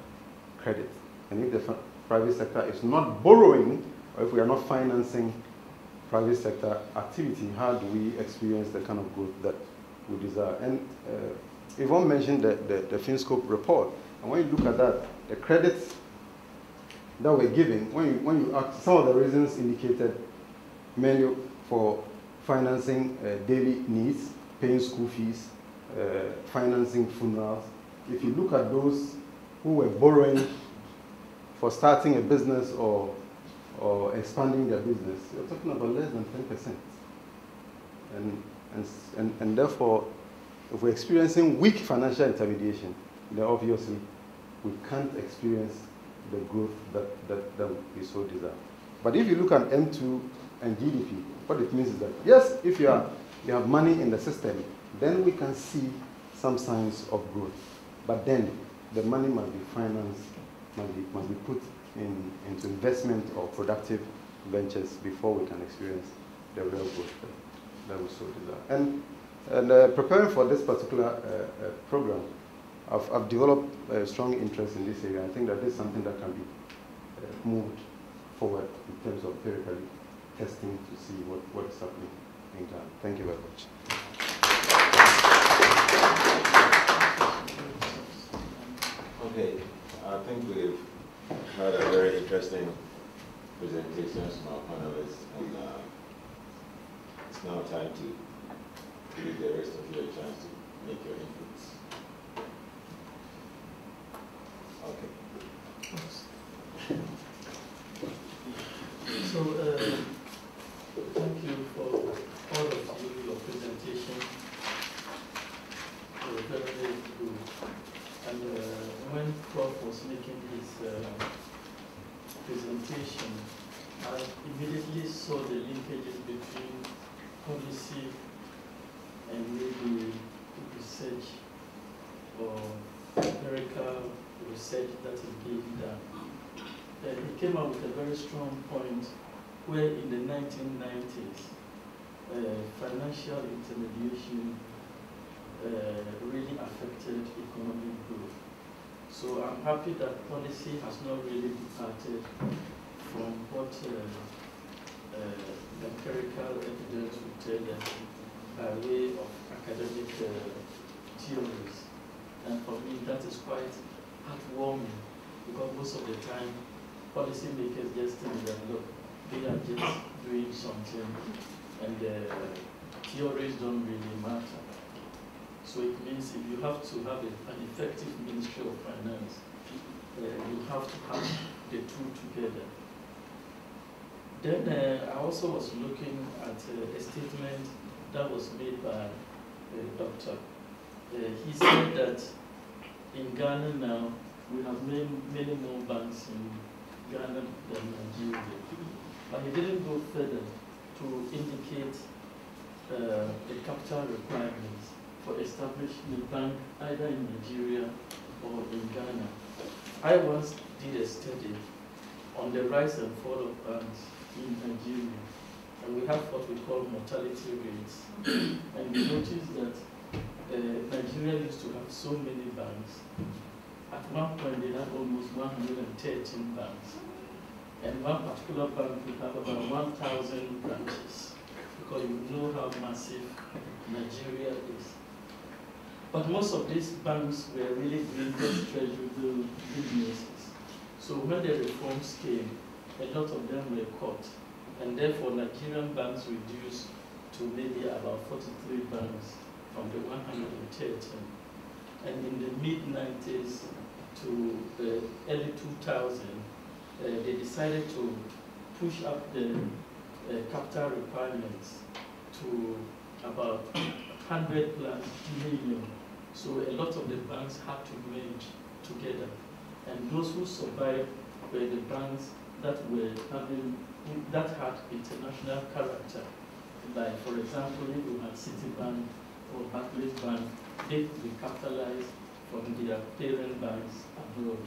S15: credit? And if the private sector is not borrowing, or if we are not financing private sector activity, how do we experience the kind of growth that we desire? And Yvonne mentioned the FinScope report, and when you look at that, the credits that we're giving, when you ask, some of the reasons indicated mainly for financing daily needs, paying school fees, financing funerals. If you look at those who were borrowing for starting a business or expanding their business, you're talking about less than 10%. And therefore, if we're experiencing weak financial intermediation, then obviously we can't experience the growth that we so desire. But if you look at M2 and GDP, what it means is that, yes, if you have money in the system, then we can see some signs of growth. But then the money must be financed, must be put into investment or productive ventures before we can experience the real growth that we so desire. And preparing for this particular program, I've developed a strong interest in this area. I think that this is something that can be moved forward in terms of empirically testing to see what is happening in Ghana. Thank you very much.
S1: Okay, I think we've had a very interesting presentations from our panelists, and it's now time to give the rest of you a chance to make your inputs. Okay.
S6: So, thank you for all of you, your presentation. It was very, very good. And when Prof was making his presentation, I immediately saw the linkages between policy and maybe research or empirical research that is being done. He came up with a very strong point where in the 1990s, financial intermediation really affected economic growth. So I'm happy that policy has not really departed from what empirical evidence would tell us by way of academic theories. And for me, that is quite heartwarming, because most of the time, policymakers just think that, look, they are just doing something, and theories don't really matter. So it means if you have to have an effective Ministry of Finance, you have to have the two together. Then I also was looking at a statement that was made by a doctor. He said that in Ghana now, we have many more banks in Ghana than Nigeria. But he didn't go further to indicate the capital requirements for establishing a bank either in Nigeria or in Ghana. I once did a study on the rise and fall of banks in Nigeria, and we have what we call mortality rates. And we noticed that Nigeria used to have so many banks. At one point, they had almost 113 banks. And one particular bank will have about 1,000 branches, because you know how massive Nigeria is. But most of these banks were really doing just treasury bill businesses. So when the reforms came, a lot of them were caught. And therefore, Nigerian banks reduced to maybe about 43 banks from the 113. And in the mid-90s to the early 2000s, they decided to push up the capital requirements to about 100+ million. So a lot of the banks had to merge together. And those who survived were the banks that were that had international character. Like, for example, if you had Citibank or Barclays Bank, they could be capitalized from their parent banks abroad.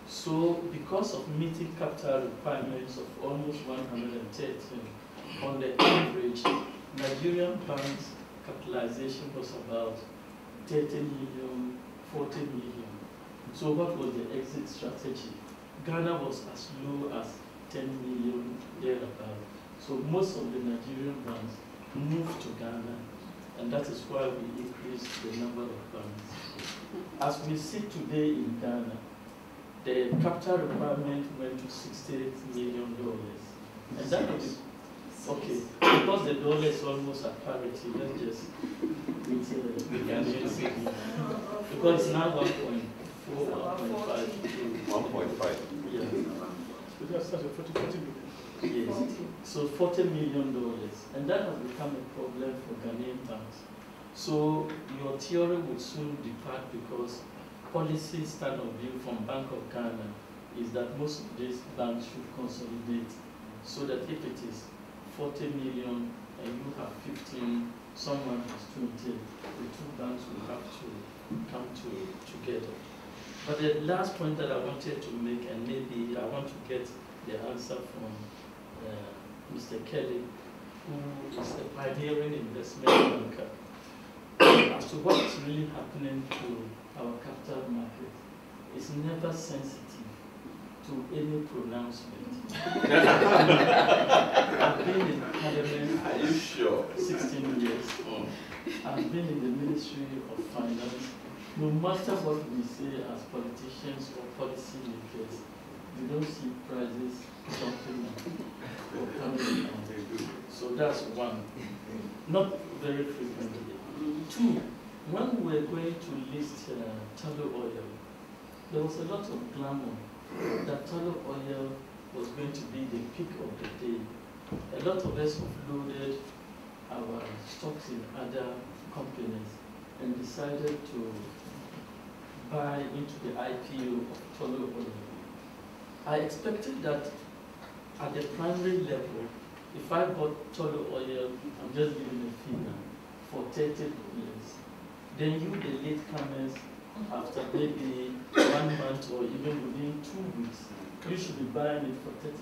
S6: So because of meeting capital requirements of almost 113, on the average, Nigerian banks' capitalization was about 30 million, 40 million. So what was the exit strategy? Ghana was as low as 10 million thereabout. So most of the Nigerian banks moved to Ghana, and that is why we increased the number of banks. As we see today in Ghana, the capital requirement went to $68 million. And that is okay, because the dollar is almost at parity, let's just with the Ghanaian cedi. Because it's now 1.4, 1.5.
S1: 1.5.
S6: Yeah.
S5: So that's such a 40 million.
S6: Yes. So $40 million. And that has become a problem for Ghanaian banks. So your theory would soon depart, because policy stand of view from Bank of Ghana is that most of these banks should consolidate, so that if it is 40 million and you have 15, someone has 20, the two banks will have to come together. But the last point that I wanted to make, and maybe I want to get the answer from Mr. Kelly, who is a pioneering investment banker, as to what is really happening to our capital market is never sensitive to any pronouncement. I've been in Parliament
S3: Are you sure?
S6: 16 years. I've been in the Ministry of Finance. No matter what we say as politicians or policy makers, you don't see prices jumping or coming down. So that's one. Not very frequently. Two, when we were going to list tallow oil, there was a lot of glamour that tallow oil was going to be the pick of the day. A lot of us offloaded our stocks in other companies and decided to buy into the IPO of tallow oil. I expected that at the primary level, if I bought tallow oil, I'm just giving a figure, for $30, then you, the latecomers, after maybe 1 month or even within 2 weeks, you should be buying it for $35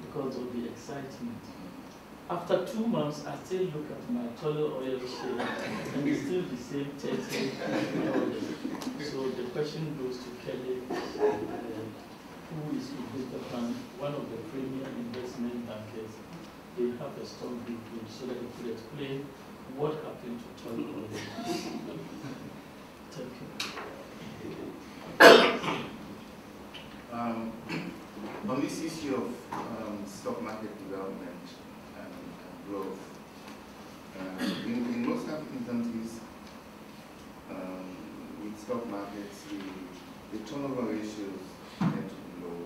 S6: because of the excitement. After 2 months, I still look at my tallow oil share and it's still the same $30. So the question goes to Kelly, who is one of the premier investment bankers. They have a strong blueprint so that they could explain what happened to tallow oil. Thank
S16: you. On this issue of stock market development and growth, in most African countries, with stock markets, the turnover ratios tend to be low,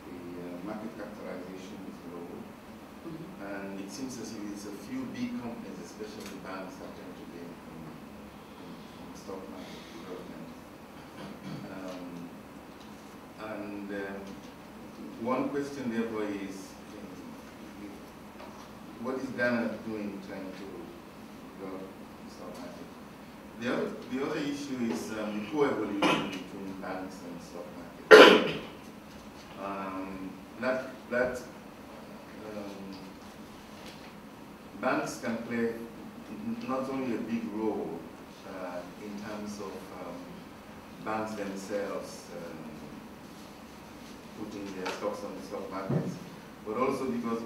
S16: the market capitalization is low, and it seems as if it's a few big companies, especially banks, that tend to gain from stock market development. One question therefore is, what is Ghana doing trying to develop the stock market? The other issue is the co-evolution between banks and stock market. Banks can play not only a big role in terms of banks themselves putting their stocks on the stock markets, but also because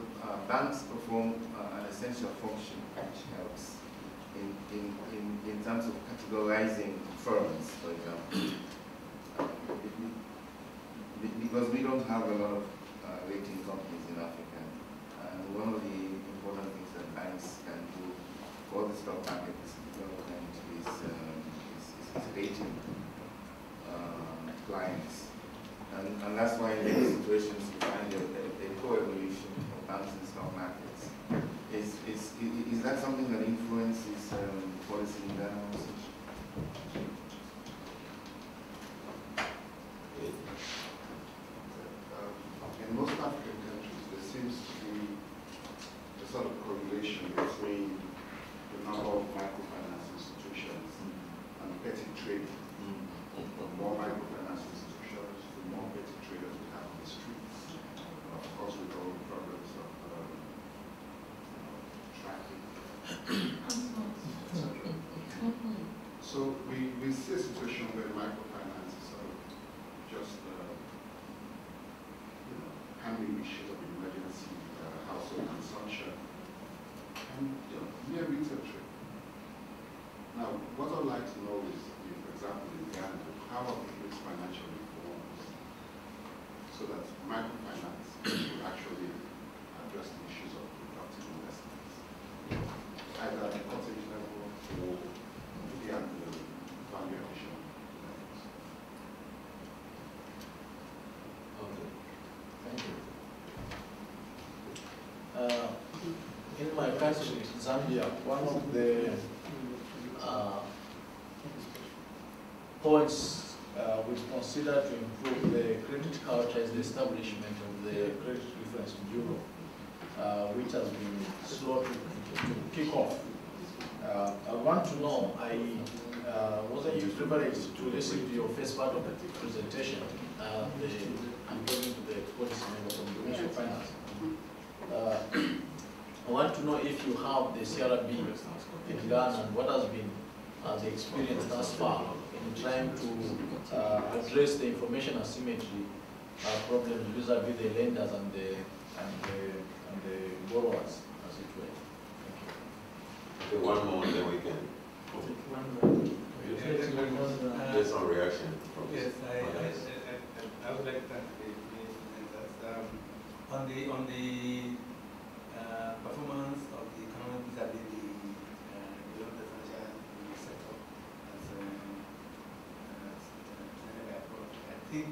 S16: banks perform an essential function which helps in terms of categorizing firms, for example. Because we don't have a lot of rating companies in Africa, and one of the important things that banks can do for the stock market development is rating clients. And that's why in many situations you find a co-evolution of banks and stock markets. Is that something that influences policy in Ghana also?
S17: In most African countries, there seems to be a sort of correlation between the number of microfinance institutions and petty trading. The more microfinance institutions, the more petty traders we have on the streets. Of course, with all the problems of traffic, etc. So we see a situation where microfinance is sort of just handling issues of emergency household consumption and mere retail trade. Now, what I'd like to know is, for example, in Ghana, how have we made financial reforms so that microfinance will actually address the issues of productive investments, either at the cottage level or maybe at the value addition levels?
S9: Okay, thank you. In my country, Zambia, one of the points we consider to improve the credit culture is the establishment of the Credit Reference Bureau, which has been slow to kick off. I want to know, I wasn't privileged to listen to your first part of the presentation. I'm talking to the policy member from the Ministry of Finance. I want to know if you have the CRB in Ghana and what has been the experience thus far in trying to address the information asymmetry problems vis-a-vis the lenders and the borrowers, as it were.
S1: Okay, one more, and then we can. Just some reaction from
S11: yes, I would like to thank on the performance of the economy vis-a-vis the financial sector I think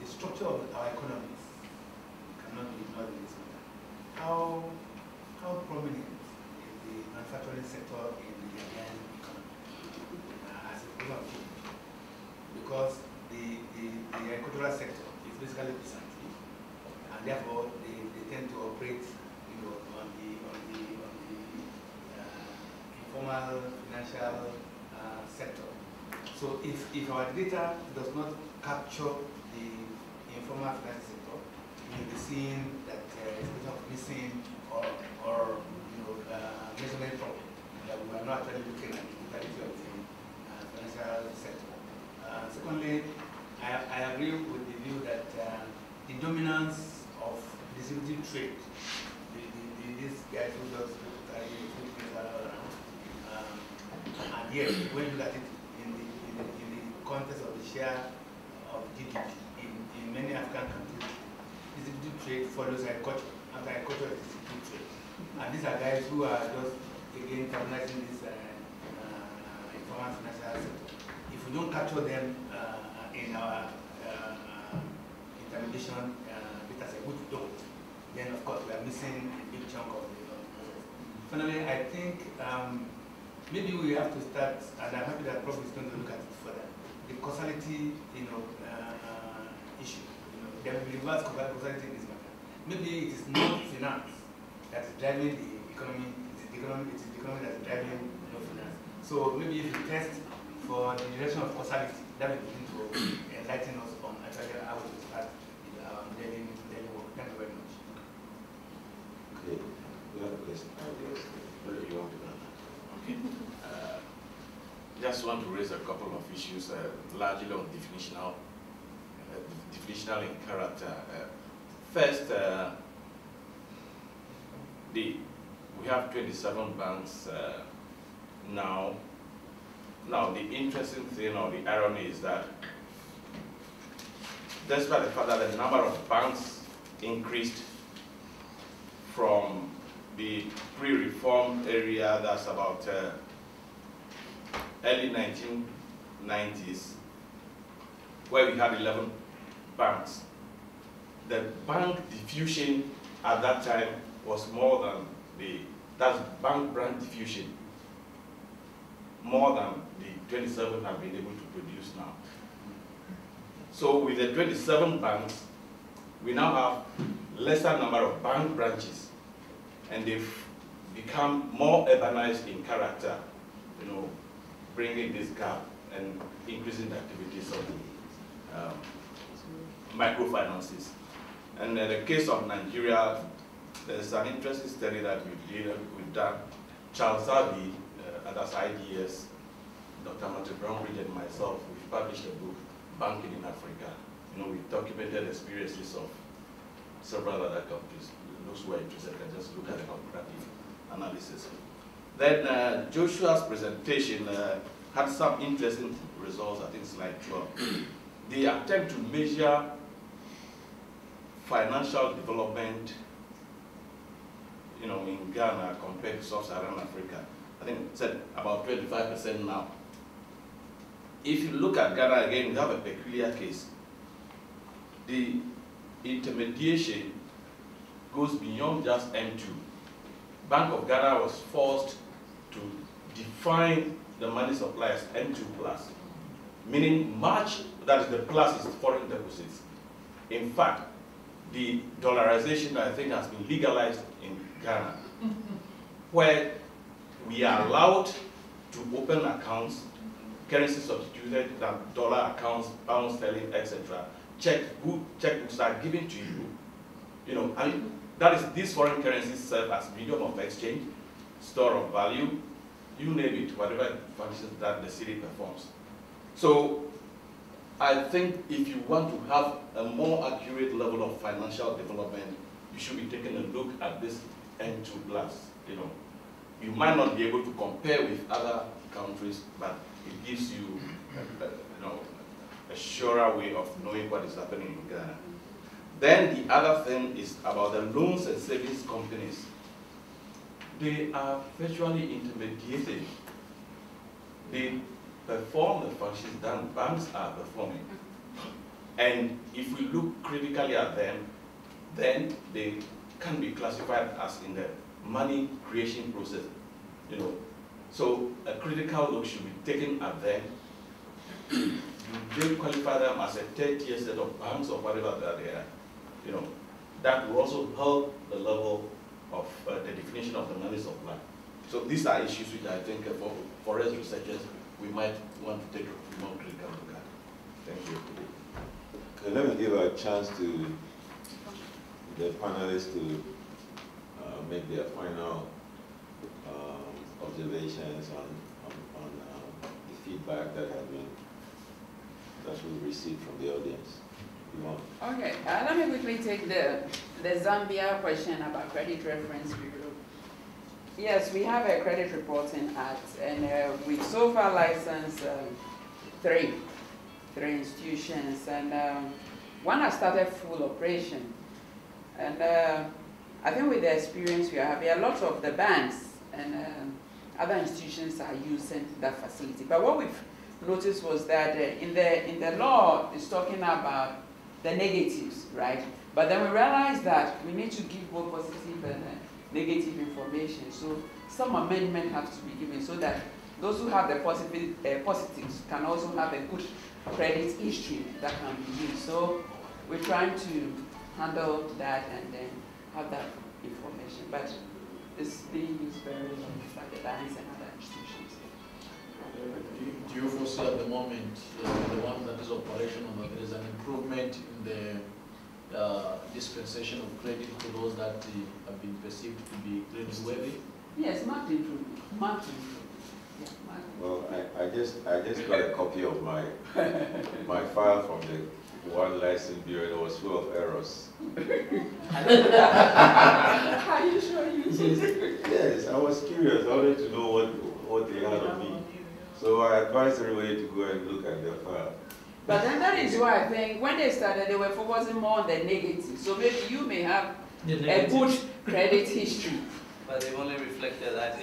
S11: the structure of our economies cannot be ignored in this matter. How prominent is the manufacturing sector in the Ghanaian economy as a result? Because the agricultural sector is basically peasant, and therefore they tend to operate, on the informal financial sector. So if our data does not capture the informal financial sector, you'll be seeing that it's a bit of missing or measurement problem, that we are not actually looking at the totality of the financial sector. Secondly, I agree with the view that the dominance of distributive trade, these guys who just carry things around, and yet when you look at it in the context of the share of GDP in many African countries, distributive trade follows agriculture, and agriculture is distributive trade. And these are guys who are just, again, capitalizing this informal financial sector. If we don't capture them in our intermediation data set, which we don't, then of course we are missing a big chunk of the process. Finally, I think maybe we have to start, and I'm happy that Prof is going to look at it further, the causality issue. There will be reverse causality in this matter. Maybe it is not finance that is driving the economy, it is the economy that is driving finance. So maybe if you test for the direction of causality, that will begin to enlighten us on actually how to start daily work. Thank you very much.
S1: Okay. You have a question. You want to go?
S3: Okay. Just want to raise a couple of issues, largely on definitional in character. First, we have 27 banks now. Now, the interesting thing or the irony is that despite the fact that the number of banks increased from the pre-reform area, that's about early 1990s, where we had 11 banks. The bank diffusion at that time was more than that's bank brand diffusion, more than the 27 have been able to produce now. So with the 27 banks, we now have lesser number of bank branches, and they've become more urbanized in character, bringing this gap and increasing the activities of microfinances. And in the case of Nigeria, there's an interesting study that we've done. Charles Zabi, that's IDS, Dr. Martin Brownridge and myself, we've published a book, Banking in Africa. We've documented experiences of several other countries. Those who are interested can just look at the comparative analysis. Then Joshua's presentation had some interesting results, I think slide 12. The attempt to measure financial development in Ghana compared to sub-Saharan Africa, I think it's at about 25% now. If you look at Ghana again, we have a peculiar case. The intermediation goes beyond just M2. Bank of Ghana was forced to define the money supply as M2+, meaning much, that is the plus is foreign deposits. In fact, the dollarization, I think, has been legalized in Ghana, where we are allowed to open accounts, currency substituted, dollar accounts, pound sterling, etc. Checkbooks are given to you. That is, these foreign currencies serve as medium of exchange, store of value, you name it, whatever functions that the city performs. So I think if you want to have a more accurate level of financial development, you should be taking a look at this N2 plus. You know, you might not be able to compare with other countries, but it gives you, a surer way of knowing what is happening in Ghana. Then the other thing is about the loans and savings companies. They are virtually intermediated. They perform the functions that banks are performing. And if we look critically at them, then they can be classified as in the money creation process. You know, so a critical look should be taken at them. They qualify them as a third-tier set of banks or whatever that they are. You know, that will also help the level of the definition of the money supply. So these are issues which I think for us researchers, we might want to take a more critical look at. Thank you.
S1: Okay, let me give a chance to the panelists to make their final observations on the feedback that we received from the audience.
S14: Okay, let me quickly take the Zambia question about credit reference bureau. Yes, we have a credit reporting act, and we've so far licensed three institutions, and one has started full operation. And I think with the experience we are having, a lot of the banks and other institutions are using that facility. But what we've noticed was that in the law, it's talking about the negatives, right? But then we realized that we need to give both positive and negative information. So some amendment has to be given so that those who have the positives can also have a good credit history that can be used. So we're trying to handle that and then have that information. But it's being used very well by the banks and other institutions.
S9: Do you foresee at the moment, the one that is operational, that there is an improvement in the dispensation of credit to those that have been perceived to be creditworthy?
S14: Yes, marked improvement. Marked improvement. Yeah,
S1: well, I just got a copy of my file from the one license bureau that was full of errors.
S14: Are you sure you did?
S1: Yes, I was curious. I wanted to know what they had on me. So I advised everybody to go and look at their file.
S14: But then that is why I think when they started, they were focusing more on the negative. So maybe you may have a good credit history.
S7: But they've only reflected that.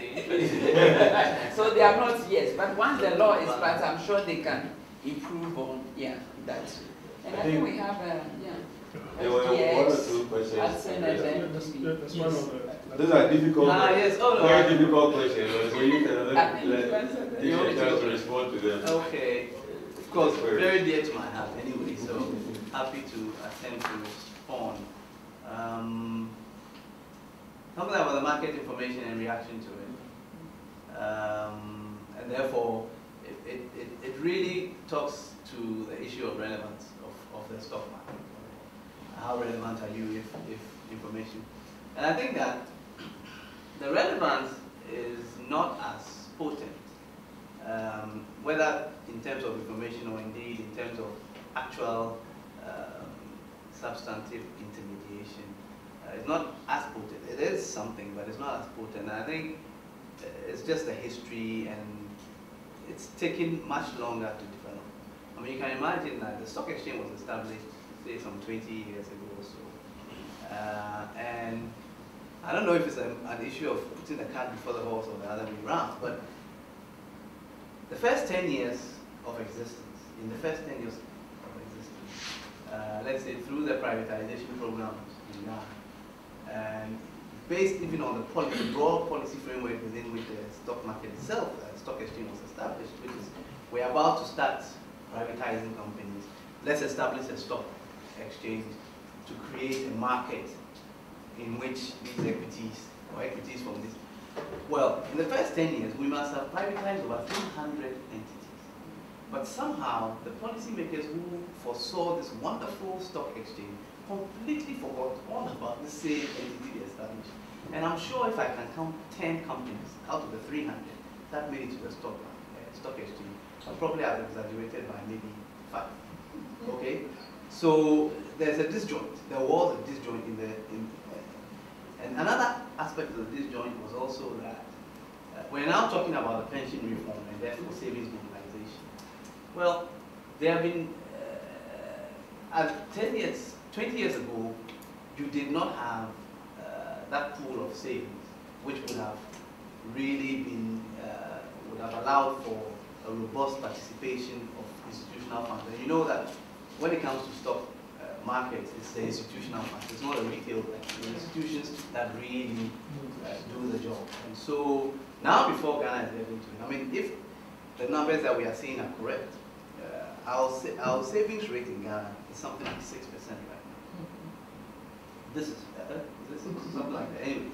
S14: So they are not, yes. But once the law is passed, I'm sure they can improve on, that. And I think we have,
S1: There were one or two questions. Those are difficult, very difficult questions. So you can let the chance to respond to them.
S7: Okay. Of course, very dear to my heart anyway, so happy to attempt to respond. Something about the market information and reaction to it. And therefore, it really talks to the issue of relevance of the stock market. How relevant are you if information? And I think that the relevance is not as potent, whether in terms of information or indeed in terms of actual substantive intermediation. It's not as potent. It is something, but it's not as potent. And I think it's just the history, and it's taken much longer to develop. I mean, you can imagine that the stock exchange was established, say, some 20 years ago or so. And I don't know if it's an issue of putting the cart before the horse or the other way around, but the first 10 years of existence, in the first 10 years of existence, let's say through the privatization programs in Ghana, and based even on the broad policy framework within which the stock market itself, the stock exchange was established, which is we're about to start privatizing companies. Let's establish a stock exchange to create a market in which these equities, or equities from this. Well, in the first 10 years, we must have privatized over 300 entities. But somehow, the policymakers who foresaw this wonderful stock exchange completely forgot all about the same entity they established. And I'm sure if I can count 10 companies out of the 300 that made it to the stock exchange, I'll probably have exaggerated by maybe 5. Okay? So there's a disjoint. There was a disjoint and another aspect of the disjoint was also that we're now talking about the pension reform and therefore savings mobilization. Well, there have been 20 years ago, you did not have that pool of savings, which would have really been, would have allowed for a robust participation of institutional funds. And you know that when it comes to stock markets, it's the institutional funds. It's not a retail thing. The institutions that really do the job. And so now before Ghana is able to, I mean, if the numbers that we are seeing are correct, our savings rate in Ghana is something like 6% right now. This is better. This is something like that. Anyway,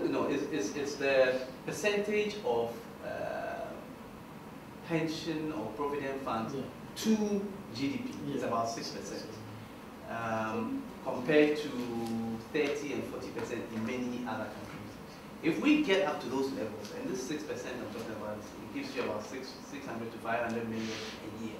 S7: no, it's the percentage of pension or provident funds to GDP. It's about 6%, compared to 30 and 40% in many other countries. If we get up to those levels, and this 6% I'm talking about, it gives you about 600 to 500 million a year.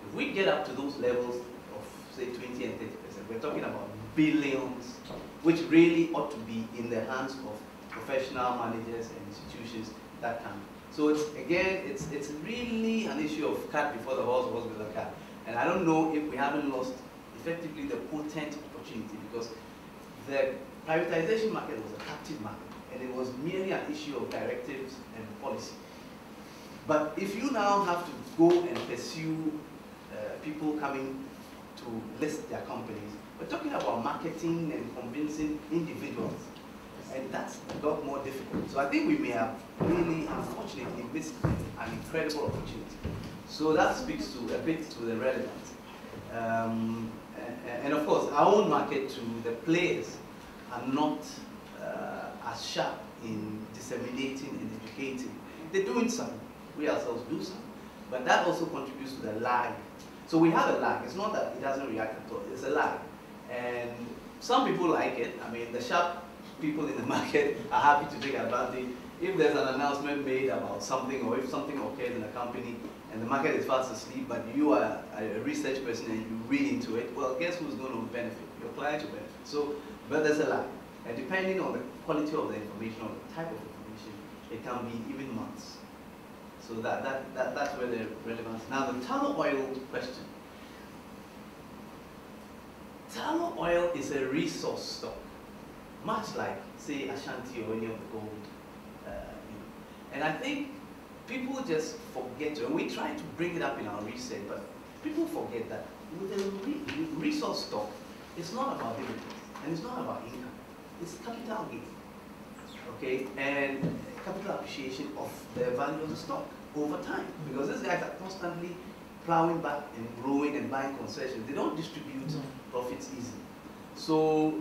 S7: If we get up to those levels of say 20 and 30%, we're talking about billions, which really ought to be in the hands of professional managers and institutions that can. So it's really an issue of cat before the horse with the cat. And I don't know if we haven't lost effectively the potent opportunity, because the privatization market was a captive market, and it was merely an issue of directives and policy. But if you now have to go and pursue people coming to list their companies, we're talking about marketing and convincing individuals, and that's a lot more difficult. So I think we may have really, unfortunately, missed an incredible opportunity. So that speaks to a bit to the relevance. And of course, our own market to the players are not as sharp in disseminating and educating. They're doing some, we ourselves do some, but that also contributes to the lag. So we have a lag. It's not that it doesn't react at all, it's a lag. And some people like it. I mean, the sharp people in the market are happy to take advantage. If there's an announcement made about something, or if something occurs in a company and the market is fast asleep, but you are a research person and you read into it, well, guess who's going to benefit? Your client will benefit. So, but there's a lag. And depending on the quality of the information or the type of information, it can be even months. So that's where the relevance. Now the tallow oil question. Tallow oil is a resource stock, much like, say, Ashanti or any of the gold. And I think people just forget to, and we try to bring it up in our research, but people forget that with a resource stock, it's not about dividends, and it's not about income. It's capital gain, okay, and capital appreciation of the value of the stock over time, because these guys are constantly plowing back and growing and buying concessions. They don't distribute profits easily. So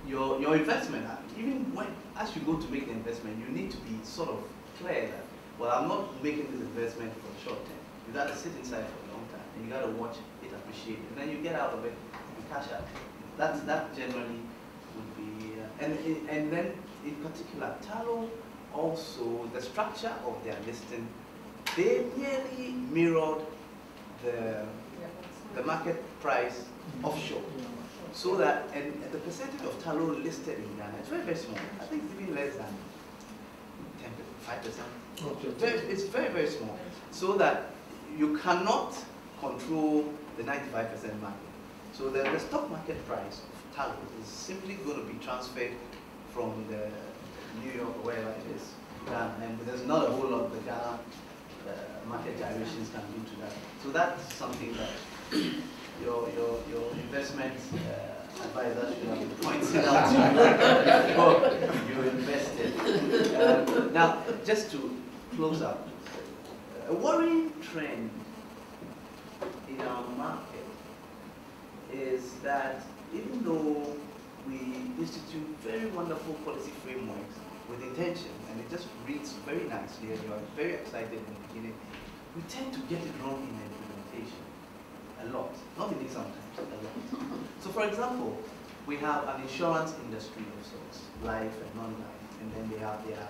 S7: your investment, even when as you go to make the investment, you need to be sort of clear that, well, I'm not making this investment for the short term. You got to sit inside for a long time, and you got to watch it appreciate, and then you get out of it and cash out. That generally would be, and then in particular, tallow also, the structure of their listing, they nearly mirrored the market price offshore. So that, and the percentage of tallow listed in Ghana is very, very small. I think it's even less than 5%. It's very, very small. So that you cannot control the 95% market. So the stock market price of tallow is simply going to be transferred from the New York or wherever it is, and there's not a whole lot the Ghana market gyrations can do to that. So that's something that your investment advisor should have pointed out to you before you invested. Now, just to close up, a worrying trend in our market is that even though we institute very wonderful policy frameworks with intention, and it just reads very nicely, and you are very excited in the beginning, we tend to get it wrong in the implementation. A lot. Not even sometimes, a lot. So for example, we have an insurance industry of sorts, life and non-life, and then they have their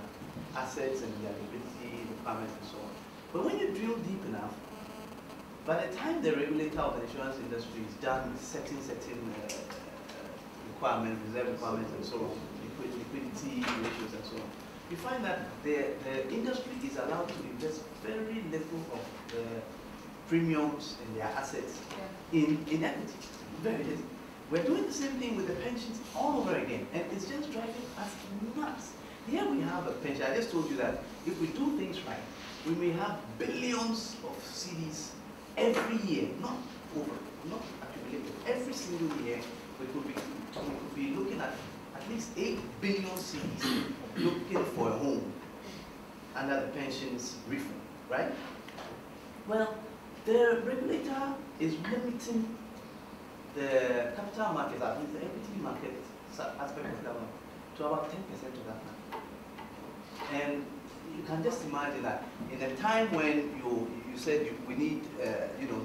S7: assets and their liquidity requirements and so on. But when you drill deep enough, by the time the regulator of the insurance industry is done setting requirements, reserve requirements and so on, liquidity ratios and so on, you find that the industry is allowed to invest very little of the premiums and their assets in equity. Very little. We're doing the same thing with the pensions all over again, and it's just driving us nuts. Here we have a pension. I just told you that if we do things right, we may have billions of CDs every year, not accumulated. Every single year, we could be looking at least 8 billion CDs looking for a home under the pensions reform, right? Well, the regulator is limiting the capital market, at least the equity market aspect of that one, to about 10% of that market. And you can just imagine that in a time when you said we need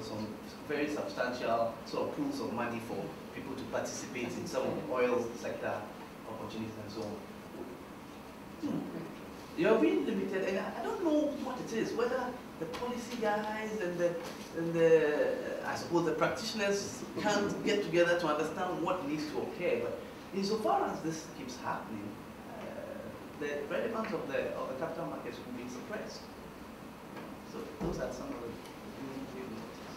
S7: some very substantial sort of pools of money for people to participate in some of the oil sector opportunities and so on. You're being limited, and I don't know what it is, whether the policy guys and the I suppose the practitioners can't get together to understand what needs to occur. But insofar as this keeps happening, the relevance of the capital markets will be suppressed. So those are some of the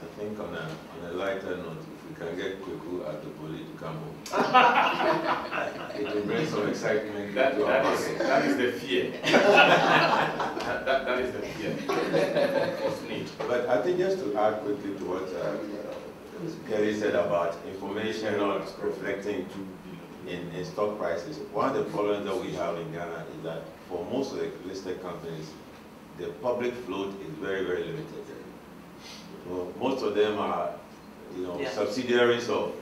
S1: I think on a lighter note, if we can get Kweku at the police to come home, it will bring some excitement to our market.
S3: That is the fear. that is the fear.
S1: But I think just to add quickly to what Kelly said about information not reflecting in stock prices, one of the problems that we have in Ghana is that for most of the listed companies, the public float is very, very limited. Well, most of them are, subsidiaries of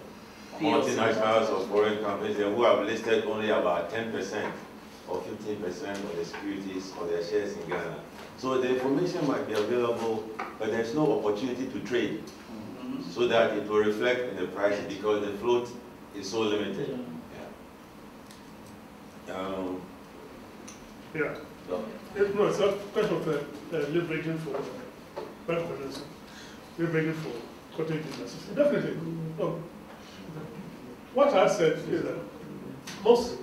S1: multinationals or foreign companies who have listed only about 10% or 15% of the securities or their shares in Ghana. So the information might be available, but there's no opportunity to trade so that it will reflect in the price because the float is so limited.
S5: No, it's a question of leveraging for financing, leveraging for cottage businesses. Definitely. No. What I said is that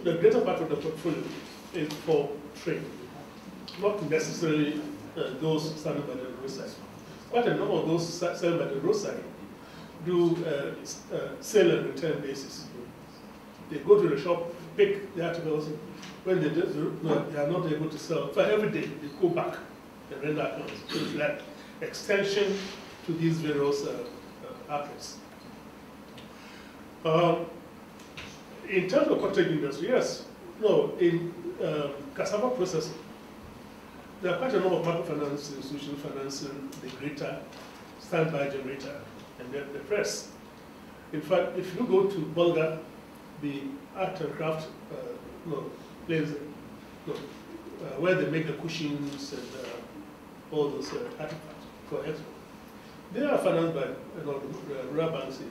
S5: the greater part of the portfolio is for trade, not necessarily those standing by the roadside. Quite a number of those selling by the roadside do sale and return basis. They go to the shop, pick the articles. When they are not able to sell, for every day they go back and rent that accounts. So it's like extension to these various outlets. In terms of cottage industry, yes. No, in cassava processing, there are quite a number of microfinance institutions financing the grater, standby generator, and then the press. In fact, if you go to Bulga, the art and craft place where they make the cushions and all those artifacts for export, they are financed by rural banks in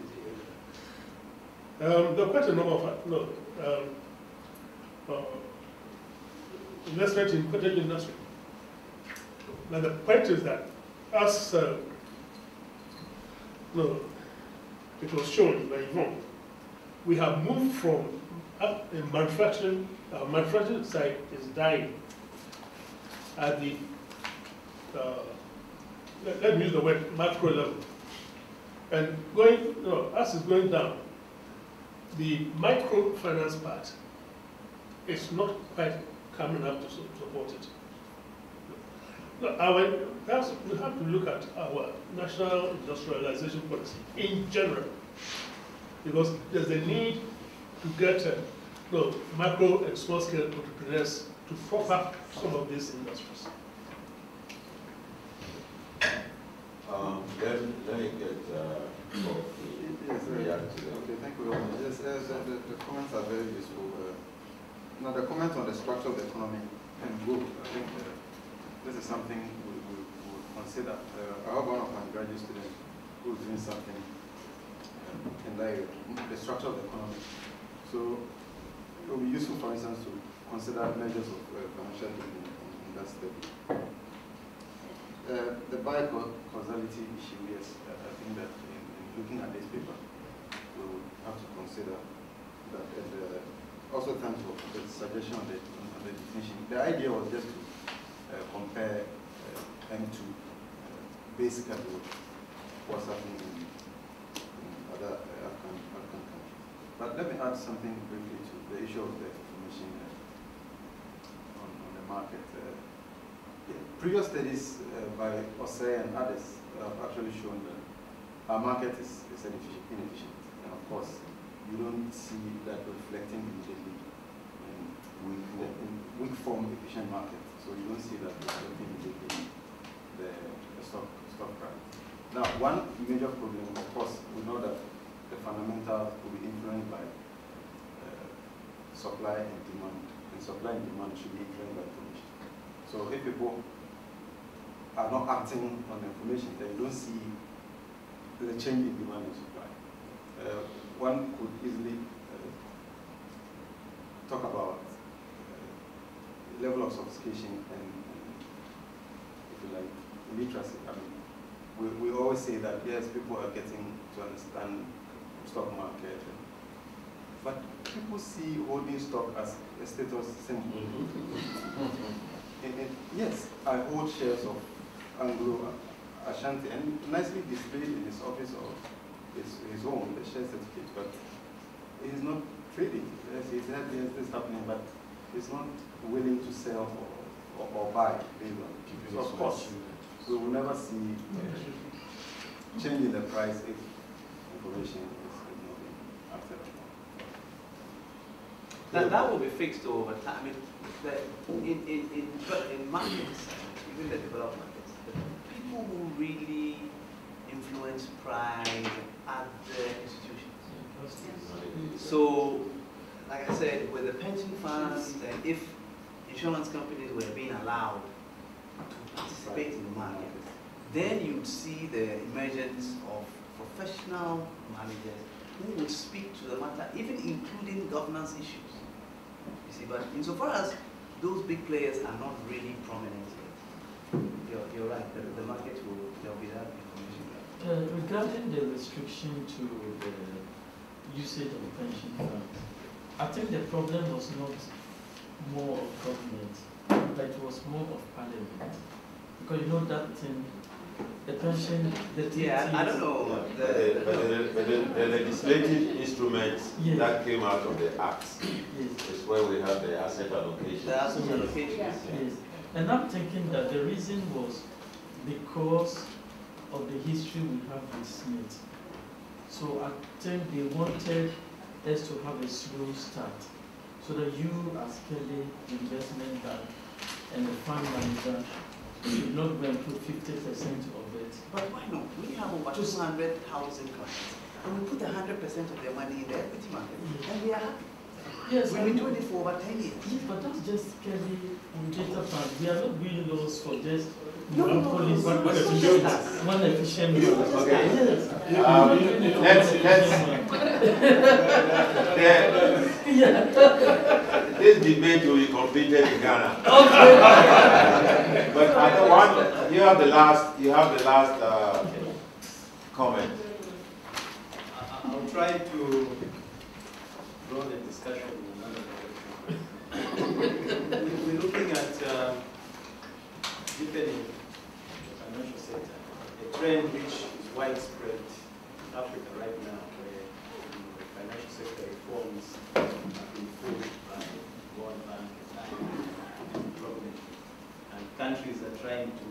S5: the area. There are quite a number of investment in cottage industry. Now the point is that as it was shown by Yvonne, we have moved from manufacturing. Our manufacturing side is dying at the let me use the word macro level, and going as it's going down, the microfinance part is not quite coming up to support it. Perhaps we have to look at our national industrialization policy in general, because there's a need to get micro and small scale entrepreneurs to prop up some of these industries.
S1: Let me get react to that.
S16: Okay, thank you very much. Yes, the comments are very useful. Now, the comment on the structure of the economy and growth, I think this is something we will consider. I have one of my graduate students who is doing something
S10: in that area, the structure of the economy. So it will be useful, for instance, to consider measures of financial deepening in that study. The bi-causality issue, yes, I think that in looking at this paper, we will have to consider that. And also thanks for the suggestion on the definition. The idea was just to compare M2 basically with what's happening in other African countries. But let me add something briefly to the issue of the information on the market. Previous studies by Osei and others have actually shown that our market is inefficient. And of course, you don't see that reflecting immediately in weak form efficient market. So you don't see that reflecting immediately the stock price. Now, one major problem, of course, we know that the fundamentals will be influenced by supply and demand, and supply and demand should be influenced by information. So if people are not acting on the information, then you don't see the change in demand and supply. One could easily talk about level of sophistication and, if you like, literacy. I mean, we always say that yes, people are getting to understand stock market, but people see holding stock as a status symbol. And yes, I hold shares of Anglo Ashanti and nicely displayed in his office or his own, the share certificate, but he's not trading. Yes, he's had this happening, but he's not willing to sell or buy based on. So of course, we will never see change in the price if information is not being acted upon.
S7: That will be fixed over time. I mean, in markets, even the developed markets, the people who really influence price are the institutions. So, like I said, with the pension funds, and if insurance companies were being allowed to participate in the market, then you'd see the emergence of professional managers who would speak to the matter, even including governance issues. You see, but insofar as those big players are not really prominent yet, you're right, the market there'll be that information.
S6: Regarding the restriction to the usage of pension funds, I think the problem was not more of government, but it was more of parliament. Because you know that thing, the pension,
S7: I don't know.
S1: The legislative instruments that came out of the Act is where we have the asset allocation.
S7: The asset allocation.
S6: Yes. And I'm thinking that the reason was because of the history we have with Smith. So I think they wanted us to have a slow start, so that you as Kelly Investment Bank and the fund manager should not go and put 50% of it.
S7: But why not? We have over 200,000 clients, and we put 100% of their money in the equity market, and we are happy.
S6: Yes,
S7: we've been doing it for over 10 years.
S6: Yes, but that's just Kelly in data fund. We are not doing laws for just
S7: one
S6: efficient.
S1: Okay. This debate will be completed in Ghana.
S6: Okay.
S1: But you have the last comment.
S18: I'll try to draw the discussion in another direction. We're looking at deepening the financial sector, a trend which is widespread in Africa right now, where the financial sector reforms have been pushed by World Bank and government. And countries are trying to,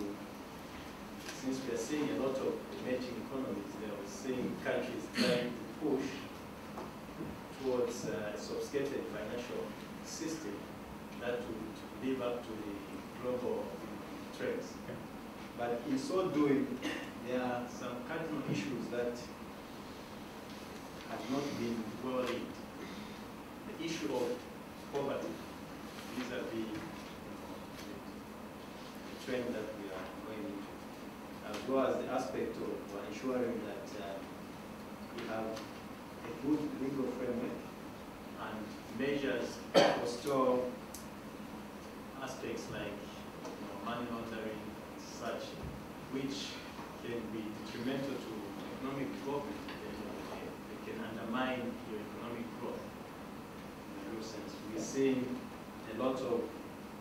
S18: since we are seeing a lot of emerging economies, they are seeing countries trying to push towards a sophisticated financial system that would live up to the global trends. But in so doing, there are some cardinal issues that have not been well linked. The issue of poverty vis-a-vis the trend that we are going into, as well as the aspect of ensuring that we have a good legal framework and measures to store aspects like money laundering and such, which can be detrimental to economic development. They can undermine your economic growth in a real sense. We're seeing a lot of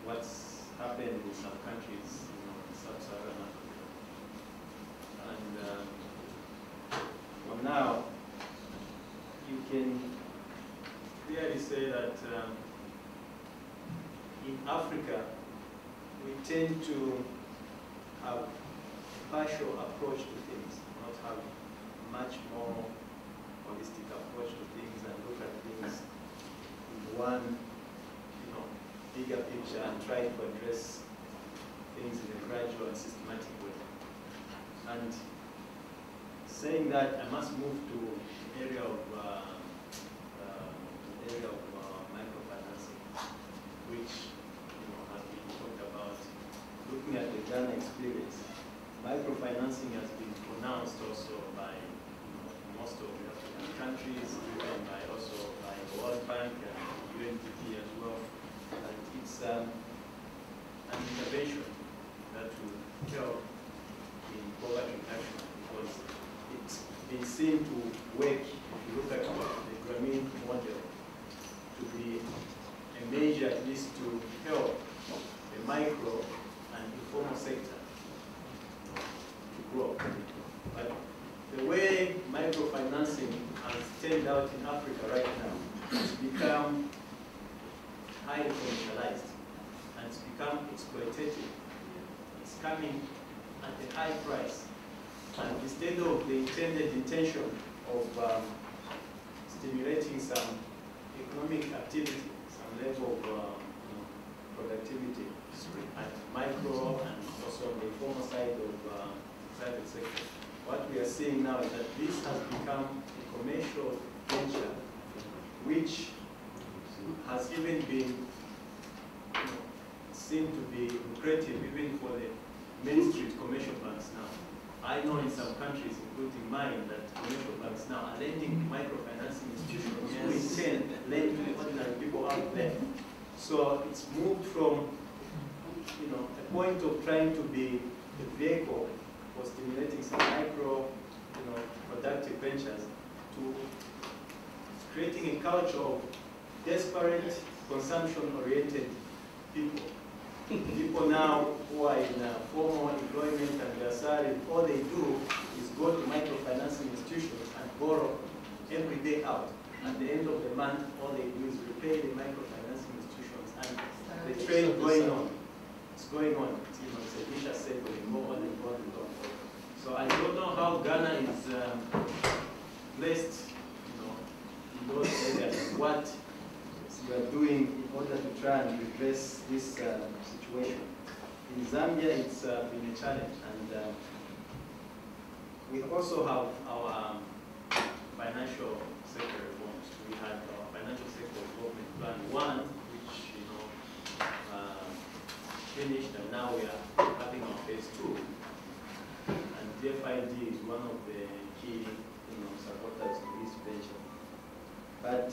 S18: what's happened in some countries, in sub-Saharan Africa. And for now, you can clearly say that in Africa, we tend to have partial approach to things, not have much more holistic approach to things and look at things in one, bigger picture and try to address things in a gradual and systematic way. And saying that, I must move to the area of microfinancing, which has been talked about. Looking at the Ghana experience, microfinancing has been pronounced also by most of the African countries, and also by the World Bank and UNDP as well. And it's an intervention that will help in poverty reduction because it's been seen to work, if you look at the Grameen model, to be a measure at least to help the micro and informal sector to grow. But the way microfinancing has turned out in Africa right now, it's become highly commercialized and it's become exploitative. It's coming at a high price. And instead of the intended intention of stimulating some economic activity, some level of productivity at micro and also on the informal side of private sector. What we are seeing now is that this has become a commercial venture which has even been seen to be lucrative even for the Main Street commercial banks now. I know in some countries, including mine, that commercial banks now are lending microfinancing institutions who intend lend to the ordinary people out there. So it's moved from a point of trying to be a vehicle for stimulating some micro productive ventures to creating a culture of desperate, consumption-oriented people. People now who are in formal employment and their salary, all they do is go to microfinancing institutions and borrow every day out. At the end of the month, all they do is repay the microfinancing institutions and the trade going on. It's going on. It's a vicious cycle. They go on and on and on. So I don't know how Ghana is placed in those areas, what you are doing in order to try and redress this situation. In Zambia, it's been a challenge, and we also have our financial sector reforms. We had our financial sector development plan 1, which finished, and now we are having our phase 2. And DFID is one of the key supporters of this venture. But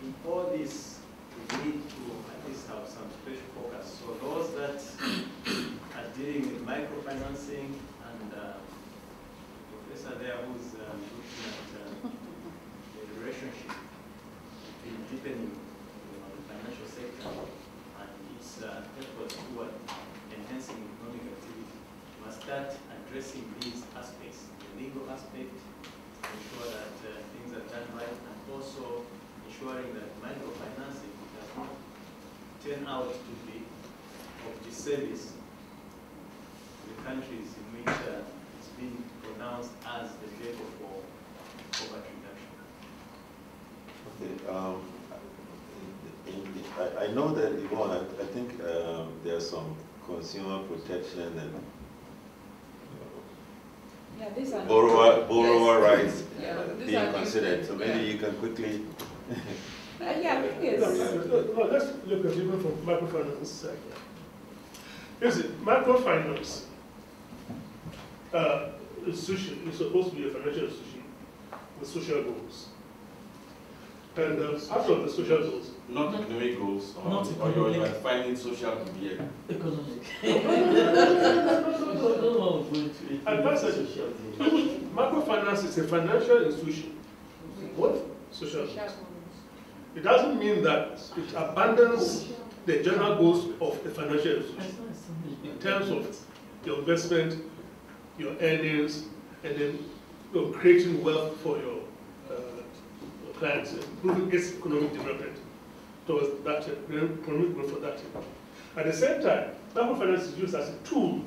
S18: in all this, we need to at least have some special focus. So those that are dealing with microfinancing, and the professor there who's looking at the relationship between deepening the financial sector and its efforts toward enhancing economic activity, must start addressing these aspects, the legal aspect, ensure that things are done right, and also ensuring that microfinancing does not turn out to be of disservice to the countries in which it's been pronounced as the vehicle for poverty reduction.
S1: Okay. I know that, Yvonne, I think there's some consumer protection and borrower rights being considered. So maybe you can quickly.
S12: Yeah,
S5: let's look at it even from microfinance side. Microfinance institution is supposed to be a financial institution the social goals. And out of the social goals.
S3: Not economic goals, or you're finding social to be
S6: economic.
S5: And that's it. Microfinance is a financial institution. What? Social goals. It doesn't mean that it abandons the general goals of the financial institution in terms of your investment, your earnings, and then creating wealth for your clients, improving its economic development towards that economic growth for that. At the same time, microfinance is used as a tool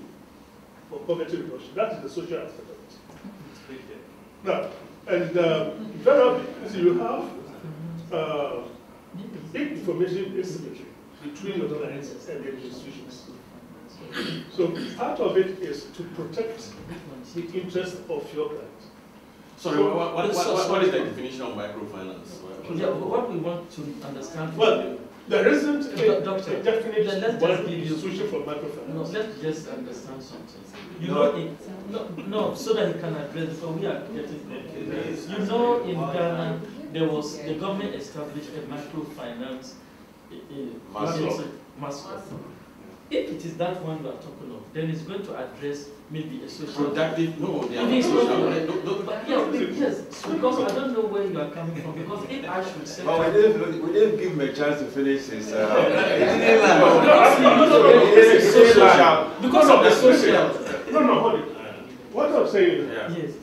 S5: for poverty reduction. That is the social aspect of it. Now, and generally, you have information asymmetry between your clients and the institutions. So part of it is to protect the interest of your clients.
S3: Sorry, what is the definition of microfinance?
S6: Yeah, what we want to understand.
S5: Well, there isn't a definite
S6: one
S5: institution for microfinance.
S6: No, let's just understand something. You know, no, so that he can address it. So we are getting there. You know, in Ghana, the government established a microfinance master. If it is that one you are talking of, then it's going to address maybe a social.
S3: Productive, no, they are
S6: not
S3: social.
S6: Yes, because I don't know where you are coming from. Because if I should say.
S1: But we didn't give him a chance to finish his.
S6: Because of the social.
S5: No, hold it. What I'm saying is,
S6: yes.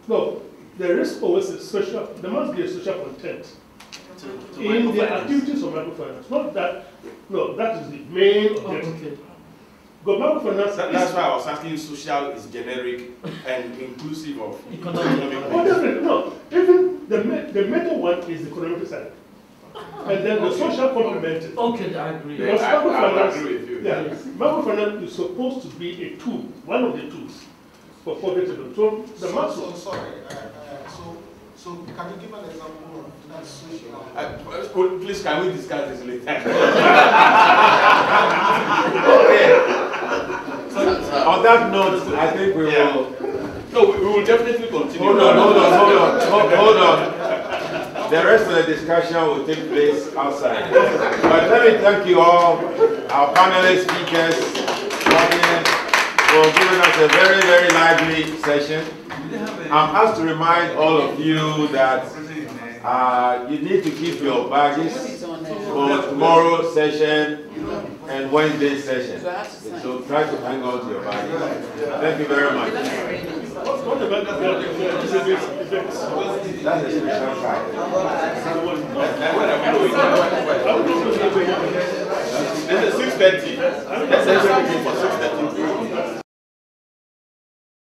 S5: No, there is always a social. There must be a social content in the activities of microfinance. Not that. No, that is the main objective.
S6: Okay.
S5: But microfinance.
S3: That's why I was asking. Social is generic and inclusive of
S6: economic.
S5: No, even the middle one is the economic side, and then the social complemented.
S6: Okay, I agree.
S5: Because
S3: I agree with you.
S5: Yeah, microfinance is supposed to be a tool, one of the tools for poverty reduction. So the
S2: sorry. So can you give an example of that social?
S3: Please, can we discuss this later?
S1: On that note, I think we will.
S3: No, we will definitely continue.
S1: Hold on. The rest of the discussion will take place outside. But let me thank you all, our panelists, speakers, audience, for giving us a very, very lively session. I'm asked to remind all of you that you need to keep your badges for tomorrow's session and Wednesday's session. So try to hang on to your badges. Thank you very much.
S5: What about the events?
S1: That's a special card.
S3: This is 6:30. Let's for 6:30.